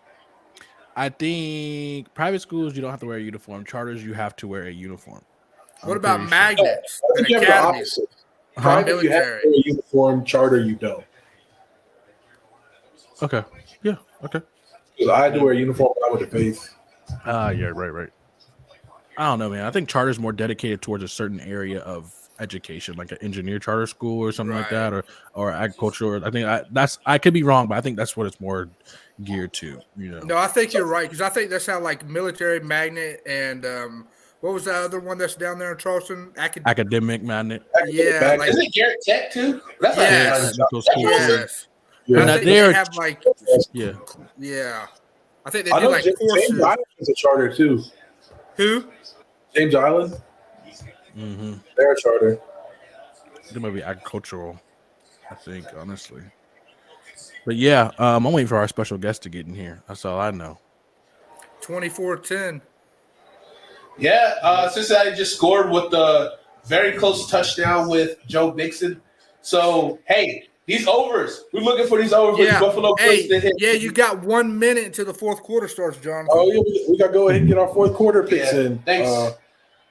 I think private schools you don't have to wear a uniform. Charters you have to wear a uniform. What about magnets? I think you have the opposite. Private you have to wear a uniform. Charter you don't. Okay. Yeah. Okay. Because I had to wear a uniform when I went to Faith. Yeah. Right. I don't know, man. I think charter is more dedicated towards a certain area of education, like an engineer charter school or something like that, or agriculture. I think I could be wrong, but I think that's what it's more geared to. No, I think you're right, because I think that's how like military magnet and what was the other one that's down there in Charleston? Academic magnet. Yeah, like, isn't it Garrett Tech too? That's yes. Yeah. I think they have like yeah. I think they do like courses. James Island is a charter too. Who? James Island. Mm-hmm. They're a charter. They might be agricultural, I think, honestly. But yeah, I'm waiting for our special guest to get in here. That's all I know. 24-10. Yeah, Cincinnati just scored with the very close touchdown with Joe Mixon. So, hey, these overs. We're looking for these overs with Buffalo Bills to hit. Yeah, you got 1 minute until the fourth quarter starts, Jonathan. Oh, yeah, we got to go ahead and get our fourth quarter picks in. Thanks.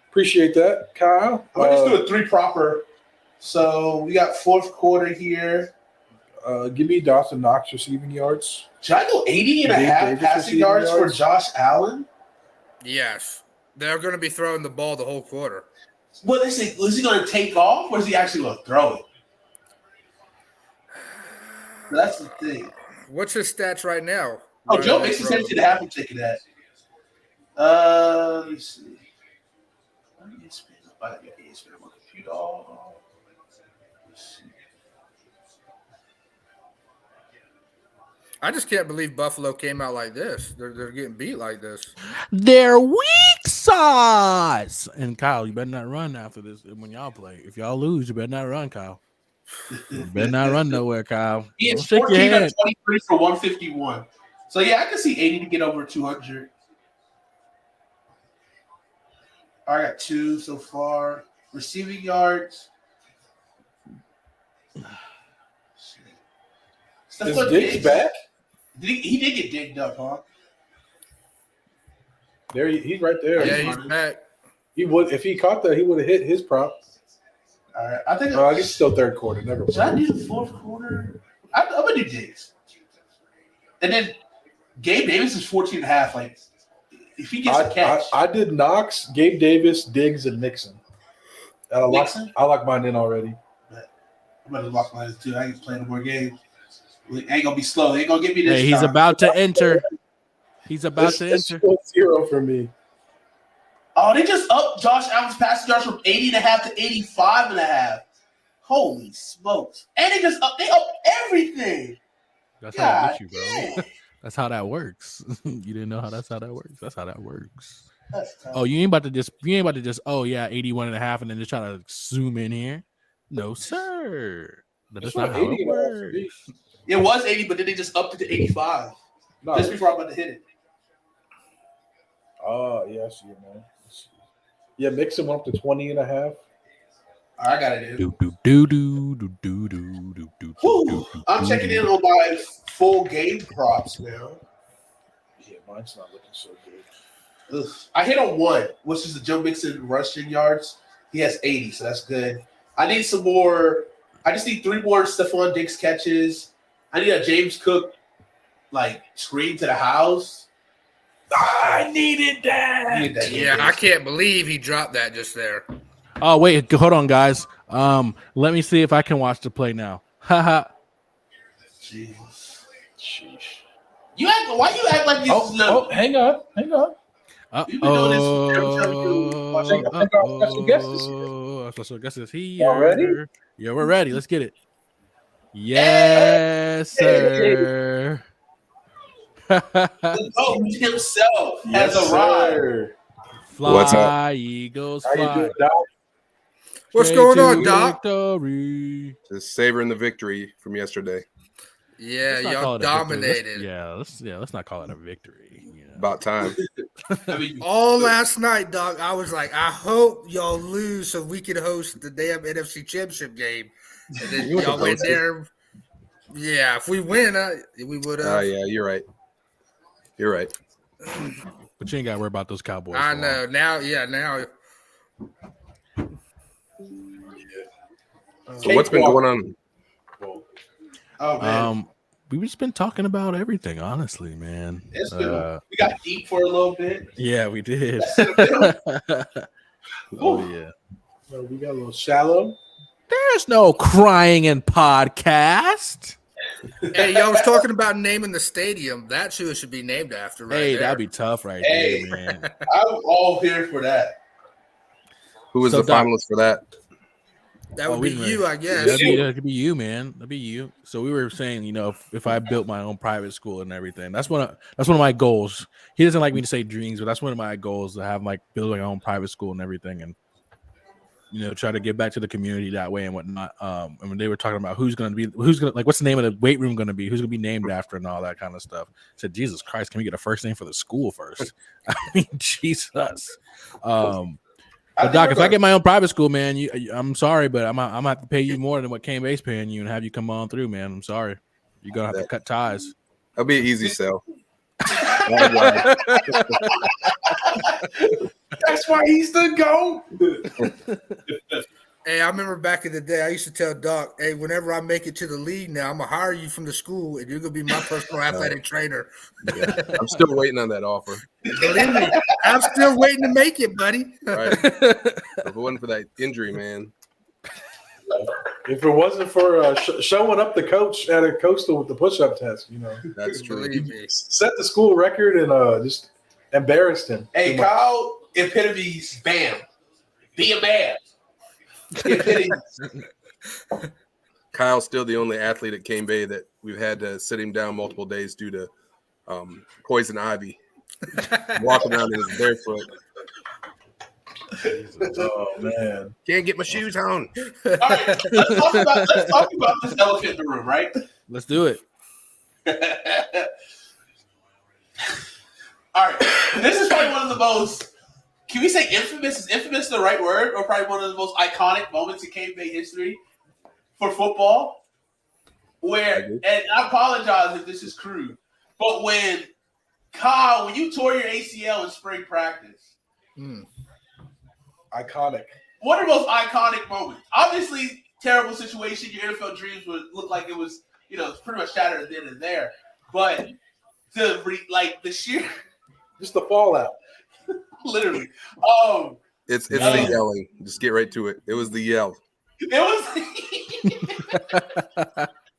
Appreciate that, Kyle. We'll just do a 3 proper. So we got fourth quarter here. Give me Dawson Knox receiving yards. Should I go 80 and a half passing yards for Josh Allen? Yes. They're going to be throwing the ball the whole quarter. What they say? Is he going to take off, or is he actually going to throw it? That's the thing. What's his stats right now? Oh, Joe Mixon's headed to the half. I'm taking that. Let me see. I got ESPN on my computer. Let's see. I just can't believe Buffalo came out like this. They're getting beat like this. They're weak sauce. And Kyle, you better not run after this when y'all play. If y'all lose, you better not run, Kyle. You better not run nowhere, Kyle. He is Don't shake your 14 of head. 23 for 151. So, yeah, I can see 80 to get over 200. I got 2 so far. Receiving yards. Is Diggs back? He did get digged up, huh? There, he's right there. Yeah, he's back. He would if he caught that, he would have hit his prop. All right, I think. I guess it's still third quarter. Never mind. Should I do the fourth quarter? I'm gonna do Diggs, and then Gabe Davis is 14.5. Like, if he gets a catch, I did Knox, Gabe Davis, Diggs, and Mixon. I locked mine in already. I'm gonna lock mine too. I ain't playing no more games. We ain't gonna be slow. They ain't gonna get me this. Hey, he's time. about to enter. He's about to That's enter. 0 for me. Oh, they just upped Josh Allen's passing yards from 80.5 to 85.5. Holy smokes! And they upped everything. That's how it gets you, bro. That's how that works. You didn't know that's how that works. That's how that works. Oh, you ain't about to just 81.5 and then just try to zoom in here. No, sir. That's not how it works. It was 80, but then they just upped it to 85. No. Just before I'm about to hit it. Oh, yeah, I see it, man. Yeah, Mixon went up to 20.5. I got it in. I'm checking in on my full game props now. Yeah, mine's not looking so good. Ugh. I hit on 1, which is the Joe Mixon rushing yards. He has 80, so that's good. I need some more. I just need 3 more Stephon Diggs catches. I need a James Cook screen to the house. I needed that. Yeah, I can't believe he dropped that just there. Oh, wait, hold on, guys. Let me see if I can watch the play now. Haha. Jeez. Sheesh. Why you act like you little? Hang on. You've been doing this every time you Special guest is here. Y'all ready? Yeah, we're ready. Let's get it. Yes, sir. The GOAT himself has arrived. Fly, What's up? Eagles, How you fly. doing, Doc? What's Straight going to on, Doc? victory. Just savoring the victory from yesterday. Yeah, Let's not call y'all it a victory. dominated. Let's not call it a victory. You know? About time. I mean, All last night, Doc, I was like, I hope y'all lose so we can host the damn NFC Championship game. And then You went y'all to went host it. there. Yeah, if we win, we would have. Yeah, you're right. You're right. But you ain't got to worry about those Cowboys. I for know. long. Now. So what's been going on? oh man, We've just been talking about everything, honestly, man. it's been, we got deep for a little bit. Yeah, we did. Oh yeah. So we got a little shallow. There's no crying in podcast. Hey, y'all was talking about naming the stadium. That should be named after. Right Hey, there. that'd be tough, right Hey. there, man. I'm all here for that. Who was So, the Doc- finalist for that? That would we be didn't you, I guess. That could be you, man. That'd be you. So we were saying, if I built my own private school and everything, that's one of my goals. He doesn't like me to say dreams, but that's one of my goals, to have build my own private school and everything, and try to give back to the community that way and whatnot. And when they were talking about what's the name of the weight room going to be, who's going to be named after, and all that kind of stuff, I said, Jesus Christ, can we get a first name for the school first? I mean, Jesus. But Doc, if I get my own private school, man, I'm sorry, but I'm gonna have to pay you more than what Kane Bay's paying you, and have you come on through, man. I'm sorry, you're gonna have to cut ties. That'll be an easy sell. That's why he's the GOAT. Hey, I remember back in the day, I used to tell Doc, hey, whenever I make it to the league now, I'm going to hire you from the school, and you're going to be my personal athletic trainer. Yeah. I'm still waiting on that offer. Believe me, I'm still waiting to make it, buddy. Right. If it wasn't for that injury, man. If it wasn't for showing up the coach at a coastal with the push-up test, That's true. Believe me. set the school record and just embarrassed him. Hey, Kyle epitomes BAM. Be a man. Kyle's still the only athlete at Cane Bay that we've had to sit him down multiple days due to poison ivy. Walking around in his barefoot. Oh man, Can't get my shoes on. All right, let's talk about this elephant in the room, right? Let's do it. All right, this is probably one of the most. Can we say infamous? Is infamous the right word, or probably one of the most iconic moments in Cane Bay history for football? Where, and I apologize if this is crude, but when you tore your ACL in spring practice. iconic. One of the most iconic moments. Obviously, terrible situation. Your NFL dreams would look like it was, it's pretty much shattered then and there. But the sheer, Just the fallout. literally. It's the yelling. Just get right to it. It was the yell. It was.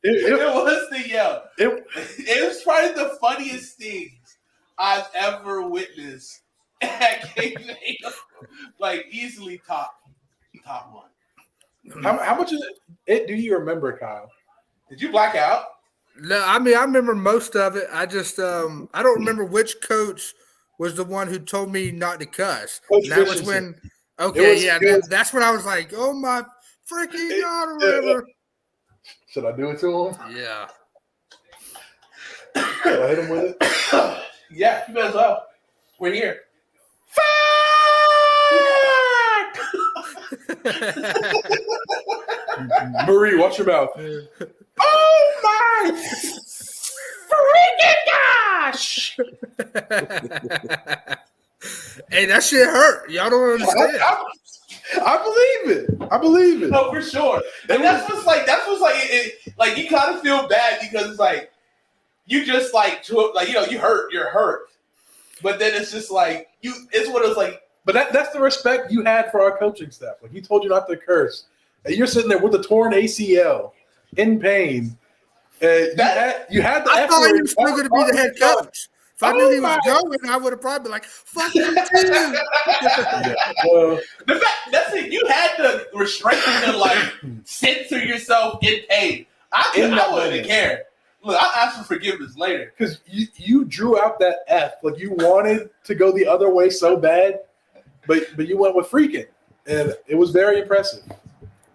It was the yell. It was probably the funniest things I've ever witnessed at Cane Bay. Like easily top one. How much of it do you remember, Kyle? Did you black out? No, I mean, I remember most of it. I just I don't remember which coach was the one who told me not to cuss. That was when that's when I was like, oh my freaking God or whatever. Should I do it to him? Yeah. Should I hit him with it? Yeah, you might as well. We're here. Marie, watch your mouth. Oh my freaking gosh! Hey, that shit hurt. Y'all don't understand. I believe it. No, for sure. And that's what's like. Like you kind of feel bad because it's like you just you hurt. You're hurt. But then it's just like it's what it's like. But that's the respect you had for our coaching staff. Like he told you not to curse, and you're sitting there with a torn ACL, in pain. You had the. I thought he was still going to be the head coach. If I knew he was going, I would have probably been like, "Fuck you too." The fact that's it. You had the restraint to censor yourself in pain. I wouldn't care. Look, I'll ask for forgiveness later because you drew out that F. Like you wanted to go the other way so bad, but you went with freaking, and it was very impressive.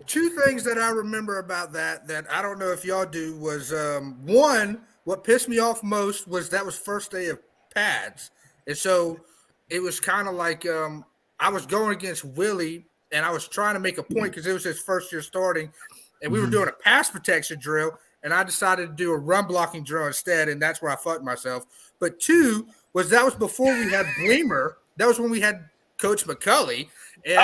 Two things that I remember about that I don't know if y'all do was one. What pissed me off most was that was first day of pads. And so it was kind of like I was going against Willie and I was trying to make a point because it was his first year starting. And we were doing a pass protection drill. And I decided to do a run blocking drill instead. And that's where I fucked myself. But two was that was before we had Bleemer. That was when we had Coach McCulley. And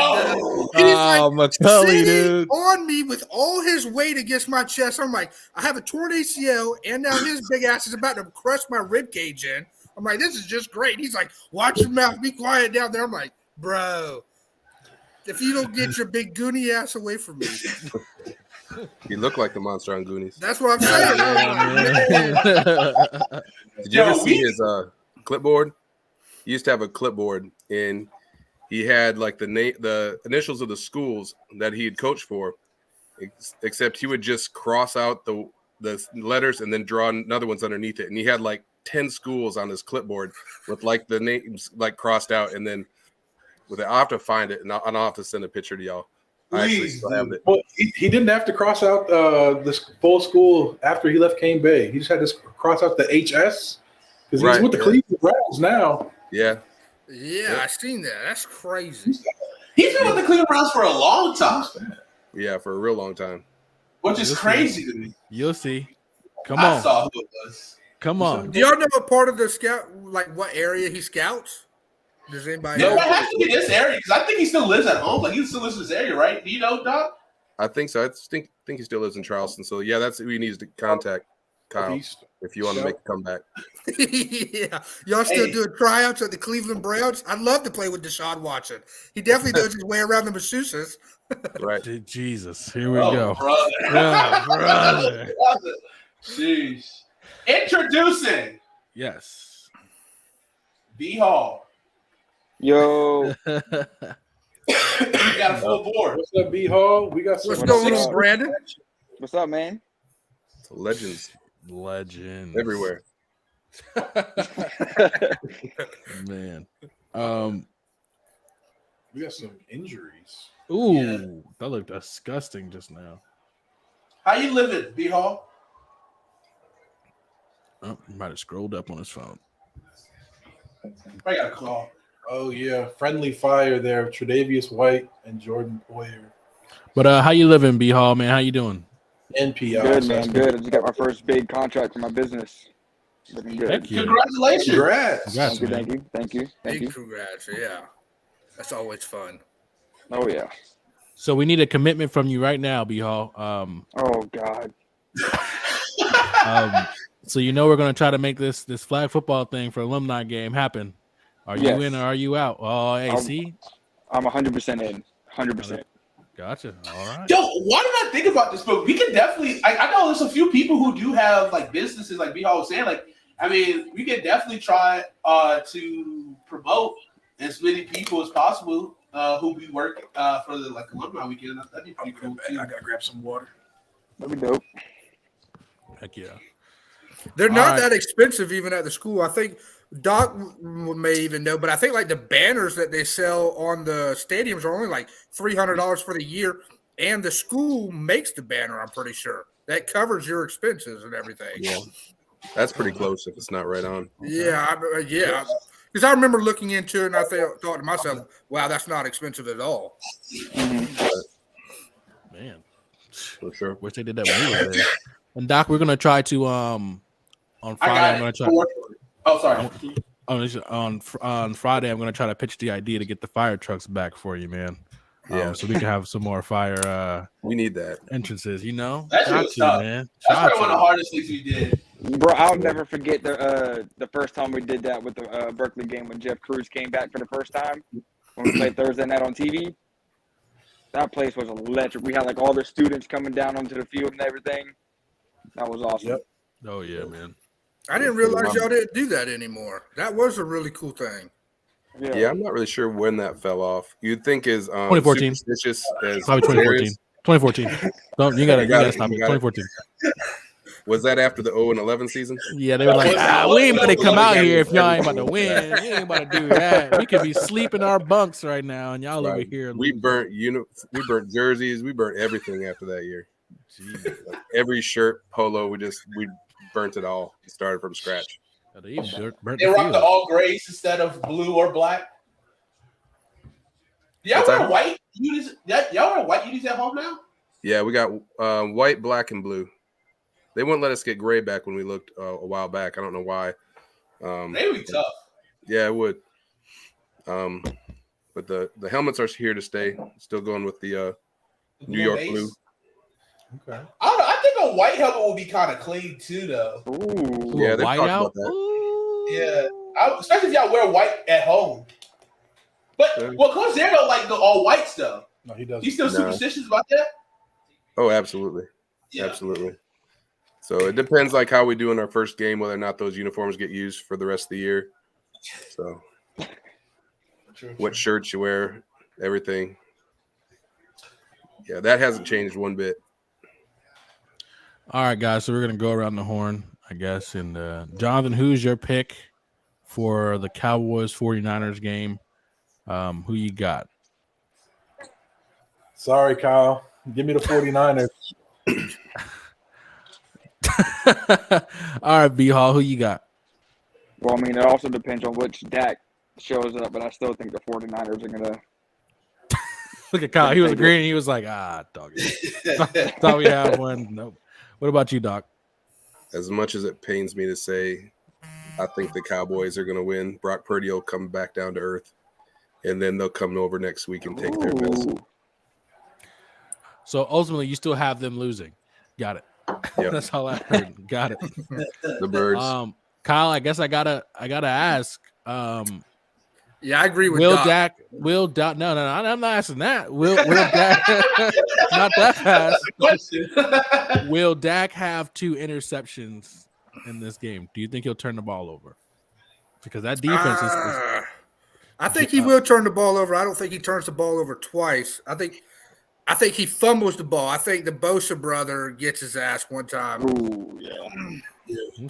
he's McCulley, dude, on me with all his weight against my chest. I'm like, I have a torn ACL, and now his big ass is about to crush my rib cage in. I'm like, this is just great. He's like, watch your mouth, be quiet down there. I'm like, bro, if you don't get your big goonie ass away from me. You look like the monster on Goonies. That's what I'm saying. Did you ever see his clipboard? He used to have a clipboard, and he had like the initials of the schools that he had coached for, except he would just cross out the letters and then draw another ones underneath it. And he had like 10 schools on his clipboard with like the names like crossed out. And then I'll have to find it, and I'll have to send a picture to y'all. I actually still have it. Well, he didn't have to cross out this full school after he left Cane Bay. He just had to cross out the HS because he's with the Cleveland Browns now. Yeah. Yeah, I seen that. That's crazy. He's been with the Cleveland Browns for a long time. Yeah, for a real long time. Which is crazy to me. You'll see. Come I on. saw who it was. Come on. Do y'all know a part of the scout, like what area he scouts? Does anybody It know? might have to be this area because I think he still lives at home. Like he still lives in this area, right? Do you know, Doc? I think so. I think he still lives in Charleston. So yeah, that's who he needs to contact, Kyle, East. if you want to make a comeback. Yeah, y'all still doing tryouts at the Cleveland Browns? I'd love to play with Deshaun Watson. He definitely knows his way around the masseuses. Right. Jesus, here we Oh, go. brother. Oh, brother. Jeez. Introducing Yes. B Hall. Yo, You got a full board. What's up, B Hall? We got some What's going up? on, Brandon? what's up, man? Legends Legend. everywhere. Man. We got some injuries. Ooh, Yeah. that looked disgusting just now. How you living, B Hall? Oh, he might have scrolled up on his phone. I got a call. Oh yeah, friendly fire there. Tre'Davious White and Jordan Poyer. But how you living, B Hall, man? How you doing? NPI. Good, man. Good. I just got my first big contract for my business. Looking good. Heck yeah. Congratulations. Congrats. Congrats, man. Thank you. Thank you. Thank Big you. congrats. Yeah. That's always fun. Oh yeah. So we need a commitment from you right now, B Hall. Oh God. So you know we're gonna try to make this flag football thing for alumni game happen. Are you Yes. in or are you out? Oh, hey, see, I'm 100% in. 100%. gotcha. All right. Yo, why did I think about this? But we can definitely. I know there's a few people who do have like businesses, like B Hall was saying. Like, I mean, we can definitely try to promote as many people as possible who we work for the like alumni weekend. That'd be pretty cool too. I gotta grab some water. That'd be dope. Heck yeah. They're All not right. that expensive even at the school. I think Doc may even know, but I think like the banners that they sell on the stadiums are only like $300 for the year, and the school makes the banner. I'm pretty sure that covers your expenses and everything. Yeah. That's pretty close if it's not right on. Yeah, yeah. Because I remember looking into it and I thought to myself, "Wow, that's not expensive at all." Man, For sure. wish they did that when we were there. And Doc, we're gonna try to on I Friday. got I'm gonna it. try. Oh, sorry. On Friday, I'm gonna try to pitch the idea to get the fire trucks back for you, man. Yeah. So we can have some more fire We need that. entrances. You know, That shit got was to, tough. man. That's Got probably one of to. the hardest things we did. Bro, I'll never forget the first time we did that with the Berkeley game when Jeff Cruz came back for the first time when we played Thursday night on TV. That place was electric. We had like all the students coming down onto the field and everything. That was awesome. Yep. Oh yeah, man. I didn't realize y'all didn't do that anymore. That was a really cool thing. Yeah, I'm not really sure when that fell off. You'd think is 2014. superstitious as Probably 2014. 2014. Don't you gotta You got it, stop it. you got it. 2014. Was that after the 0-11 season? Yeah, they were like, we ain't about to come out here if y'all ain't about to win. We ain't about to do that. We could be sleeping in our bunks right now, and y'all over Right. here. We losing. we burnt jerseys, we burnt everything after that year. Jeez. Like every shirt, polo, we burnt it all. Started from scratch. They even burnt They the rock the field. all grays instead of blue or black. Y'all What's wear that? white unis? Y'all wear white unis at home now? Yeah, we got white, black, and blue. They wouldn't let us get gray back when we looked a while back. I don't know why. They would be tough. Yeah, it would. But the helmets are here to stay. Still going with the New York base. blue. Okay. I don't know. I think a white helmet will be kind of clean too, though. Ooh. Yeah, they've white talked out. about that. Ooh. Yeah, especially if y'all wear white at home. But Yeah. well, Coach Zero don't like the all white stuff. No, he doesn't. You still No. superstitious about that? Oh, absolutely. Yeah. Absolutely. So it depends like how we do in our first game, whether or not those uniforms get used for the rest of the year. So what shirts you wear, everything. Yeah, that hasn't changed one bit. All right, guys. So we're gonna go around the horn, I guess. And Jonathan, who's your pick for the Cowboys 49ers game? Who you got? Sorry, Kyle. Give me the 49ers. All right, B Hall, who you got? Well, I mean, it also depends on which Dak shows up, but I still think the 49ers are going to. Look at Kyle. He was agreeing. He was like, dog. Thought we had one. Nope. What about you, Doc? As much as it pains me to say, I think the Cowboys are going to win. Brock Purdy will come back down to earth, and then they'll come over next week and take their Bills. Ooh. So ultimately, you still have them losing. Got it. Yep. That's all I heard. Got it. The Birds. Kyle, I guess I gotta ask. Yeah, I agree with Will Doc. Dak? Will Dak? No, I'm not asking that. Will Dak? Not that fast. Question. Will Dak have 2 interceptions in this game? Do you think he'll turn the ball over? Because that defense is I think he will turn the ball over. I don't think he turns the ball over twice. I think he fumbles the ball. I think the Bosa brother gets his ass one time. Ooh, yeah.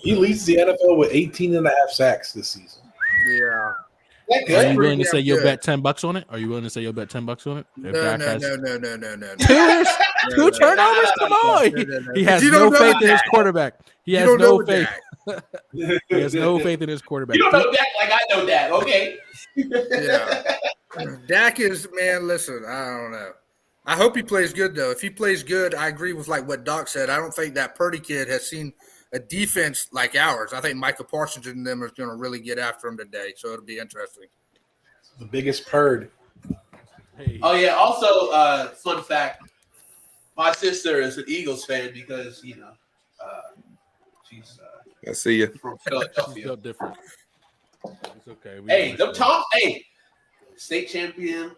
He leads the NFL with 18 and a half sacks this season. Yeah. Are you willing to say you'll good. bet $10 on it? Are you willing to say you'll bet $10 on it? If No. Dak has No. 2 turnovers, come on. He has You no don't know faith in his Dak. quarterback. He You has don't know no faith. Dak. He has no faith in his quarterback. You don't know Dak like I know Dak, okay? Yeah. Dak is, man, listen, I don't know. I hope he plays good, though. If he plays good, I agree with like what Doc said. I don't think that Purdy kid has seen a defense like ours. I think Michael Parsons and them are going to really get after him today, so it'll be interesting. The biggest purd. Hey. Oh yeah. Also, fun fact: my sister is an Eagles fan because she's I see you. from She's Philadelphia. built different. It's okay. Hey, state champion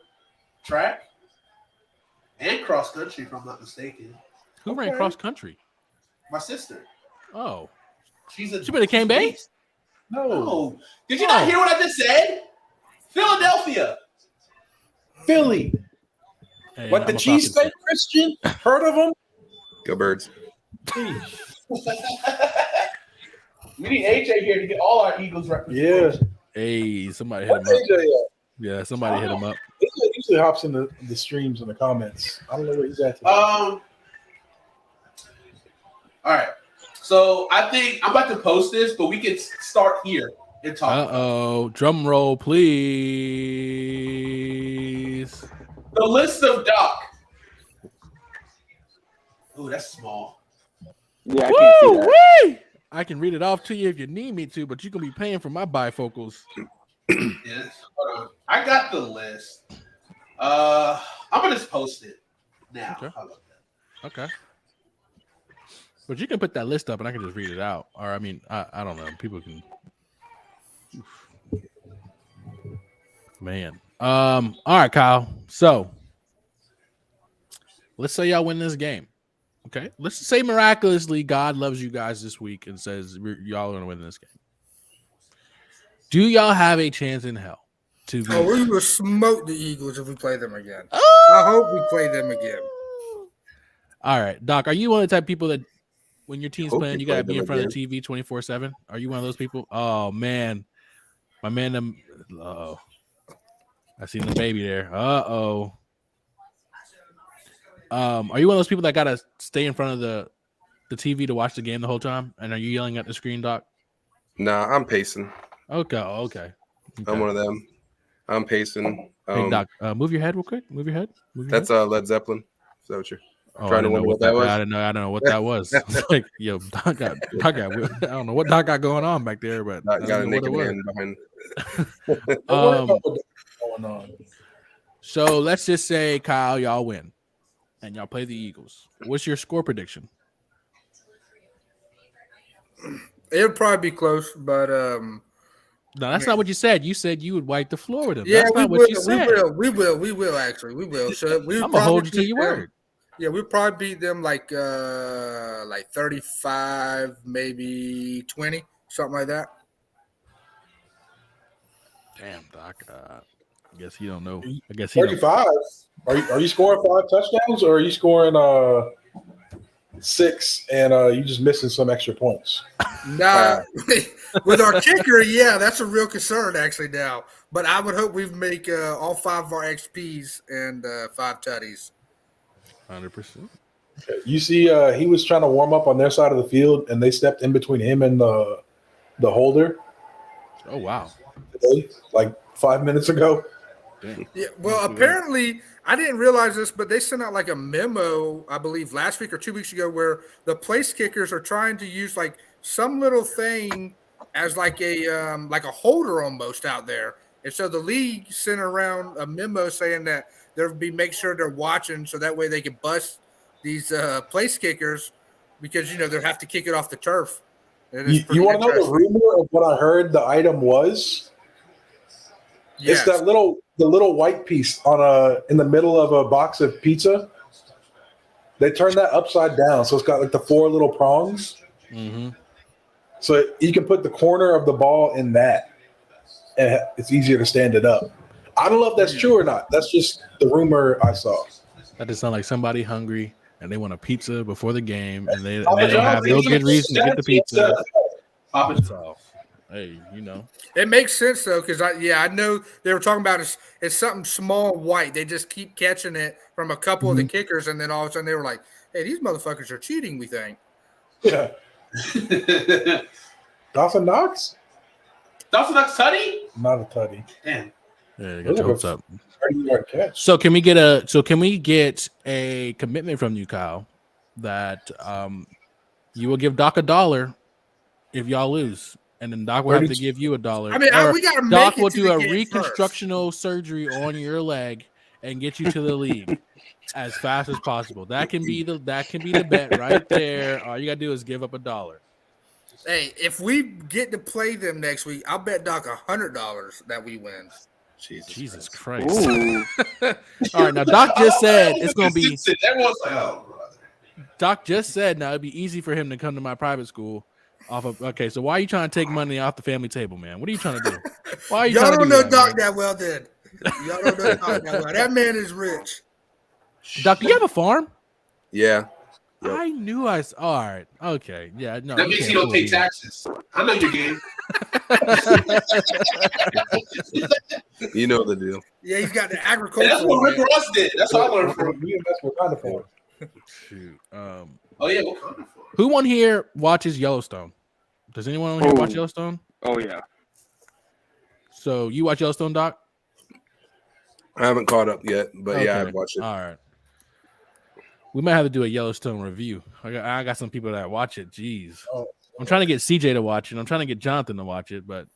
track and cross country, if I'm not mistaken. Who ran cross country? My sister. Oh, She been to Cane Bay? No. Did you not hear what I just said? Philadelphia. Philly. hey, What, I'm the a Falcons fan. cheesesteak Christian? Heard of him? Go Birds. We need AJ here to get all our Eagles Yeah. representation. Hey, somebody hit him What's up. AJ at? Yeah, somebody hit him up. He usually hops in the streams and the comments. I don't know where he's at today. All right. So I think I'm about to post this, but we can start here and talk. Drum roll, please. The list of Doc. Oh, that's small. Yeah, I can't see that. Woo! I can read it off to you if you need me to, but you're gonna be paying for my bifocals. Yes. Hold on. I got the list. I'm gonna just post it now. Okay. How about that? Okay. But you can put that list up and I can just read it out. Or I mean, I don't know. People can. Oof. Man. All right, Kyle. So let's say y'all win this game. Okay. Let's say miraculously God loves you guys this week and says y'all are gonna win this game. Do y'all have a chance in hell to be? Oh, we will smoke the Eagles if we play them again. Oh! I hope we play them again. All right, Doc. Are you one of the type of people that when your team's Hope playing, we you gotta play be in them front of the TV 24/7? Are you one of those people? Oh man, my man. Oh, I seen the baby there. Are you one of those people that gotta stay in front of the TV to watch the game the whole time? And are you yelling at the screen, Doc? Nah, I'm pacing. Okay. I'm one of them. I'm pacing. Hey, Doc, move your head real quick. Move your head. That's Led Zeppelin. Is that what you're Oh, trying to wonder what that was? I don't know what that was. It's like, yo, Doc got. I don't know what Doc got going on back there, but I Got don't a know what naked it was. man behind. Don't worry about what's going on. So let's just say, Kyle, y'all win, and y'all play the Eagles. What's your score prediction? It'll probably be close, but No, that's not what you said. You said you would wipe the floor with him. yeah, That's we not will. what you said. We will. Actually, we will. So we I'm gonna hold you to your word. Yeah, we'll probably beat them like 35, maybe 20, something like that. Damn, Doc. I guess you don't know. I guess he don't. 35. Are you scoring 5 touchdowns or are you scoring 6 and you just missing some extra points? Nah, with our kicker, yeah, that's a real concern actually now. But I would hope we make all 5 of our XPs and 5 tutties. 100%. You see, he was trying to warm up on their side of the field, and they stepped in between him and the holder. Oh wow. Like 5 minutes ago. Damn. Yeah, well, apparently, I didn't realize this, but they sent out like a memo, I believe, last week or 2 weeks ago, where the place kickers are trying to use like some little thing as like a holder almost out there. And so the league sent around a memo saying that there'll be make sure they're watching so that way they can bust these place kickers because they have to kick it off the turf. You want to know the rumor of what I heard the item was? Yes. It's the little white piece in the middle of a box of pizza. They turn that upside down, so it's got like the 4 little prongs. Mm-hmm. So you can put the corner of the ball in that, and it's easier to stand it up. I don't know if that's true or not. That's just the rumor I saw. That just sounds like somebody hungry and they want a pizza before the game, and they don't have no good reason to get the pizza. So, hey, it makes sense though, because I know they were talking about it's something small white. They just keep catching it from a couple of the kickers, and then all of a sudden they were like, "Hey, these motherfuckers are cheating." We think. Yeah. Dawson Knox? Dawson Knox tutty? Not a tutty. Damn. Yeah, got your hopes up. 30-yard catch. So can we get a commitment from you, Kyle, that you will give Doc $1 if y'all lose, and then Doc will have to give you $1. I mean, we got to make Doc it will to do the a game reconstructional surgery on your leg and get you to the league as fast as possible. That can be the bet right there. All you gotta do is give up $1. Hey, if we get to play them next week, I'll bet Doc $100 that we win. Jesus Christ. All right, now Doc just said it's gonna be. Everyone's like, "Oh, brother." Doc just said now it'd be easy for him to come to my private school. Okay, so why are you trying to take money off the family table, man? What are you trying to do? Why are you Y'all trying don't to do know Doc man? that well, then. Y'all don't know Doc that well. That man is rich. Doc, do you have a farm? Yeah. Yep. I knew I. All right. Okay. Yeah. No. That means you don't pay taxes. I know your game. You know the deal. Yeah, he's got the And agriculture. that's what Rick Ross did. That's what I learned from. We invest what kind of farm? Shoot. Oh yeah, what kind of farm? Who on here watches Yellowstone? Does anyone on here watch Yellowstone? Oh yeah. So you watch Yellowstone, Doc? I haven't caught up yet, but yeah, Okay. I've watched it. All right. We might have to do a Yellowstone review. I got some people that watch it. Jeez. I'm trying to get CJ to watch it. I'm trying to get Jonathan to watch it, but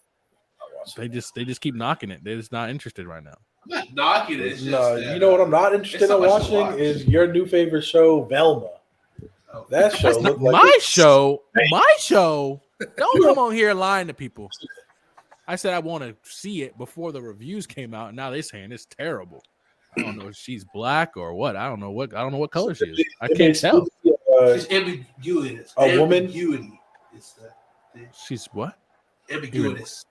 they just keep knocking it. They're just not interested right now. I'm not knocking it. It's just No, you know what I'm not interested in watching is your new favorite show, Velma. That show That's not looked like my show. My show. Don't come on here lying to people. I said I want to see it before the reviews came out, and now they're saying it's terrible. I don't know if she's black or what. I don't know what color she is. I can't tell. It's ambiguity. A woman? Ambiguity. It's the thing. She's what? Ambiguous.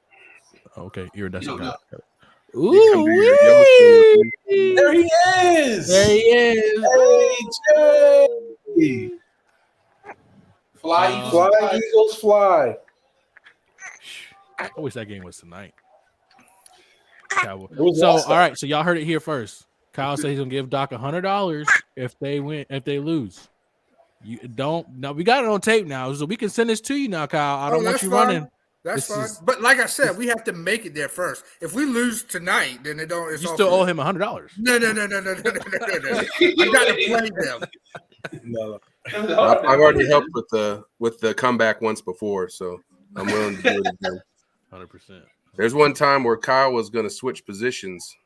Okay, iridescent. You don't Got it. You come to your Ooh, Yellowstone. there he is. there he is. Hey, Jay. Fly, Fly, Eagles, fly. I wish that game was tonight. was So, last all right. So y'all heard it here first. Kyle said he's gonna give Doc $100 if they lose. You don't. No, we got it on tape now, so we can send this to you now, Kyle. I don't want that's you fine. running. That's This fine. is- But like I said, we have to make it there first. If we lose tonight, then it don't. It's You all still for- owe him $100. No. I got to play them. No. I've already helped with the comeback once before, so I'm willing to do it again. 100%. There's one time where Kyle was going to switch positions,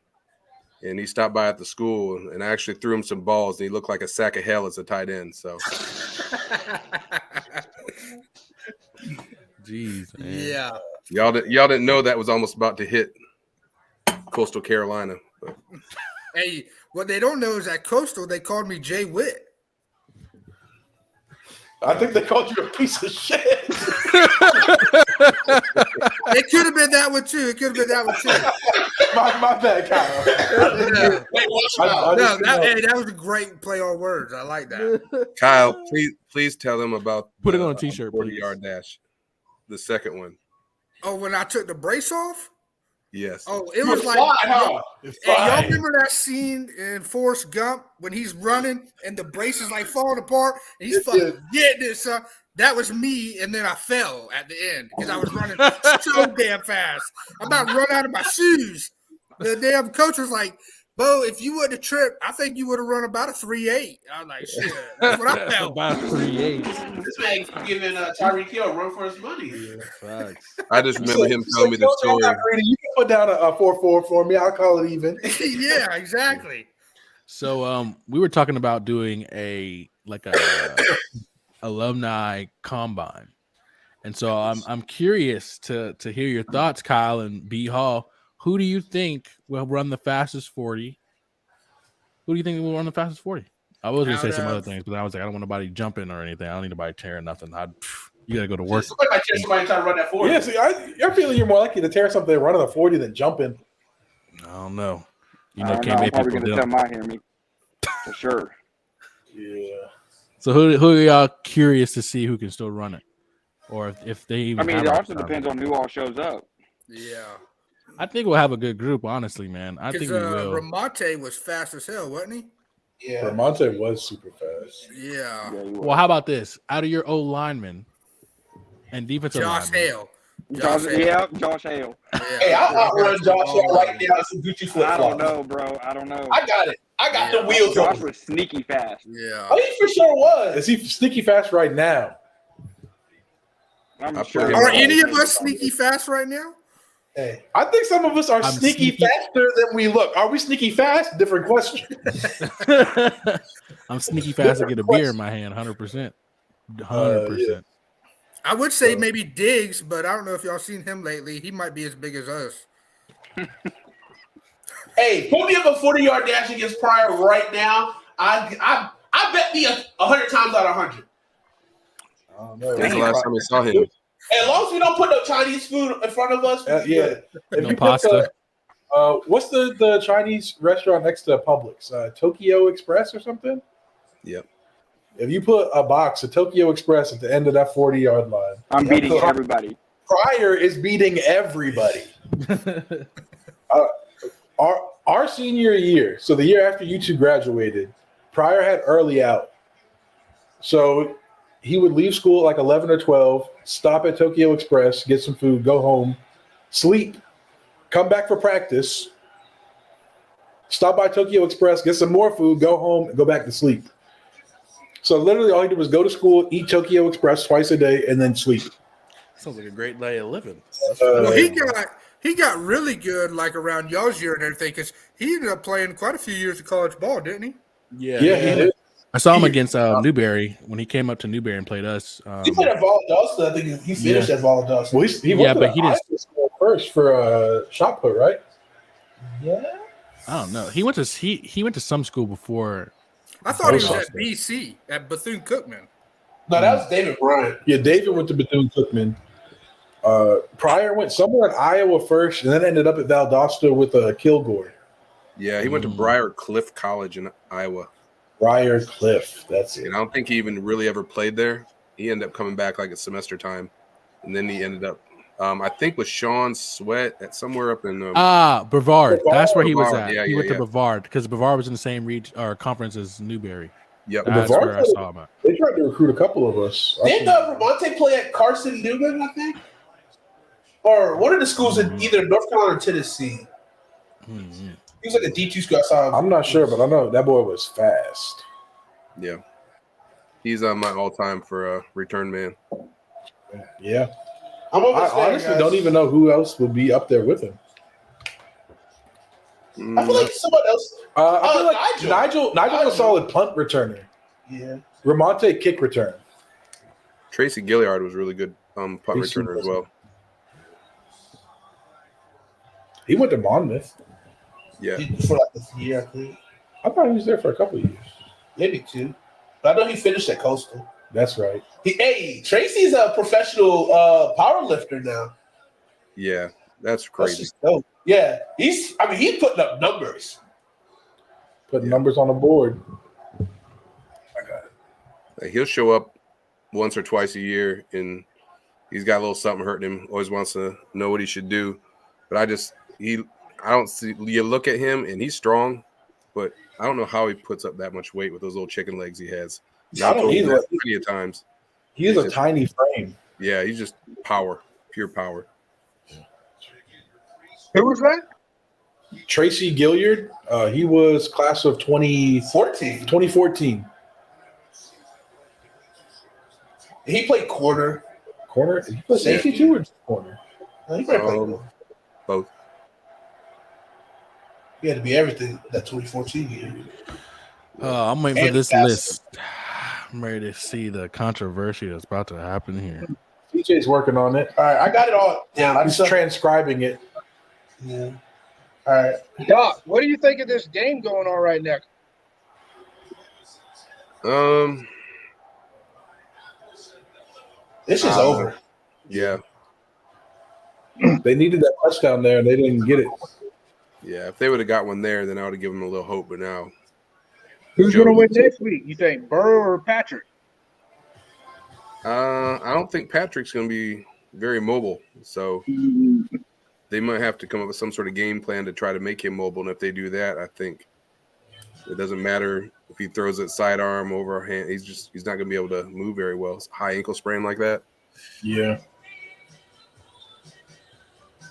and he stopped by at the school, and I actually threw him some balls, and he looked like a sack of hell as a tight end. So Jeez, man. Yeah. y'all didn't know that was almost about to hit Coastal Carolina. But Hey, what they don't know is at Coastal, they called me Jay Witt. I think they called you a piece of shit. It could have been that one too. my bad, Kyle. No, Wait, watch out. that was a great play on words. I like that. Kyle, please tell them about Put it on a t-shirt, 40-yard dash, the second one. Oh, when I took the brace off? Yes. Oh, it was like huh? Hey, y'all remember that scene in Forrest Gump when he's running and the brace is like falling apart and he's fucking getting this, son? That was me, and then I fell at the end because I was running so damn fast. I'm about to run out of my shoes. The damn coach was like, Bo, if you wouldn't have tripped, I think you would have run about a 3.8. I was like, shit. That's what I felt. About 3.8. This man giving Tyreek Hill a run for his money. Facts. I just remember him telling me the story. You can put down a 4-4 for me. I'll call it even. Yeah, exactly. So we were talking about doing a alumni combine. And so I'm curious to hear your thoughts, Kyle and B Hall. Who do you think will run the fastest 40? Who do you think will run the fastest 40? I was gonna say some other things, but I was like, I don't want nobody jumping or anything. I don't need nobody tearing nothing. You gotta go to work. Somebody might tear somebody trying to run that 40. Yeah, see, I feel you're more likely to tear something running a 40 than jumping. I don't know. You I know, don't can't know. I'm make probably people going to jump. tell my hear me for sure. Yeah. So who are y'all curious to see who can still run it, or if they even? I mean, have it a also depends on who all shows up. Yeah. I think we'll have a good group, honestly, man. I think we will. Ramonte was fast as hell, wasn't he? Yeah. Ramonte was super fast. Yeah. Well, how about this? Out of your old linemen and defensive Josh linemen, Hale. Josh Hale. Yeah. Hey, I'll outrun Josh Hale right now. Some Gucci flip I flops. don't know, bro. I don't know. I got it. I got the wheels Josh on. was sneaky fast. Yeah. Oh, he for sure was. Is he sneaky fast right now? Are any of us sneaky fast right now? Hey, I think some of us are I'm sneaky sneaky. faster than we look. Are we sneaky fast? Different question. I'm sneaky fast to get a beer in my hand, 100%. 100%. I would say maybe Diggs, but I don't know if y'all seen him lately. He might be as big as us. hey, put me up a 40-yard dash against Pryor right now. I bet me 100 times out of 100. I don't know. That's the last time we saw him. As long as we don't put no Chinese food in front of us, Yeah. If No you pasta. Put what's the Chinese restaurant next to Publix? Tokyo Express or something? Yep. If you put a box of Tokyo Express at the end of that 40-yard line, I'm beating everybody. Pryor is beating everybody. Our senior year, so the year after you two graduated, Pryor had early out. So he would leave school at like 11 or 12, stop at Tokyo Express, get some food, go home, sleep, come back for practice, stop by Tokyo Express, get some more food, go home, and go back to sleep. So literally all he did was go to school, eat Tokyo Express twice a day, and then sleep. Sounds like a great day of living. Well, he got really good like around y'all's year and everything because he ended up playing quite a few years of college ball, didn't he? Yeah, Yeah, he did. I saw him against Newberry when he came up to Newberry and played us. he played at Valdosta. I think he finished at Valdosta. Well, he went to but the he didn't. Iowa school first for shot put, right? Yeah. I don't know. He went to some school before. I thought he was Both at sides. BC at Bethune-Cookman. No, that was David Bryant. Yeah, David went to Bethune-Cookman. Pryor went somewhere in Iowa first, and then ended up at Valdosta with Kilgore. Yeah, he went to Briar Cliff College in Iowa. Briar Cliff, that's it. And I don't think he even really ever played there. He ended up coming back like at semester time. And then he ended up, I think, with Sean Sweat at somewhere up in Brevard. That's where he was Brevard, at. yeah, He yeah, went to yeah. Brevard because Brevard was in the same region or conference as Newberry. Yep. That's Brevard where I saw him at. They tried to recruit a couple of us. Didn't Ramonte play at Carson Newman, I think? Or one of the schools in either North Carolina or Tennessee. Mm-hmm. He was like a D2 school. I saw him. I'm not sure, but I know that boy was fast. Yeah. He's my all-time for return man. Yeah. I'm I almost there, honestly guys. don't even know who else would be up there with him. I feel like someone else. I feel like Nigel was a solid punt returner. Yeah. Ramonte kick return. Tracy Gilliard was really good punt Tracy returner as was- well. He went to Monmouth. Yeah. For like this year, I think. I thought he was there for a couple of years. Maybe 2. But I know he finished at Coastal. That's right. Tracy's a professional power lifter now. Yeah. That's That's crazy. just dope. Yeah. He's putting up numbers. Putting numbers on the board. Like, he'll show up once or twice a year, and he's got a little something hurting him. Always wants to know what he should do. But I don't see. You look at him, and he's strong, but I don't know how he puts up that much weight with those little chicken legs he has. Not plenty of times. He has a tiny frame. Yeah, he's just power, pure power. Who was that? Tracy Gilliard. He was class of 2014. He played corner. Corner? He played safety too or just corner? He probably played corner. Both. He had to be everything that 2014 year. I'm waiting for And this fast. list. I'm ready to see the controversy that's about to happen here. TJ's working on it. All right, I got it all down. I He's just transcribing it. yeah. All right. Doc, what do you think of this game going on right now? This is over. Yeah. They needed that touchdown there, and they didn't get it. Yeah. If they would have got one there, then I would have given them a little hope. But now, Who's going to win next week? You think Burrow or Patrick? I don't think Patrick's going to be very mobile. So they might have to come up with some sort of game plan to try to make him mobile. And if they do that, I think it doesn't matter if he throws it sidearm over hand. He's not going to be able to move very well. It's a high ankle sprain like that. Yeah.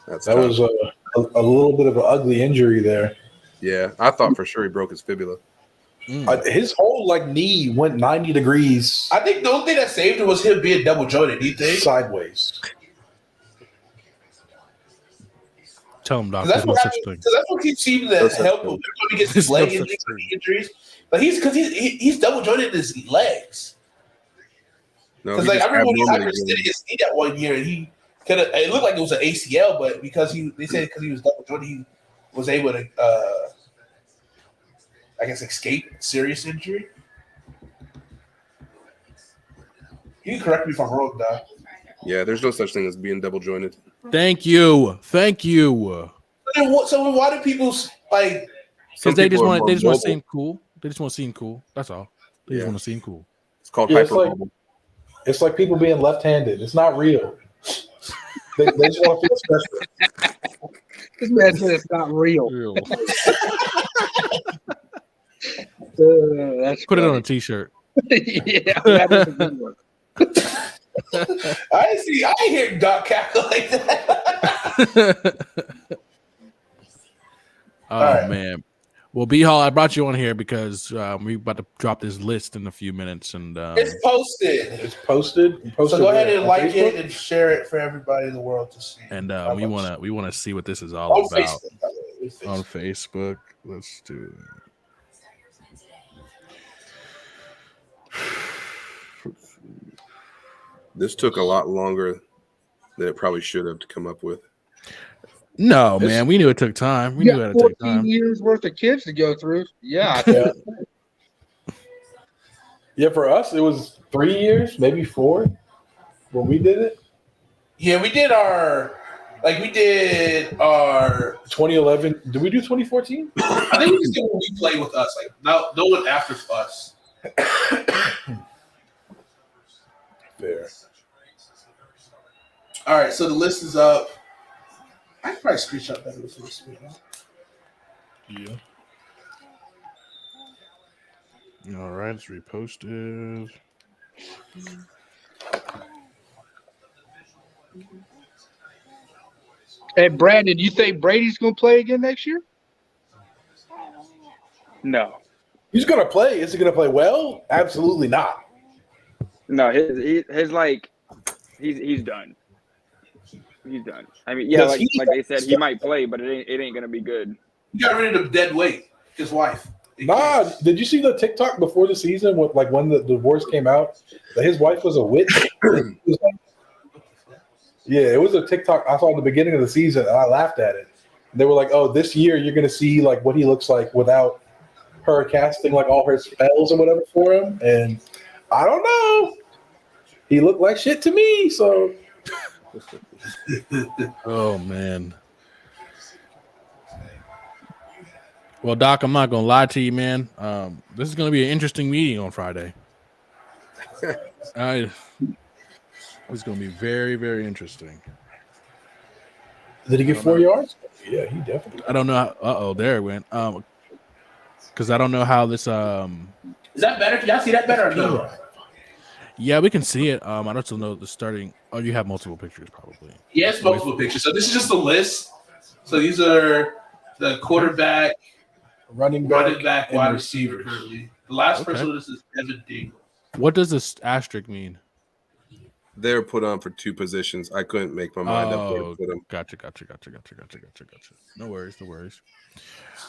That was a little bit of an ugly injury there. Yeah, I thought for sure he broke his fibula. His whole knee went 90 degrees. I think the only thing that saved him was him being double jointed. Do you think? Sideways. Tell him, Doc. That's There's no such thing. because that's what keeps seeming to help him. Every time he gets his leg injuries, but he's double jointed in his legs. No, Because I remember when he hyperextended his knee that one year, and he could have. It looked like it was an ACL, but because they said because he was double jointed, he was able to, I guess, escape serious injury. You can correct me if I'm wrong, Doc. Yeah, there's no such thing as being double jointed. Thank you. So why do people like? Because they just want to seem cool. They just want to seem cool. That's all. They just want to seem cool. It's called hypermobile. It's like people being left-handed. It's not real. They just want to feel special. This man said it's not real. That's Put it on a t-shirt. Yeah, that is a good one. I ain't hear Doc cackle like that. Oh man. Well, B-Hall, I brought you on here because we're about to drop this list in a few minutes, and it's posted. It's posted. So go ahead and like it and share it for everybody in the world to see. And we want to see what this is all about on Facebook. Let's do it. This took a lot longer than it probably should have to come up with. No, man, we knew it took time. We knew it had to take time. 14 years worth of kids to go through. Yeah. Yeah, for us, it was 3 years, maybe 4 when we did it. Yeah, we did our 2011. Did we do 2014? I think we just did when we played with us. Like no one after us. Fair. All right, so the list is up. I can probably screenshot that list. Yeah. All right, it's reposted. Hey, Brandon, you think Brady's going to play again next year? No. He's going to play. Is he going to play well? Absolutely not. No, his like he's done. He's done. I mean, yeah, like they said, he might play, but it ain't gonna be good. He got rid of dead weight. His wife. Nah, did you see the TikTok before the season when the divorce came out that his wife was a witch? Yeah, it was a TikTok I saw at the beginning of the season, and I laughed at it. They were like, "Oh, this year you're gonna see like what he looks like without her casting like all her spells or whatever for him." And I don't know. He looked like shit to me, so. Oh man. Well, Doc, I'm not gonna lie to you, man. This is gonna be an interesting meeting on Friday. It's gonna be very, very interesting. Did he get 4 yards? Yeah, he definitely. I don't know. There it went. Because I don't know how this. Is that better? Can y'all see that better or no? Yeah, we can see it. I don't know the starting. Oh, you have multiple pictures, probably. Yes, multiple pictures. So this is just a list. So these are the quarterback, running back, wide receiver. Currently, the last person on this is Evan Dingle. What does this asterisk mean? They're put on for two positions. I couldn't make my mind up where to put them. Gotcha. No worries.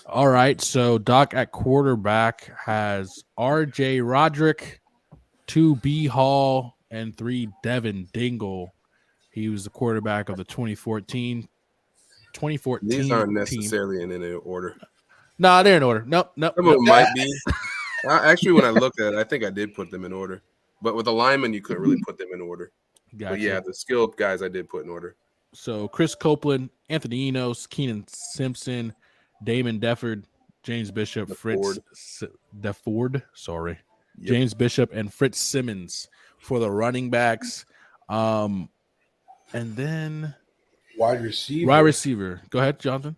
All right. So Doc at quarterback has R.J. Roderick, 2 B Hall, and 3 Devin Dingle. He was the quarterback of the 2014 These aren't team. necessarily in any order. Nah, they're in order. Nope. Some of them might be. Actually, when I looked at it, I think I did put them in order. But with the linemen, you couldn't really put them in order. Gotcha. But yeah, the skilled guys I did put in order. So Chris Copeland, Anthony Enos, Keenan Simpson, Damon Defford, James Bishop, Fritz Defford, James Bishop, and Fritz Simmons for the running backs. And then wide receiver. Go ahead, Jonathan.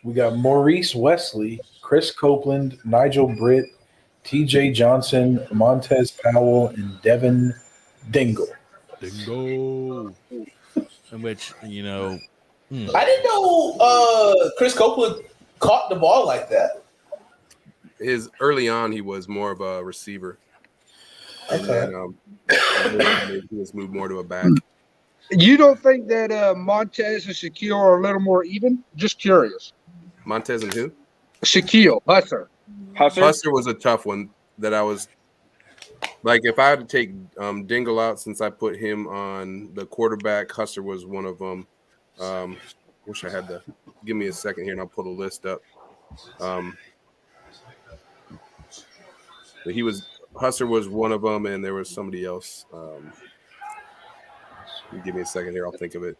We got Maurice Wesley, Chris Copeland, Nigel Britt, TJ Johnson, Montez Powell, and Devin Dingle. In which, I didn't know Chris Copeland caught the ball like that. Early on, he was more of a receiver. Okay. And then, he was moved more to a back. You don't think that Montez and Shaquille are a little more even? Just curious. Montez and who? Shaquille Husser. Husser was a tough one that I was like, if I had to take Dingle out since I put him on the quarterback, Husser was one of them. Wish I had to give me a second here and I'll pull the list up. But Husser was one of them, and there was somebody else. Give me a second here, I'll think of it.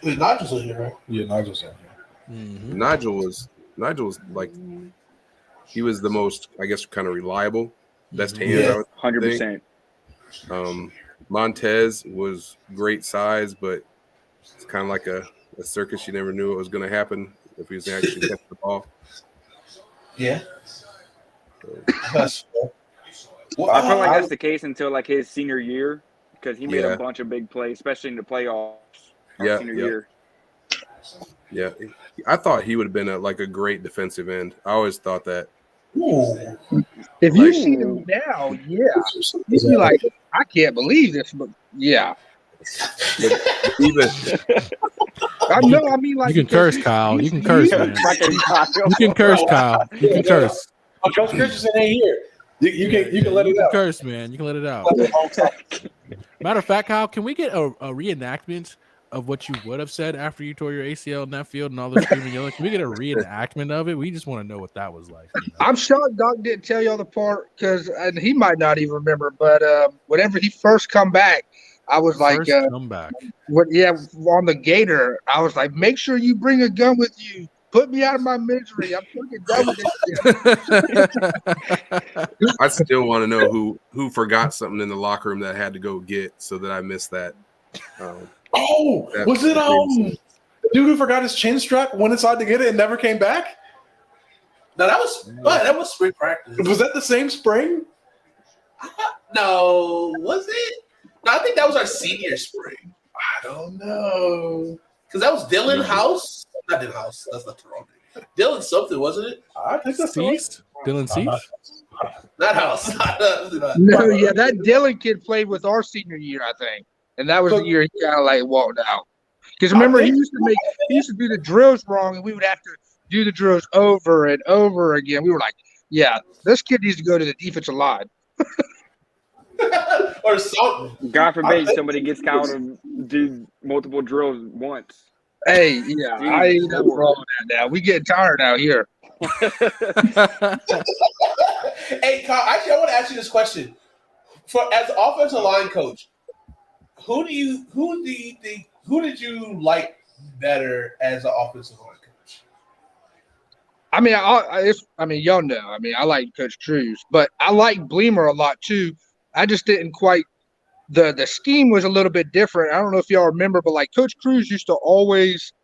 Nigel's in here, right? Yeah, Nigel's in here. Mm-hmm. Nigel was like, he was the most, I guess, kind of reliable, best hands. 100%. Montez was great size, but it's kind of like a circus. You never knew what was going to happen if he was actually catching the ball. Yeah. I feel like that's the case until like his senior year, because he made a bunch of big plays, especially in the playoffs. Senior year. Yeah, I thought he would have been a great defensive end. I always thought that. Ooh. If you see him now, you'd be like, I can't believe this, but yeah. Even I know. I mean, like you can curse, Kyle. You can curse, man. You can curse, Kyle. You can curse. Coach Christensen ain't here. You can let it out. Curse, man. You can let it out. Matter of fact, Kyle, can we get a reenactment of what you would have said after you tore your ACL in that field and all the screaming and yelling? Can we get a reenactment of it? We just want to know what that was like. I'm shocked Doc didn't tell y'all the part, because he might not even remember. But whenever he first come back, I was come back. On the Gator, I was like, make sure you bring a gun with you. Put me out of my misery. I'm fucking done with this. I still want to know who forgot something in the locker room that I had to go get, so that I missed that. Was it the dude who forgot his chin strap, went inside to get it and never came back? No, that was spring practice. Was that the same spring? No, was it? No, I think that was our senior spring. I don't know. Because that was Dylan House. Not Dylan House. That's not the wrong name. Dylan something, wasn't it? I think that's Ceased. Dylan Ceased? Not House. No, yeah, that Dylan kid played with our senior year, I think. And that was the year he kind of like walked out. Because remember, he used to do the drills wrong, and we would have to do the drills over and over again. We were like, yeah, this kid needs to go to the defensive line. Or something. God forbid somebody gets counted and do multiple drills once. Hey, yeah, I ain't nothing wrong with that now. We getting tired out here. Hey, Kyle, actually, I want to ask you this question. As an offensive line coach, who did you like better as an offensive line coach? I mean, y'all know. I mean, I like Coach Cruz, but I like Bleemer a lot too. I just didn't quite. The scheme was a little bit different. I don't know if y'all remember, but like Coach Cruz used to always.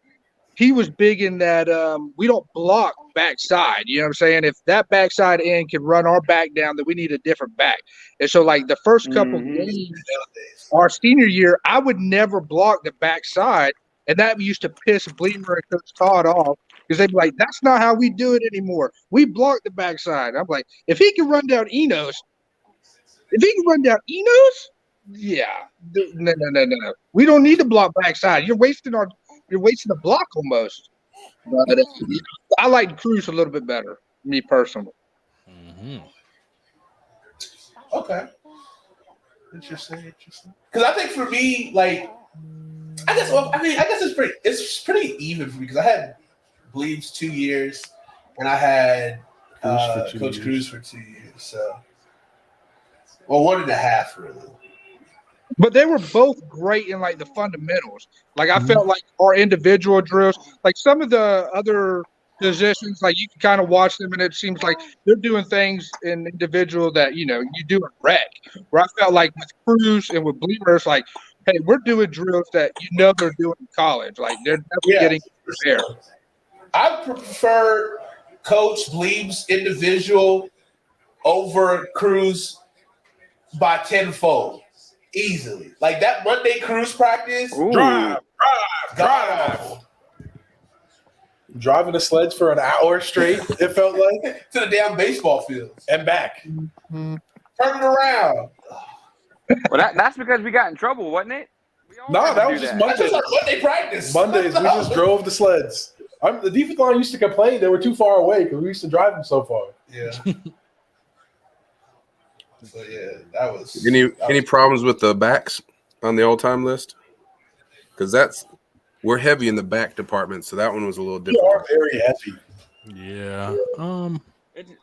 He was big in that we don't block backside. You know what I'm saying? If that backside end can run our back down, then we need a different back. And so, like, the first couple games, our senior year, I would never block the backside. And that used to piss Bleemer and Coach Todd off. because they'd be like, that's not how we do it anymore. We block the backside. I'm like, if he can run down Enos, yeah. No. We don't need to block backside. You're wasting the block almost. But I like Cruz a little bit better, me personally. Mm-hmm. Okay. Interesting. Because I think for me, like, I guess it's pretty even for me because I had Bleeds 2 years and I had Coach Cruz for 2 years. So, well, 1.5 really. But they were both great in like the fundamentals. Like I felt like our individual drills, like some of the other positions, like you can kind of watch them and it seems like they're doing things in individual that you do in rec. Where I felt like with Cruz and with Bleemer, it's like, hey, we're doing drills that they're doing in college. Like they're never getting there. Sure. I prefer Coach Bleem's individual over Cruz by tenfold. Easily. Like that Monday Cruise practice. Ooh. Drive. God. Driving the sleds for an hour straight, it felt like. To the damn baseball field. And back. Turn it around. Well, that's because we got in trouble, wasn't it? No, that was just That's Mondays. just our Monday practice. Mondays, we just drove the sleds. The defense line used to complain they were too far away because we used to drive them so far. Yeah. So yeah, that was any problems with the backs on the all-time list? Because we're heavy in the back department, so that one was a little different. We are very heavy. Yeah.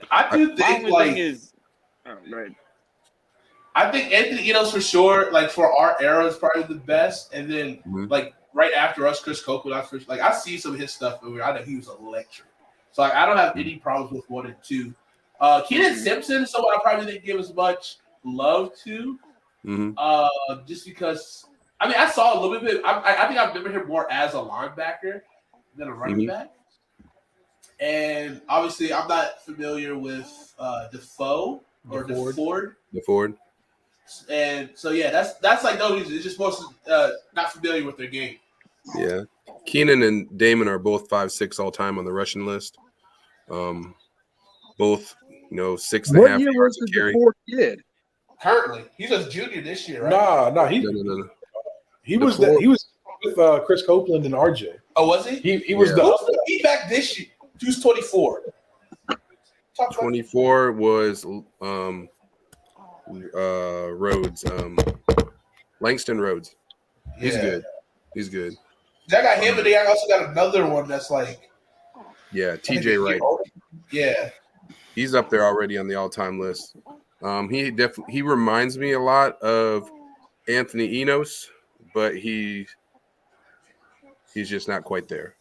I do think I think Anthony Enos for sure, like for our era, is probably the best. And then like right after us, Chris Copeland, I see some of his stuff over. I know he was electric. So like, I don't have any problems with 1 and 2. Keenan Simpson, someone I probably didn't give as much love to, just because. I mean, I saw a little bit. I think I remember him more as a linebacker than a running back. And obviously, I'm not familiar with Defoe or DeFord. DeFord. And so yeah, that's like no reason. It's just most not familiar with their game. Yeah, Keenan and Damon are both 5'6" all time on the rushing list. Both 6.5 yards a carry. Kid? Currently, he's a junior this year, right? No. He was with Chris Copeland and RJ. Oh, was he? He was the feedback this year. He was 24. 24 was Rhodes, Langston Rhodes. He's good. I got him, and I also got another one that's like, TJ Wright. Yeah, he's up there already on the all-time list. He reminds me a lot of Anthony Enos, but he's just not quite there.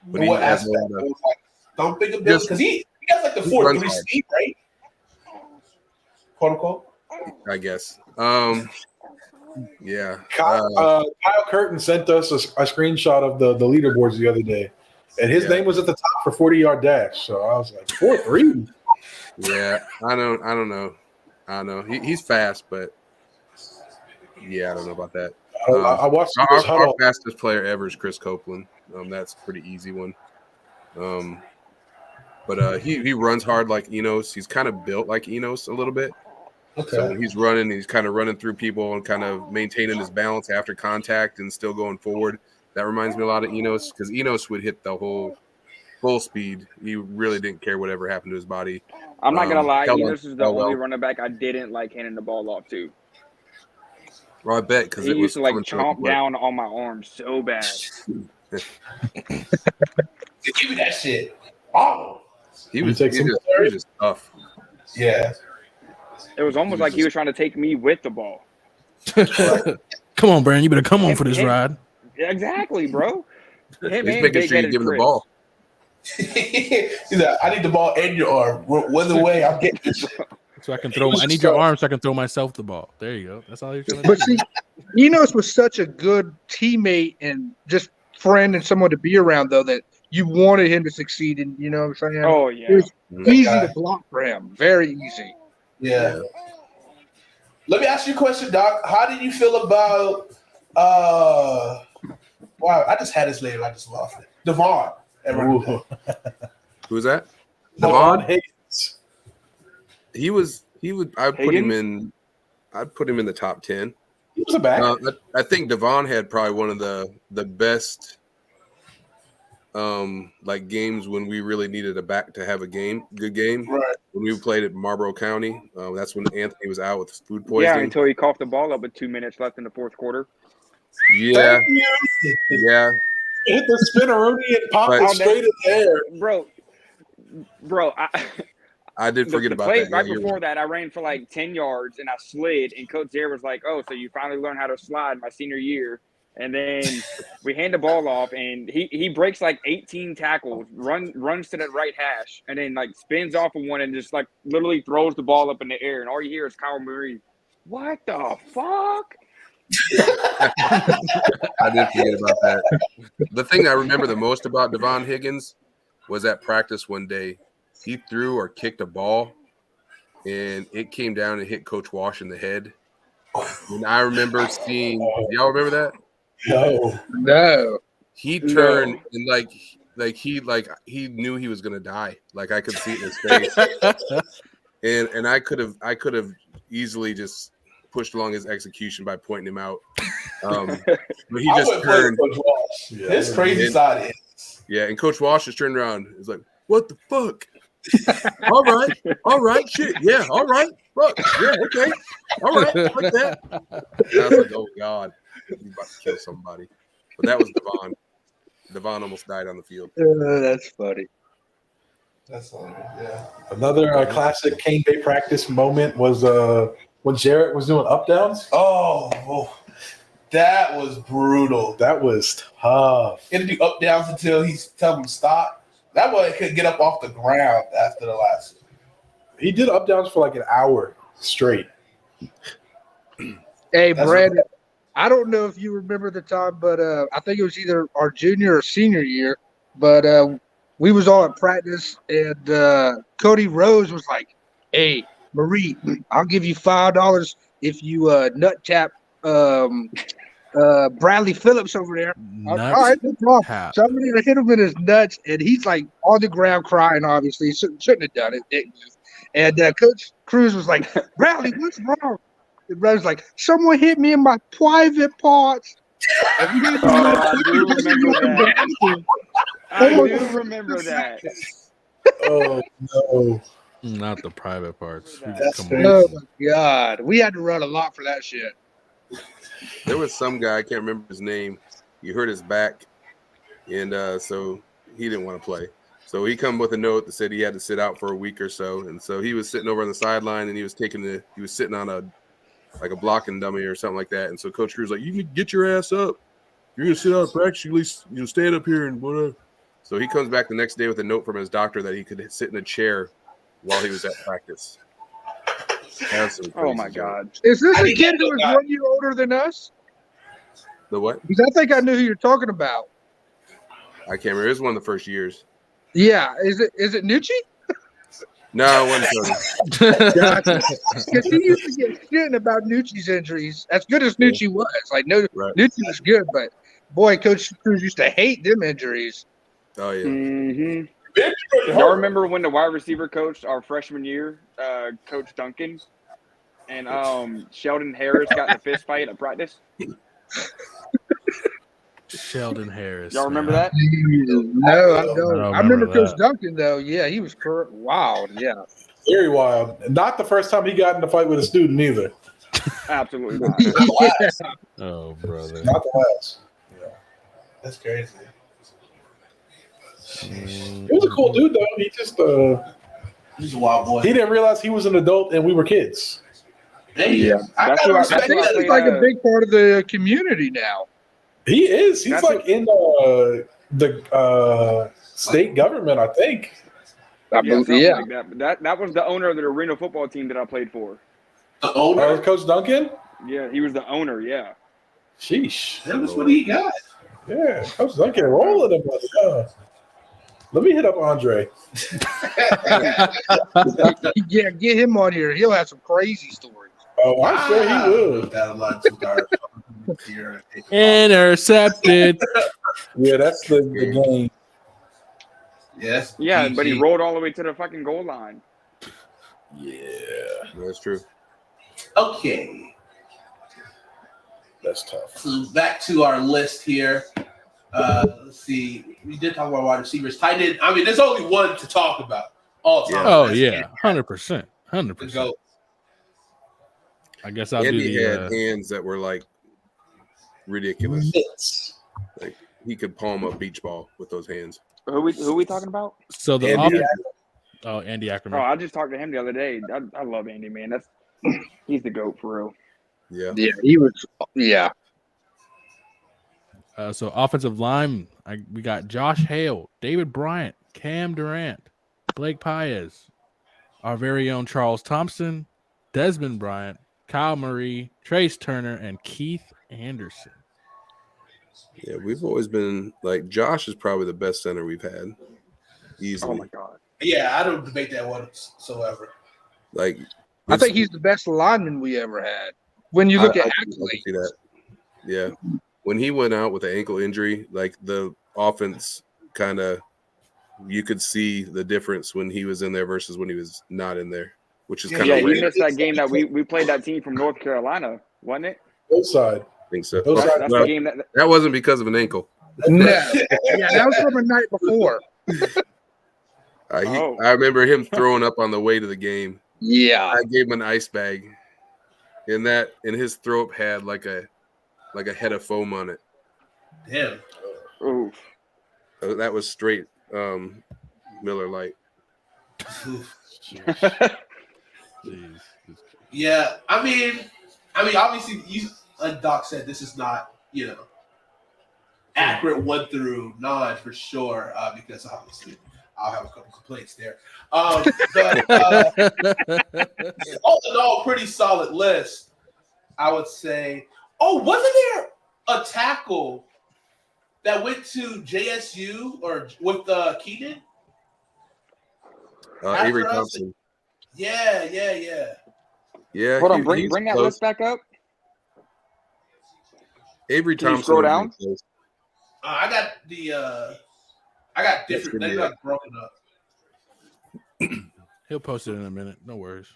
But what aspect? Thumping ability? Because he has like the 4.3 speed, right? Quote unquote. I guess. Yeah. Kyle Curtin sent us a screenshot of the leaderboards the other day, and his name was at the top for 40-yard dash. So I was like, 4.3. Yeah, I don't know. He's fast, but yeah, I don't know about that. I watched our fastest player ever is Chris Copeland. That's a pretty easy one. But he runs hard like Enos. He's kind of built like Enos a little bit. Okay. So when he's running, he's kind of running through people and kind of maintaining his balance after contact and still going forward. That reminds me a lot of Enos because Enos would hit the whole full speed. He really didn't care whatever happened to his body. I'm not gonna lie, Enos is the only running back I didn't like handing the ball off to. Well, I bet because he used to like chomp down on my arms so bad. Give me that shit. Oh, he was just tough. Yeah. It was almost like he was trying to take me with the ball. Come on, Brandon. You better come on for this ride. Exactly, bro. He's making sure you give him the ball. He's like, I need the ball and your arm. Whether way, I'm getting this. So I can throw. I need your arm so I can throw myself the ball. There you go. That's all you're trying to do. But see, Enos was such a good teammate and just friend and someone to be around, though, that you wanted him to succeed. And you know what I'm saying? Oh yeah, it was easy to block for him. Very easy. Yeah. Let me ask you a question, Doc. How did you feel about wow, I just had his name, I just lost it. Devon. Ooh. Who's that? Devon Devon. Higgins. He would. I'd put him in the top 10. He was a back. I think Devon had probably one of the best like games when we really needed a back to have a good game. Right. When we played at Marlboro County, that's when Anthony was out with food poisoning. Yeah, until he coughed the ball up with 2 minutes left in the fourth quarter. Yeah, Thank you. yeah. Hit the spinneroonie and popped But- it straight in the air. Bro, I did forget the about play that. right Yeah, you're before right. that, I ran for like 10 yards and I slid, and Coach Zaire was like, "Oh, so you finally learned how to slide my senior year." And then we hand the ball off, and he breaks like 18 tackles, runs to the right hash, and then like spins off of one and just like literally throws the ball up in the air, and all you hear is Kyle Murray, "What the fuck?" I did forget about that. The thing I remember the most about Devon Higgins was at practice one day. He threw or kicked a ball, and it came down and hit Coach Wash in the head. And I remember seeing – y'all remember that? No. He turned and he knew he was gonna die. Like I could see it in his face. and I could have easily just pushed along his execution by pointing him out. But he I just wouldn't play turned. Coach Walsh. His crazy side is. Yeah, and Coach Walsh just turned around. He's like, "What the fuck? all right, shit, yeah, all right, fuck, yeah, okay, all right, like that." I was like, "Oh God, he's about to kill somebody." But that was Devon. Devon almost died on the field. That's funny. That's funny. Yeah. Another classic Cane Bay practice moment was when Jarrett was doing up downs. Oh, that was brutal. That was tough. He had to do up downs until he's telling him to stop. That boy couldn't get up off the ground after the last. He did up downs for like an hour straight. Hey, That's Brandon, I don't know if you remember the time, but I think it was either our junior or senior year, but we was all at practice, and Cody Rose was like, "Hey, Marie, I'll give you $5 if you nut tap Bradley Phillips over there." All right, no problem. Tap. So I'm going to hit him in his nuts, and he's like on the ground crying, obviously. Shouldn't have done it. Didn't he? And Coach Cruz was like, "Bradley, what's wrong?" And Bradley's like, "Someone hit me in my private parts." I do remember that. I do remember that. Oh no! Not the private parts. That's Come crazy. on. Oh my God, we had to run a lot for that shit. There was some guy, I can't remember his name. He hurt his back, and so he didn't want to play. So he come with a note that said he had to sit out for a week or so, and so he was sitting over on the sideline, and he was sitting on a blocking dummy or something like that. And so Coach Cruz was like, "You can get your ass up. You're gonna sit out practice. At least stand up here and whatever." So he comes back the next day with a note from his doctor that he could sit in a chair while he was at practice. That's some Oh my crazy God. Is this a mean, kid who is 1 year older than us? junk. The what? Because I think I knew who you're talking about. I can't remember. It was one of the first years. Yeah, is it Nucci? No, it wasn't. Because he used to get shit about Nucci's injuries. As good as Nucci was, like Right. Nucci was good, but boy, Coach Cruz used to hate them injuries. Oh yeah. Mm-hmm. Y'all remember when the wide receiver coached our freshman year, Coach Duncan, and Sheldon Harris got in a fist fight at practice? Sheldon Harris. Y'all remember man. that? No, I don't. I I remember remember Coach Duncan though. Yeah, he was wild. Yeah, Very wild. Not the first time he got in a fight with a student either. Absolutely not. Oh, brother. Not the last. That's crazy. He was a cool dude though. He just He's a wild boy. he didn't realize he was an adult and we were kids. Yeah. That's who I played. he's like a big part of the community now. He is. He's That's like in the state government, I think. I Yeah, believe, something yeah. like that. But that was the owner of the arena football team that I played for. The owner. Coach Duncan. Yeah, he was the owner. Yeah. Sheesh. That was what he got. Yeah, Coach Duncan rolling him. Let me hit up Andre. Yeah, get him on here. He'll have some crazy stories. Oh, I'm sure he will. Got a lot of guards here. Intercepted. Yeah, that's the game. Yes. Yeah, but he rolled all the way to the fucking goal line. Yeah, That's true. Okay. that's tough. So back to our list here. Let's see. We did talk about wide receivers. Tight end. I mean, there's only one to talk about all time. Oh That's yeah, 100%, the 100%. GOAT. I guess I'll Andy do had the. hands that were like ridiculous. Mitts. Like he could palm a beach ball with those hands. Who we talking about? So the Andy offense. Oh, Andy Oh, Ackerman. I just talked to him the other day. I love Andy, man. He's the GOAT for real. Yeah. Yeah, he was. Yeah, So offensive line, we got Josh Hale, David Bryant, Cam Durant, Blake Paez, our very own Charles Thompson, Desmond Bryant, Kyle Murray, Trace Turner, and Keith Anderson. Yeah, we've always been like Josh is probably the best center we've had. Easily. Oh my god. Yeah, I don't debate that whatsoever. Like I think he's the best lineman we ever had. When you look at I can accolades, see that. Yeah. When he went out with an ankle injury, like the offense kind of you could see the difference when he was in there versus when he was not in there, which is kind Yeah, of he weird. missed that game that we played that team from North Carolina, wasn't it? Both side. I think so. Those That's Well, the game that wasn't because of an ankle. no, yeah, that was from the night before. Oh. I remember him throwing up on the way to the game. Yeah, I gave him an ice bag, and his throat had like a head of foam on it. Damn. Oof. That was straight Miller Lite. Jeez. Yeah, I mean, obviously, like Doc said, this is not, accurate 1 through 9 for sure, because obviously I'll have a couple complaints there. But all in all, pretty solid list, I would say. Oh, wasn't there a tackle that went to JSU or with Keenan? Avery After us? Thompson. Yeah. Yeah. Hold on, he's bring that close. list back up. Avery Can you Thompson. scroll would be down? close. I got different. They got broken up. He'll post it in a minute. No worries.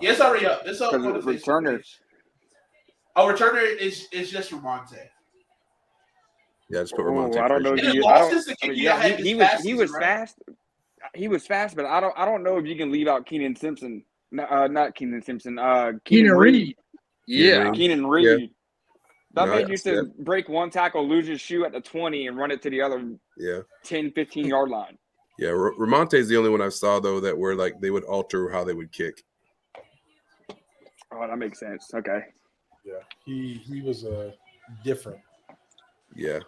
Yeah, it's already up. It's up on the Because Facebook returner. page. Oh, returner is just Ramonte. Yeah, just put Oh, Ramonte. I don't know. And If the you, I losses, don't, the I mean, kid yeah, had he his was passes, right? fast. He was fast, but I don't know if you can leave out Keenan Simpson. Not Keenan Simpson. Keenan Reed. Yeah, Keenan Reed. That No, man I used see to that. break one tackle, lose his shoe at the 20, and run it to the other Yeah. 10, 15-yard line. Yeah. Ramonte is the only one I saw though that were like they would alter how they would kick. Oh, that makes sense. Okay. Yeah, he was different. Yeah.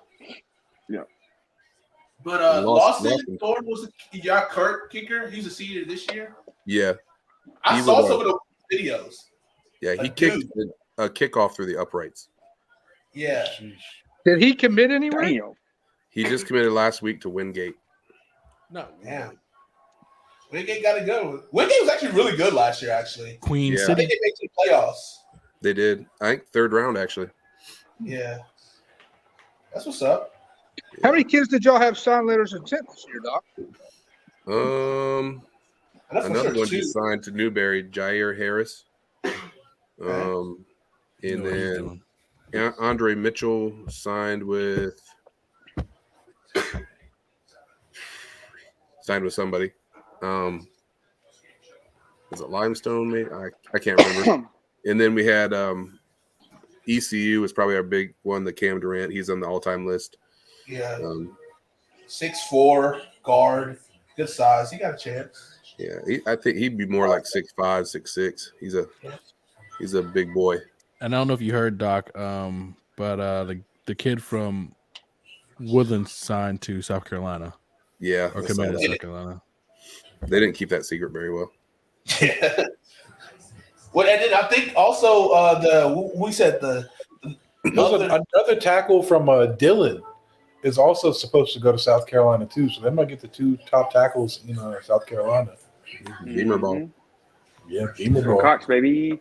But Lawson- Lawson Thorne was the Kurt kicker. He's a senior this year. Yeah. I He saw was, some of the videos. Yeah. He Like, kicked a kickoff through the uprights. Yeah. did he commit anywhere? Damn. He just committed last week to Wingate. No. Yeah. Wingate got to go. Wingate was actually really good last year, actually. Queen Yeah. I City. think they made it to the playoffs. They did. I think 3rd round actually. Yeah. That's what's up. How many kids did y'all have signed letters of intent this year, Doc? And that's for Another sure, one too. just signed to Newberry, Jair Harris. You And know what he's then doing. Andre Mitchell signed with somebody. Was it Limestone? Maybe I can't remember. And then we had ECU was probably our big one. The Cam Durant, he's on the all-time list. Yeah. 6'4", Um, guard, good size. He got a chance. Yeah, I think he'd be more like 6'5", 6'6". He's a big boy. And I don't know if you heard, Doc, but the kid from Woodland signed to South Carolina. Yeah, Or I saw committed to that. South Carolina. They didn't keep that secret very well. Yeah. Well, and then I think also Another tackle from Dillon is also supposed to go to South Carolina too, so they might get the 2 top tackles in South Carolina. Beamer ball. Mhm. Yeah, Beamer Go ball. Cox, baby.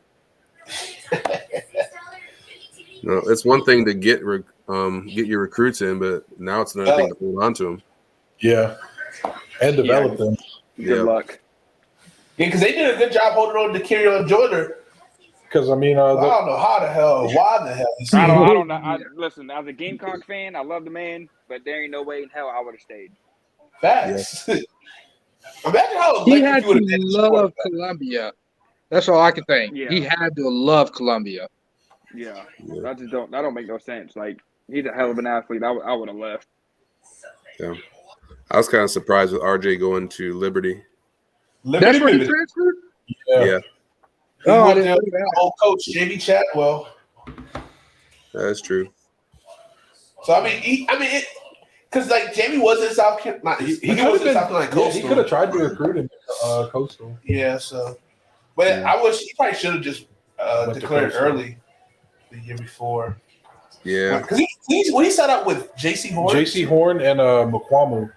No, it's one thing to get your recruits in, but now it's another thing to hold on to them. Yeah, and develop them. Good luck. Yeah, because they did a good job holding on to Kerryon Joyner. Because I mean, I don't know why the hell. I don't know. Listen, as a Gamecock fan, I love the man, but there ain't no way in hell I would have stayed. Facts. Imagine how He electric had you would have to been. love Columbia. That's all I can think. Yeah. He had to love Columbia. Yeah, that don't make no sense. Like, he's a hell of an athlete. I would have left. Yeah, I was kind of surprised with RJ going to Liberty. That's where he transferred? Yeah. Oh, I didn't know that. Old coach Jamie Chadwell. That's true. So I mean, because like Jamie was in South Carolina. He was in South Carolina Coastal. He could have tried to recruit him Coastal. Yeah. So, but I wish he probably should have just declared early the year before. Yeah. Because he sat out with J.C. Horn. J.C. Horn and McQuamu.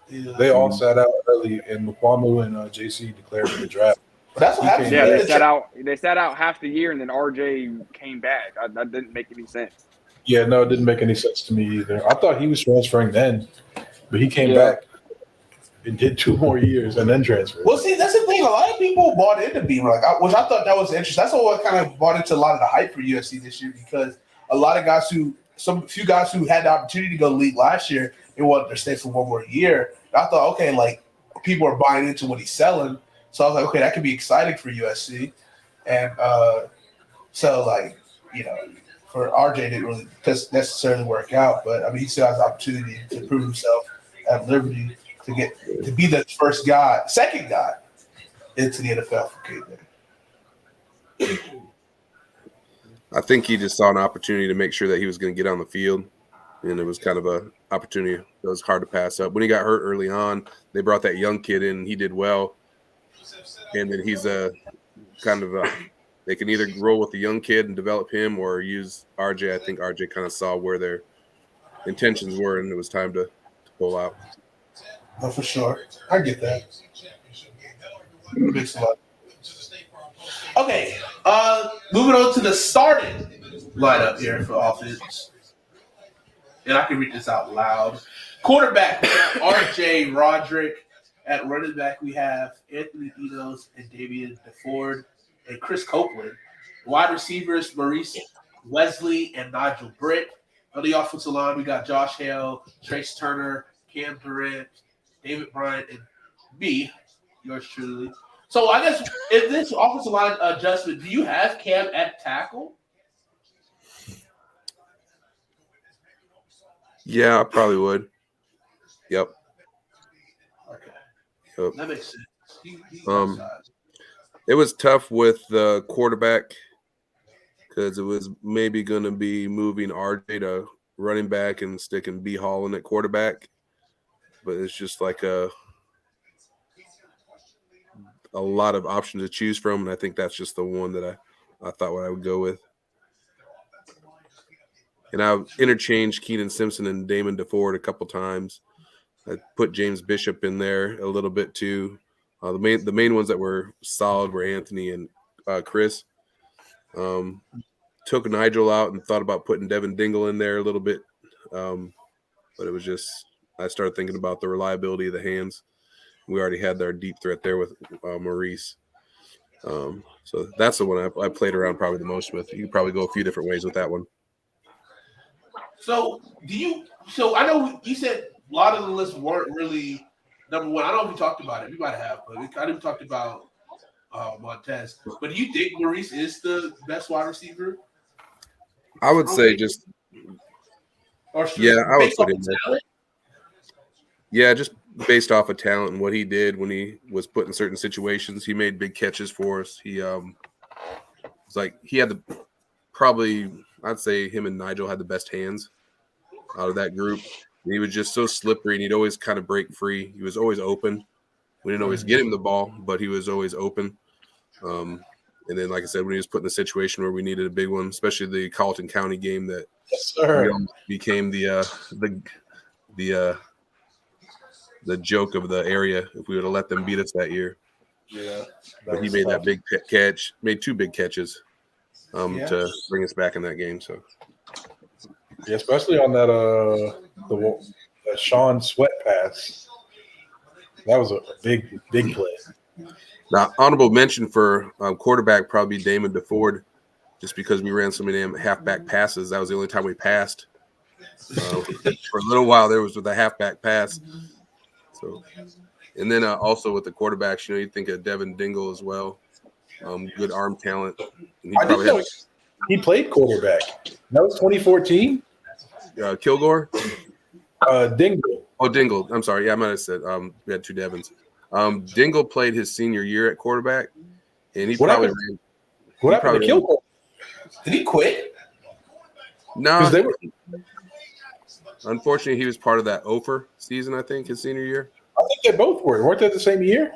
Yeah. They all sat out early, and McQuamu and J.C. declared for the draft. But that's what happens. Yeah, they sat out half the year, and then RJ came back. That didn't make any sense. Yeah, no, it didn't make any sense to me either. I thought he was transferring then, but he came back and did 2 more years and then transferred. Well, see, that's the thing. A lot of people bought into Beamer, which I thought that was interesting. That's what kind of bought into a lot of the hype for USC this year, because a lot of guys few guys who had the opportunity to go to the league last year, they wanted to stay for 1 more year. I thought, okay, like people are buying into what he's selling, so I was like, okay, that could be exciting for USC, and so like for RJ, it didn't really necessarily work out, but I mean, he still has the opportunity to prove himself at Liberty to be the second guy into the NFL for K-Man. I think he just saw an opportunity to make sure that he was going to get on the field, and it was kind of an opportunity that was hard to pass up. When he got hurt early on, they brought that young kid in, and he did well, and then he's they can either roll with the young kid and develop him or use RJ. I think RJ kind of saw where their intentions were, and it was time to pull out. Oh, for sure. I get that. Makes a lot. Okay, moving on to the starting lineup here for offense. And I can read this out loud. Quarterback, we have R.J. Roderick. At running back, we have Anthony Enos and Damian DeFord and Chris Copeland. Wide receivers, Maurice Wesley and Nigel Britt. On the offensive line, we got Josh Hale, Trace Turner, Cam Durant, David Bryant, and me, yours truly. So I guess in this offensive line adjustment, do you have Cam at tackle? Yeah, I probably would. Yep. Okay. Yep. That makes sense. It was tough with the quarterback because it was maybe going to be moving RJ to running back and sticking B. Holland at quarterback. But it's just like a lot of options to choose from, and I think that's just the one that I thought what I would go with. And I've interchanged Keenan Simpson and Damon DeFord a couple times. I put James Bishop in there a little bit too. The main ones that were solid were Anthony and Chris. Took Nigel out and thought about putting Devin Dingle in there a little bit, but it was just I started thinking about the reliability of the hands. We already had our deep threat there with Maurice. So that's the one I played around probably the most with. You could probably go a few different ways with that one. So I know you said a lot of the lists weren't really number one. I don't know if we talked about it. We might have, but I didn't talk about Montez. But do you think Maurice is the best wide receiver? I would say just I would put him there. Yeah, just based off of talent and what he did when he was put in certain situations. He made big catches for us. He it's like he had I'd say him and Nigel had the best hands out of that group. He was just so slippery, and he'd always kind of break free. He was always open. We didn't always get him the ball, but he was always open. And then, like I said, when he was put in a situation where we needed a big one, especially the Carleton County game that became the joke of the area if we would have let them beat us that year. Yeah. But he made that big catch, made 2 big catches to bring us back in that game. So, yeah, especially on that Sean Sweat pass. That was a big play. Now, honorable mention for quarterback probably Damon DeFord, just because we ran so many damn halfback passes. That was the only time we passed. For a little while, there was with a halfback pass. So, and then also with the quarterbacks, you think of Devin Dingle as well. Good arm talent. And I didn't know he played quarterback. That was 2014. Kilgore. Dingle. Oh, Dingle. I'm sorry. Yeah, I might have said we had two Devins. Dingle played his senior year at quarterback, and he probably ran. What happened to Kilgore? Did he quit? No. Unfortunately, he was part of that Ophir season, I think, his senior year. I think they both were. Weren't they the same year?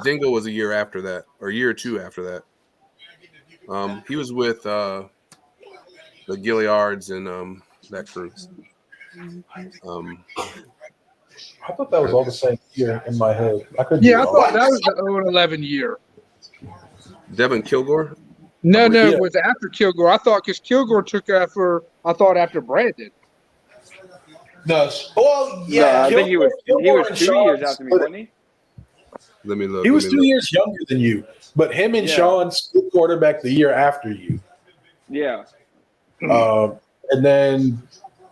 Dingle was a year after that, or a year or two after that. He was with the Gilliards and that crew. I thought that was all the same year in my head. I thought that was the 0-11 year. Devin Kilgore? No, it was after Kilgore. I thought because Kilgore took after Brandon. No. Well, yeah. No, I think he was 2 years after me, wasn't he? Let me look. He was 2 years younger than you, but him and Sean split quarterback the year after you. Yeah. And then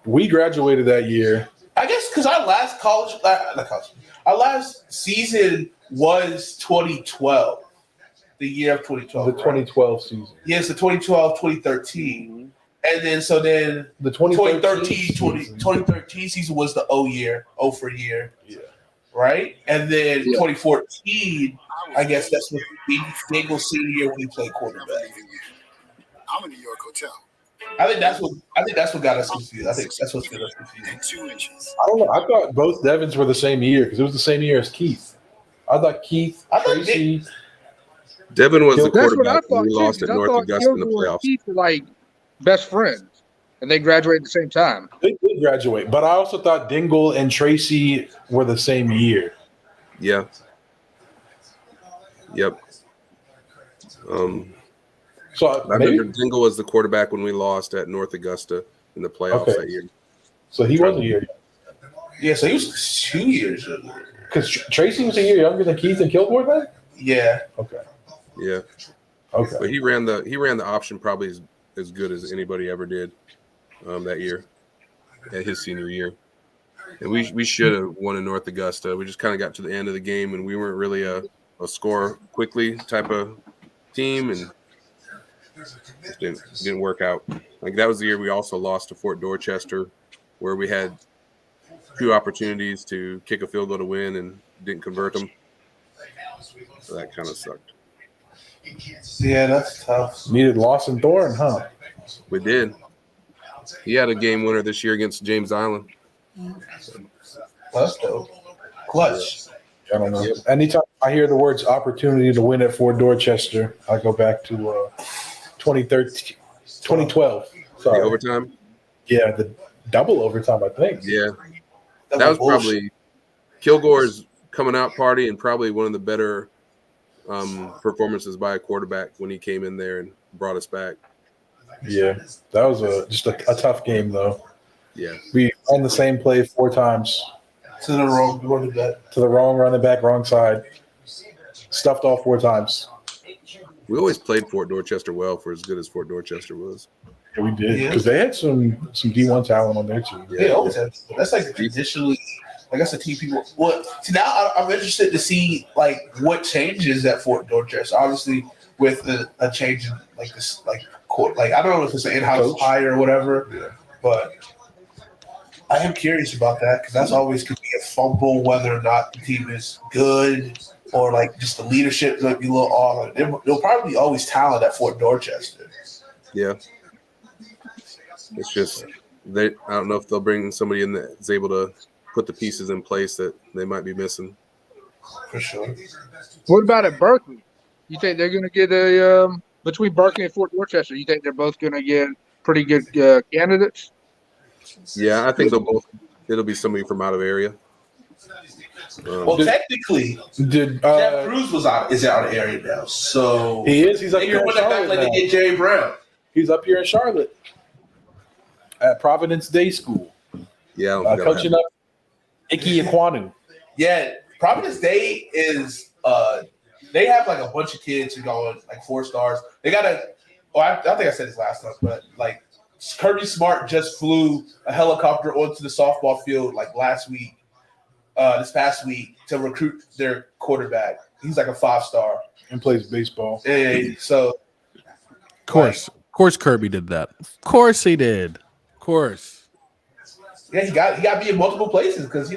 we graduated that year. I guess because our last season was 2012, the year of 2012. The 2012 season. Yes, the 2012, 2013. And then the 2013 season was the O for year. Yeah. Right? And then 2014, I guess that's what Bengals senior year when he played quarterback. I'm a New York hotel. I think that's what got us confused. I think that's what's got us confused. 2 inches. I don't know. I thought both Devins were the same year because it was the same year as Keith. I thought Tracy. Devin was the That's what I quarterback thought when we lost at North Augusta in the Kilgore playoffs. and Keith were like best friends, and they graduated at the same time. They did graduate, but I also thought Dingle and Tracy were the same year. Yeah. Yep. So I remember Dingle was the quarterback when we lost at North Augusta in the playoffs that year. So he was a year. Yeah, so he was 2 years younger. Because Tracy was a year younger than Keith and Kilgore then? Yeah. Okay. Yeah. Okay. But he ran the option probably as good as anybody ever did that year at his senior year. And we should have won in North Augusta. We just kind of got to the end of the game, and we weren't really a score quickly type of team, and it didn't work out. Like that was the year we also lost to Fort Dorchester, where we had 2 opportunities to kick a field goal to win and didn't convert them. So that kind of sucked. Yeah, that's tough. Needed Lawson Thorne, huh? We did. He had a game winner this year against James Island. That's dope. Clutch. I don't know. Anytime I hear the words opportunity to win at Fort Dorchester, I go back to 2012. Sorry. The overtime? Yeah, the double overtime, I think. Yeah. That was probably Kilgore's coming out party and probably one of the better performances by a quarterback when he came in there and brought us back. Yeah, that was just a tough game, though. Yeah. We ran the same play 4 times. To the wrong running back. To the wrong running back, wrong side. Stuffed off 4 times. We always played Fort Dorchester well for as good as Fort Dorchester was. Yeah, we did. Because they had some D1 talent on their team. Yeah, always have. That's like traditionally, like that's a team people. Well, see, now I'm interested to see like what changes at Fort Dorchester. Obviously, with a change in like this, like court, like I don't know if it's an in-house hire or whatever, but I am curious about that because that's always could be a fumble whether or not the team is good or like just the leadership might be a little off. There'll probably be always talent at Fort Dorchester. Yeah. It's just I don't know if they'll bring somebody in that's able to put the pieces in place that they might be missing. For sure. What about at Berkeley? You think they're going to get between Berkeley and Fort Dorchester? You think they're both going to get pretty good candidates? Yeah, I think it'll be somebody from out of area. Well, technically, Jeff Cruz is out of area now, so he is. He's up here in Charlotte like they did Jerry Brown. He's up here in Charlotte at Providence Day School. Yeah, coaching up Ike Ekwonu. Yeah, Providence Day is they have like a bunch of kids who go like 4 stars. They got a I think I said this last time, but like Kirby Smart just flew a helicopter onto the softball field like this past week to recruit their quarterback. He's like a 5-star and plays baseball. and so Of course Kirby did that. Of course he did. Of course. yeah, he got to be in multiple places because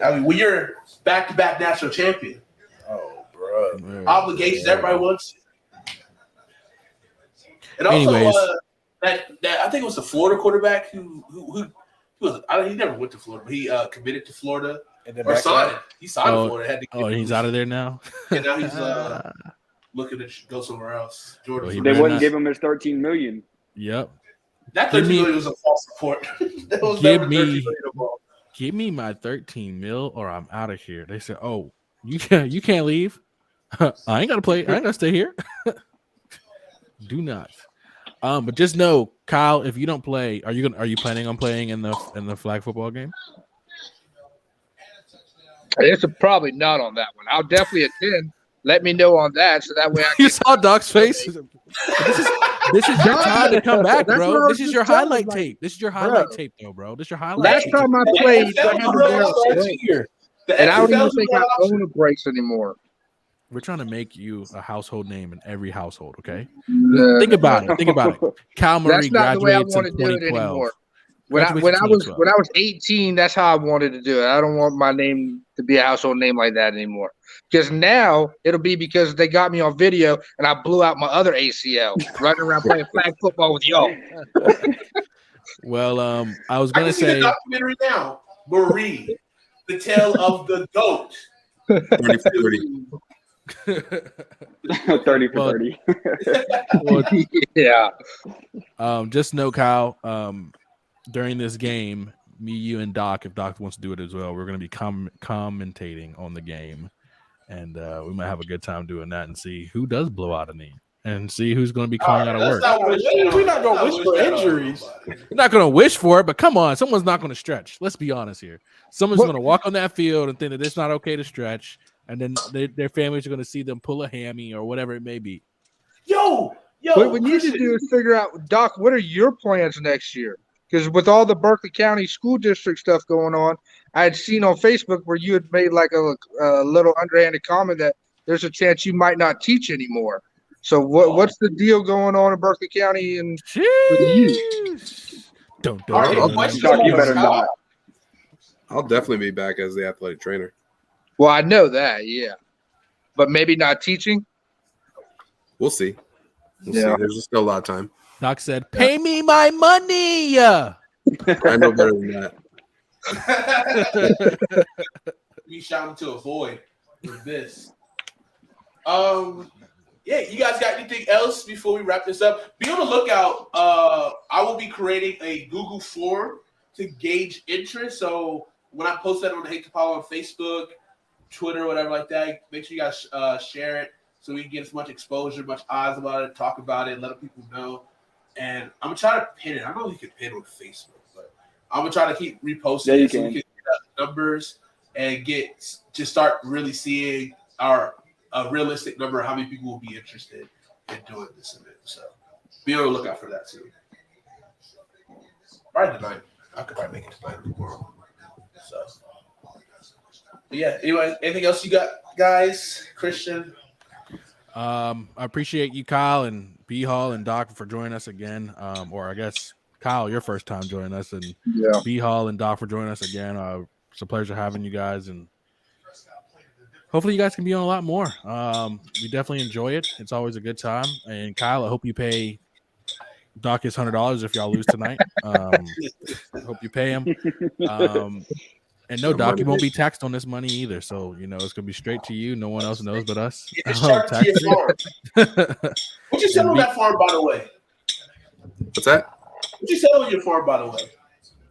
when you're back-to-back national champion, obligations everybody wants. And also, that I think it was the Florida quarterback who was he never went to Florida, but he committed to Florida or signed. He signed to Florida. Had to he's out of there now. And now he's looking to go somewhere else. Jordan, they wouldn't give him his $13 million. Yep. That $13 million was a false report. That was never $13 million. Give me my 13 mil or I'm out of here. They said, "Oh, you can't leave. I ain't gotta play. I ain't gotta stay here." Do not. But just know, Kyle, if you don't play, are you planning on playing in the flag football game? It's probably not on that one. I'll definitely attend. Let me know on that, so that way I can. You saw Doc's face. This is your time to come back, bro. This is your highlight tape. This is your highlight tape, though, bro. This is your highlight. Last time I played, I had a brace, and I don't even think I own a brace anymore. We're trying to make you a household name in every household, okay? Think about it. Kyle Murray graduates in 2012. When I was 18, that's how I wanted to do it. I don't want my name to be a household name like that anymore. Because now it'll be because they got me on video and I blew out my other ACL running around playing flag football with y'all. Well, I was gonna say the documentary now, Marie, the tale of the goat. 30 for 30. 30 for 30. Well, yeah. Just know, Kyle, during this game, me, you, and Doc, if Doc wants to do it as well, we're going to be commentating on the game. And we might have a good time doing that and see who does blow out a knee and see who's going to be calling out of work. We're not going to wish for injuries. We're not going to wish for it, but come on. Someone's not going to stretch. Let's be honest here. Someone's going to walk on that field and think that it's not okay to stretch. And then their families are going to see them pull a hammy or whatever it may be. Yo, what we need to do is figure out, Doc, what are your plans next year? Because with all the Berkeley County School District stuff going on, I had seen on Facebook where you had made like a little underhanded comment that there's a chance you might not teach anymore. So what's the deal going on in Berkeley County and for you? Don't. You better not. I'll definitely be back as the athletic trainer. Well, I know that, yeah. But maybe not teaching? We'll see. We'll see. There's still a lot of time. Doc said, "Pay me my money." I know better than that. We shot him to a void with this. Yeah, you guys got anything else before we wrap this up? Be on the lookout. I will be creating a Google form to gauge interest. So when I post that on the Hate to Follow on Facebook, Twitter, whatever like that, make sure you guys share it so we can get as much exposure, much eyes about it, talk about it, let people know. And I'm gonna try to pin it. I know you can pin it on Facebook, but I'm gonna try to keep reposting it so we can get numbers and just start really seeing a realistic number of how many people will be interested in doing this event. So be on the lookout for that too. Probably tonight. I could probably make it tonight tomorrow. So, but yeah. Anyway, anything else you got, guys? Christian. I appreciate you, Kyle and B Hall and Doc for joining us again. Or I guess Kyle, your first time joining us, and B Hall and Doc for joining us again. It's a pleasure having you guys, and hopefully you guys can be on a lot more. We definitely enjoy it. It's always a good time. And Kyle, I hope you pay Doc his $100 if y'all lose tonight. I hope you pay him. And no, Doc, you won't be taxed on this money either. So, it's going to be straight to you. No one else knows but us. It's charged to your farm. What you sell on that farm, by the way? What's that? What you sell on your farm, by the way?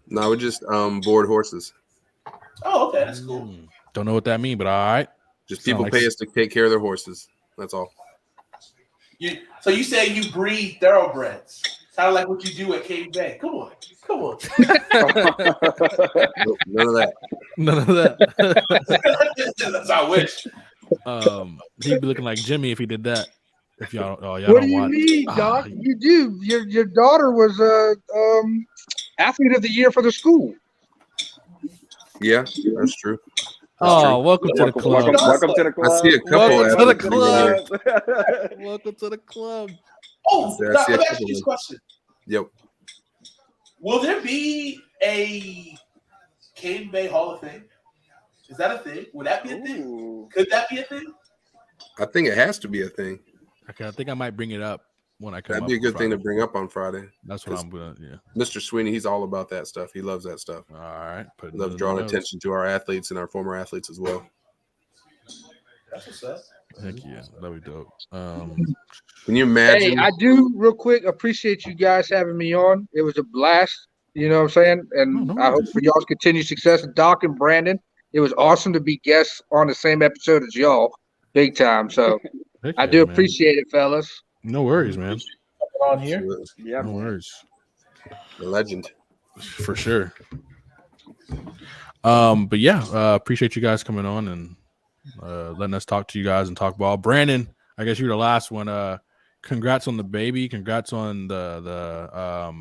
No, we just board horses. Oh, okay. That's cool. Don't know what that means, but all right. Just people pay us to take care of their horses. That's all. So you say you breed thoroughbreds. Sounded like what you do at Cane Bay. Come on. Nope, none of that. None of that. That's I wish. He'd be looking like Jimmy if he did that. If y'all What don't do you watch. mean, Doc? You do. Your daughter was athlete of the year for the school. Yeah, that's true. Oh, welcome to the club. Welcome to the club. I see a couple Welcome to the athletes in here. club. Welcome to the club. Oh, I Doc, see a let me ask couple you this of- question. Yep. Will there be a Cane Bay Hall of Fame? Is that a thing? Would that be a thing? Ooh. Could that be a thing? I think it has to be a thing. Okay, I think I might bring it up when I come That'd up be a on good thing to Friday. bring up on Friday. That's what I'm gonna. Yeah. Mr. Sweeney, he's all about that stuff. He loves that stuff. All right. Put He loves drawing attention to our athletes and our former athletes as well. That's what's up. Heck yeah, that'd be dope. Can you imagine? Hey, I do real quick appreciate you guys having me on. It was a blast. You know what I'm saying? And no I hope worries. for y'all's continued success. Doc and Brandon, it was awesome to be guests on the same episode as y'all. Big time. So Heck I yeah, do man. appreciate it, fellas. No worries, man. On here. Yeah, No man. worries. The legend. For sure. But yeah, appreciate you guys coming on and letting us talk to you guys and talk ball. Brandon, I guess you're the last one. Congrats on the baby. Congrats on the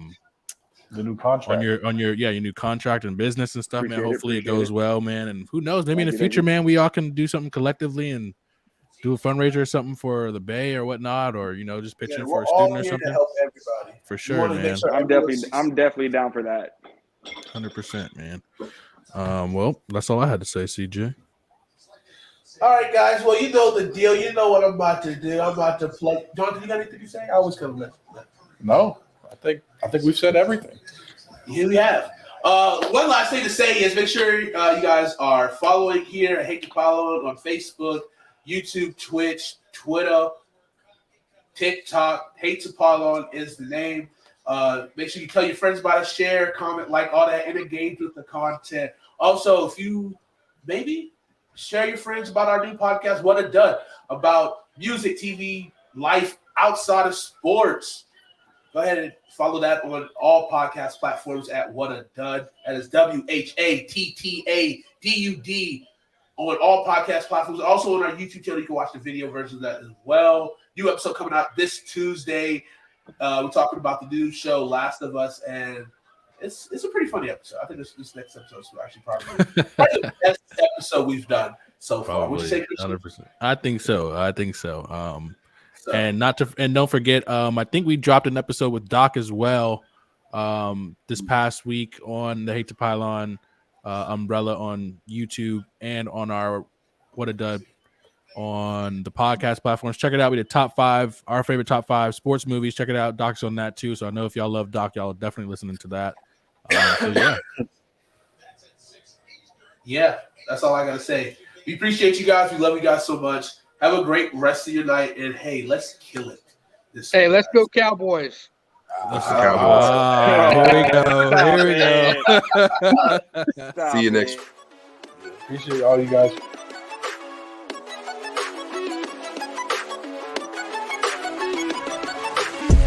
new contract. on your new contract and business and stuff, man. Appreciate it, Hopefully it appreciate goes it. well, man. And who knows, maybe in the Thank you, future, thank you. man, we all can do something collectively and do a fundraiser or something for the Bay or whatnot, or just pitch in for a student or here to something. help everybody. For We sure, wanna make man. sure I'm everyone's definitely down for that. 100%, man. Well, that's all I had to say, CJ. All right, guys. Well, you know the deal. You know what I'm about to do. I'm about to plug. Jonathan, you got anything to say? I always come left. No, I think we've said everything. Here we have. One last thing to say is make sure you guys are following here at Hate to Follow on Facebook, YouTube, Twitch, Twitter, TikTok. Hate to Follow is the name. Make sure you tell your friends about it, share, comment, like, all that, and engage with the content. Also, if you maybe share your friends about our new podcast, What a Dud, about music, TV, life outside of sports. Go ahead and follow that on all podcast platforms at What a Dud. That is WHATTADUD on all podcast platforms. Also on our YouTube channel, you can watch the video version of that as well. New episode coming out this Tuesday. We're talking about the new show Last of Us, and it's a pretty funny episode. I think this next episode is actually probably the best episode we've done so far. Would you say, Christian? 100%. I think so. And don't forget, I think we dropped an episode with Doc as well this past week on the Hate to Pylon umbrella on YouTube and on our What a Dud on the podcast platforms. Check it out. We did our favorite top 5 sports movies. Check it out. Doc's on that too. So I know if y'all love Doc, y'all are definitely listening to that. So yeah. Yeah, that's all I gotta say. We appreciate you guys. We love you guys so much. Have a great rest of your night, and hey, let's kill it. Hey, let's go Cowboys. Let's Cowboys. Here we go. See you next. Appreciate all you guys.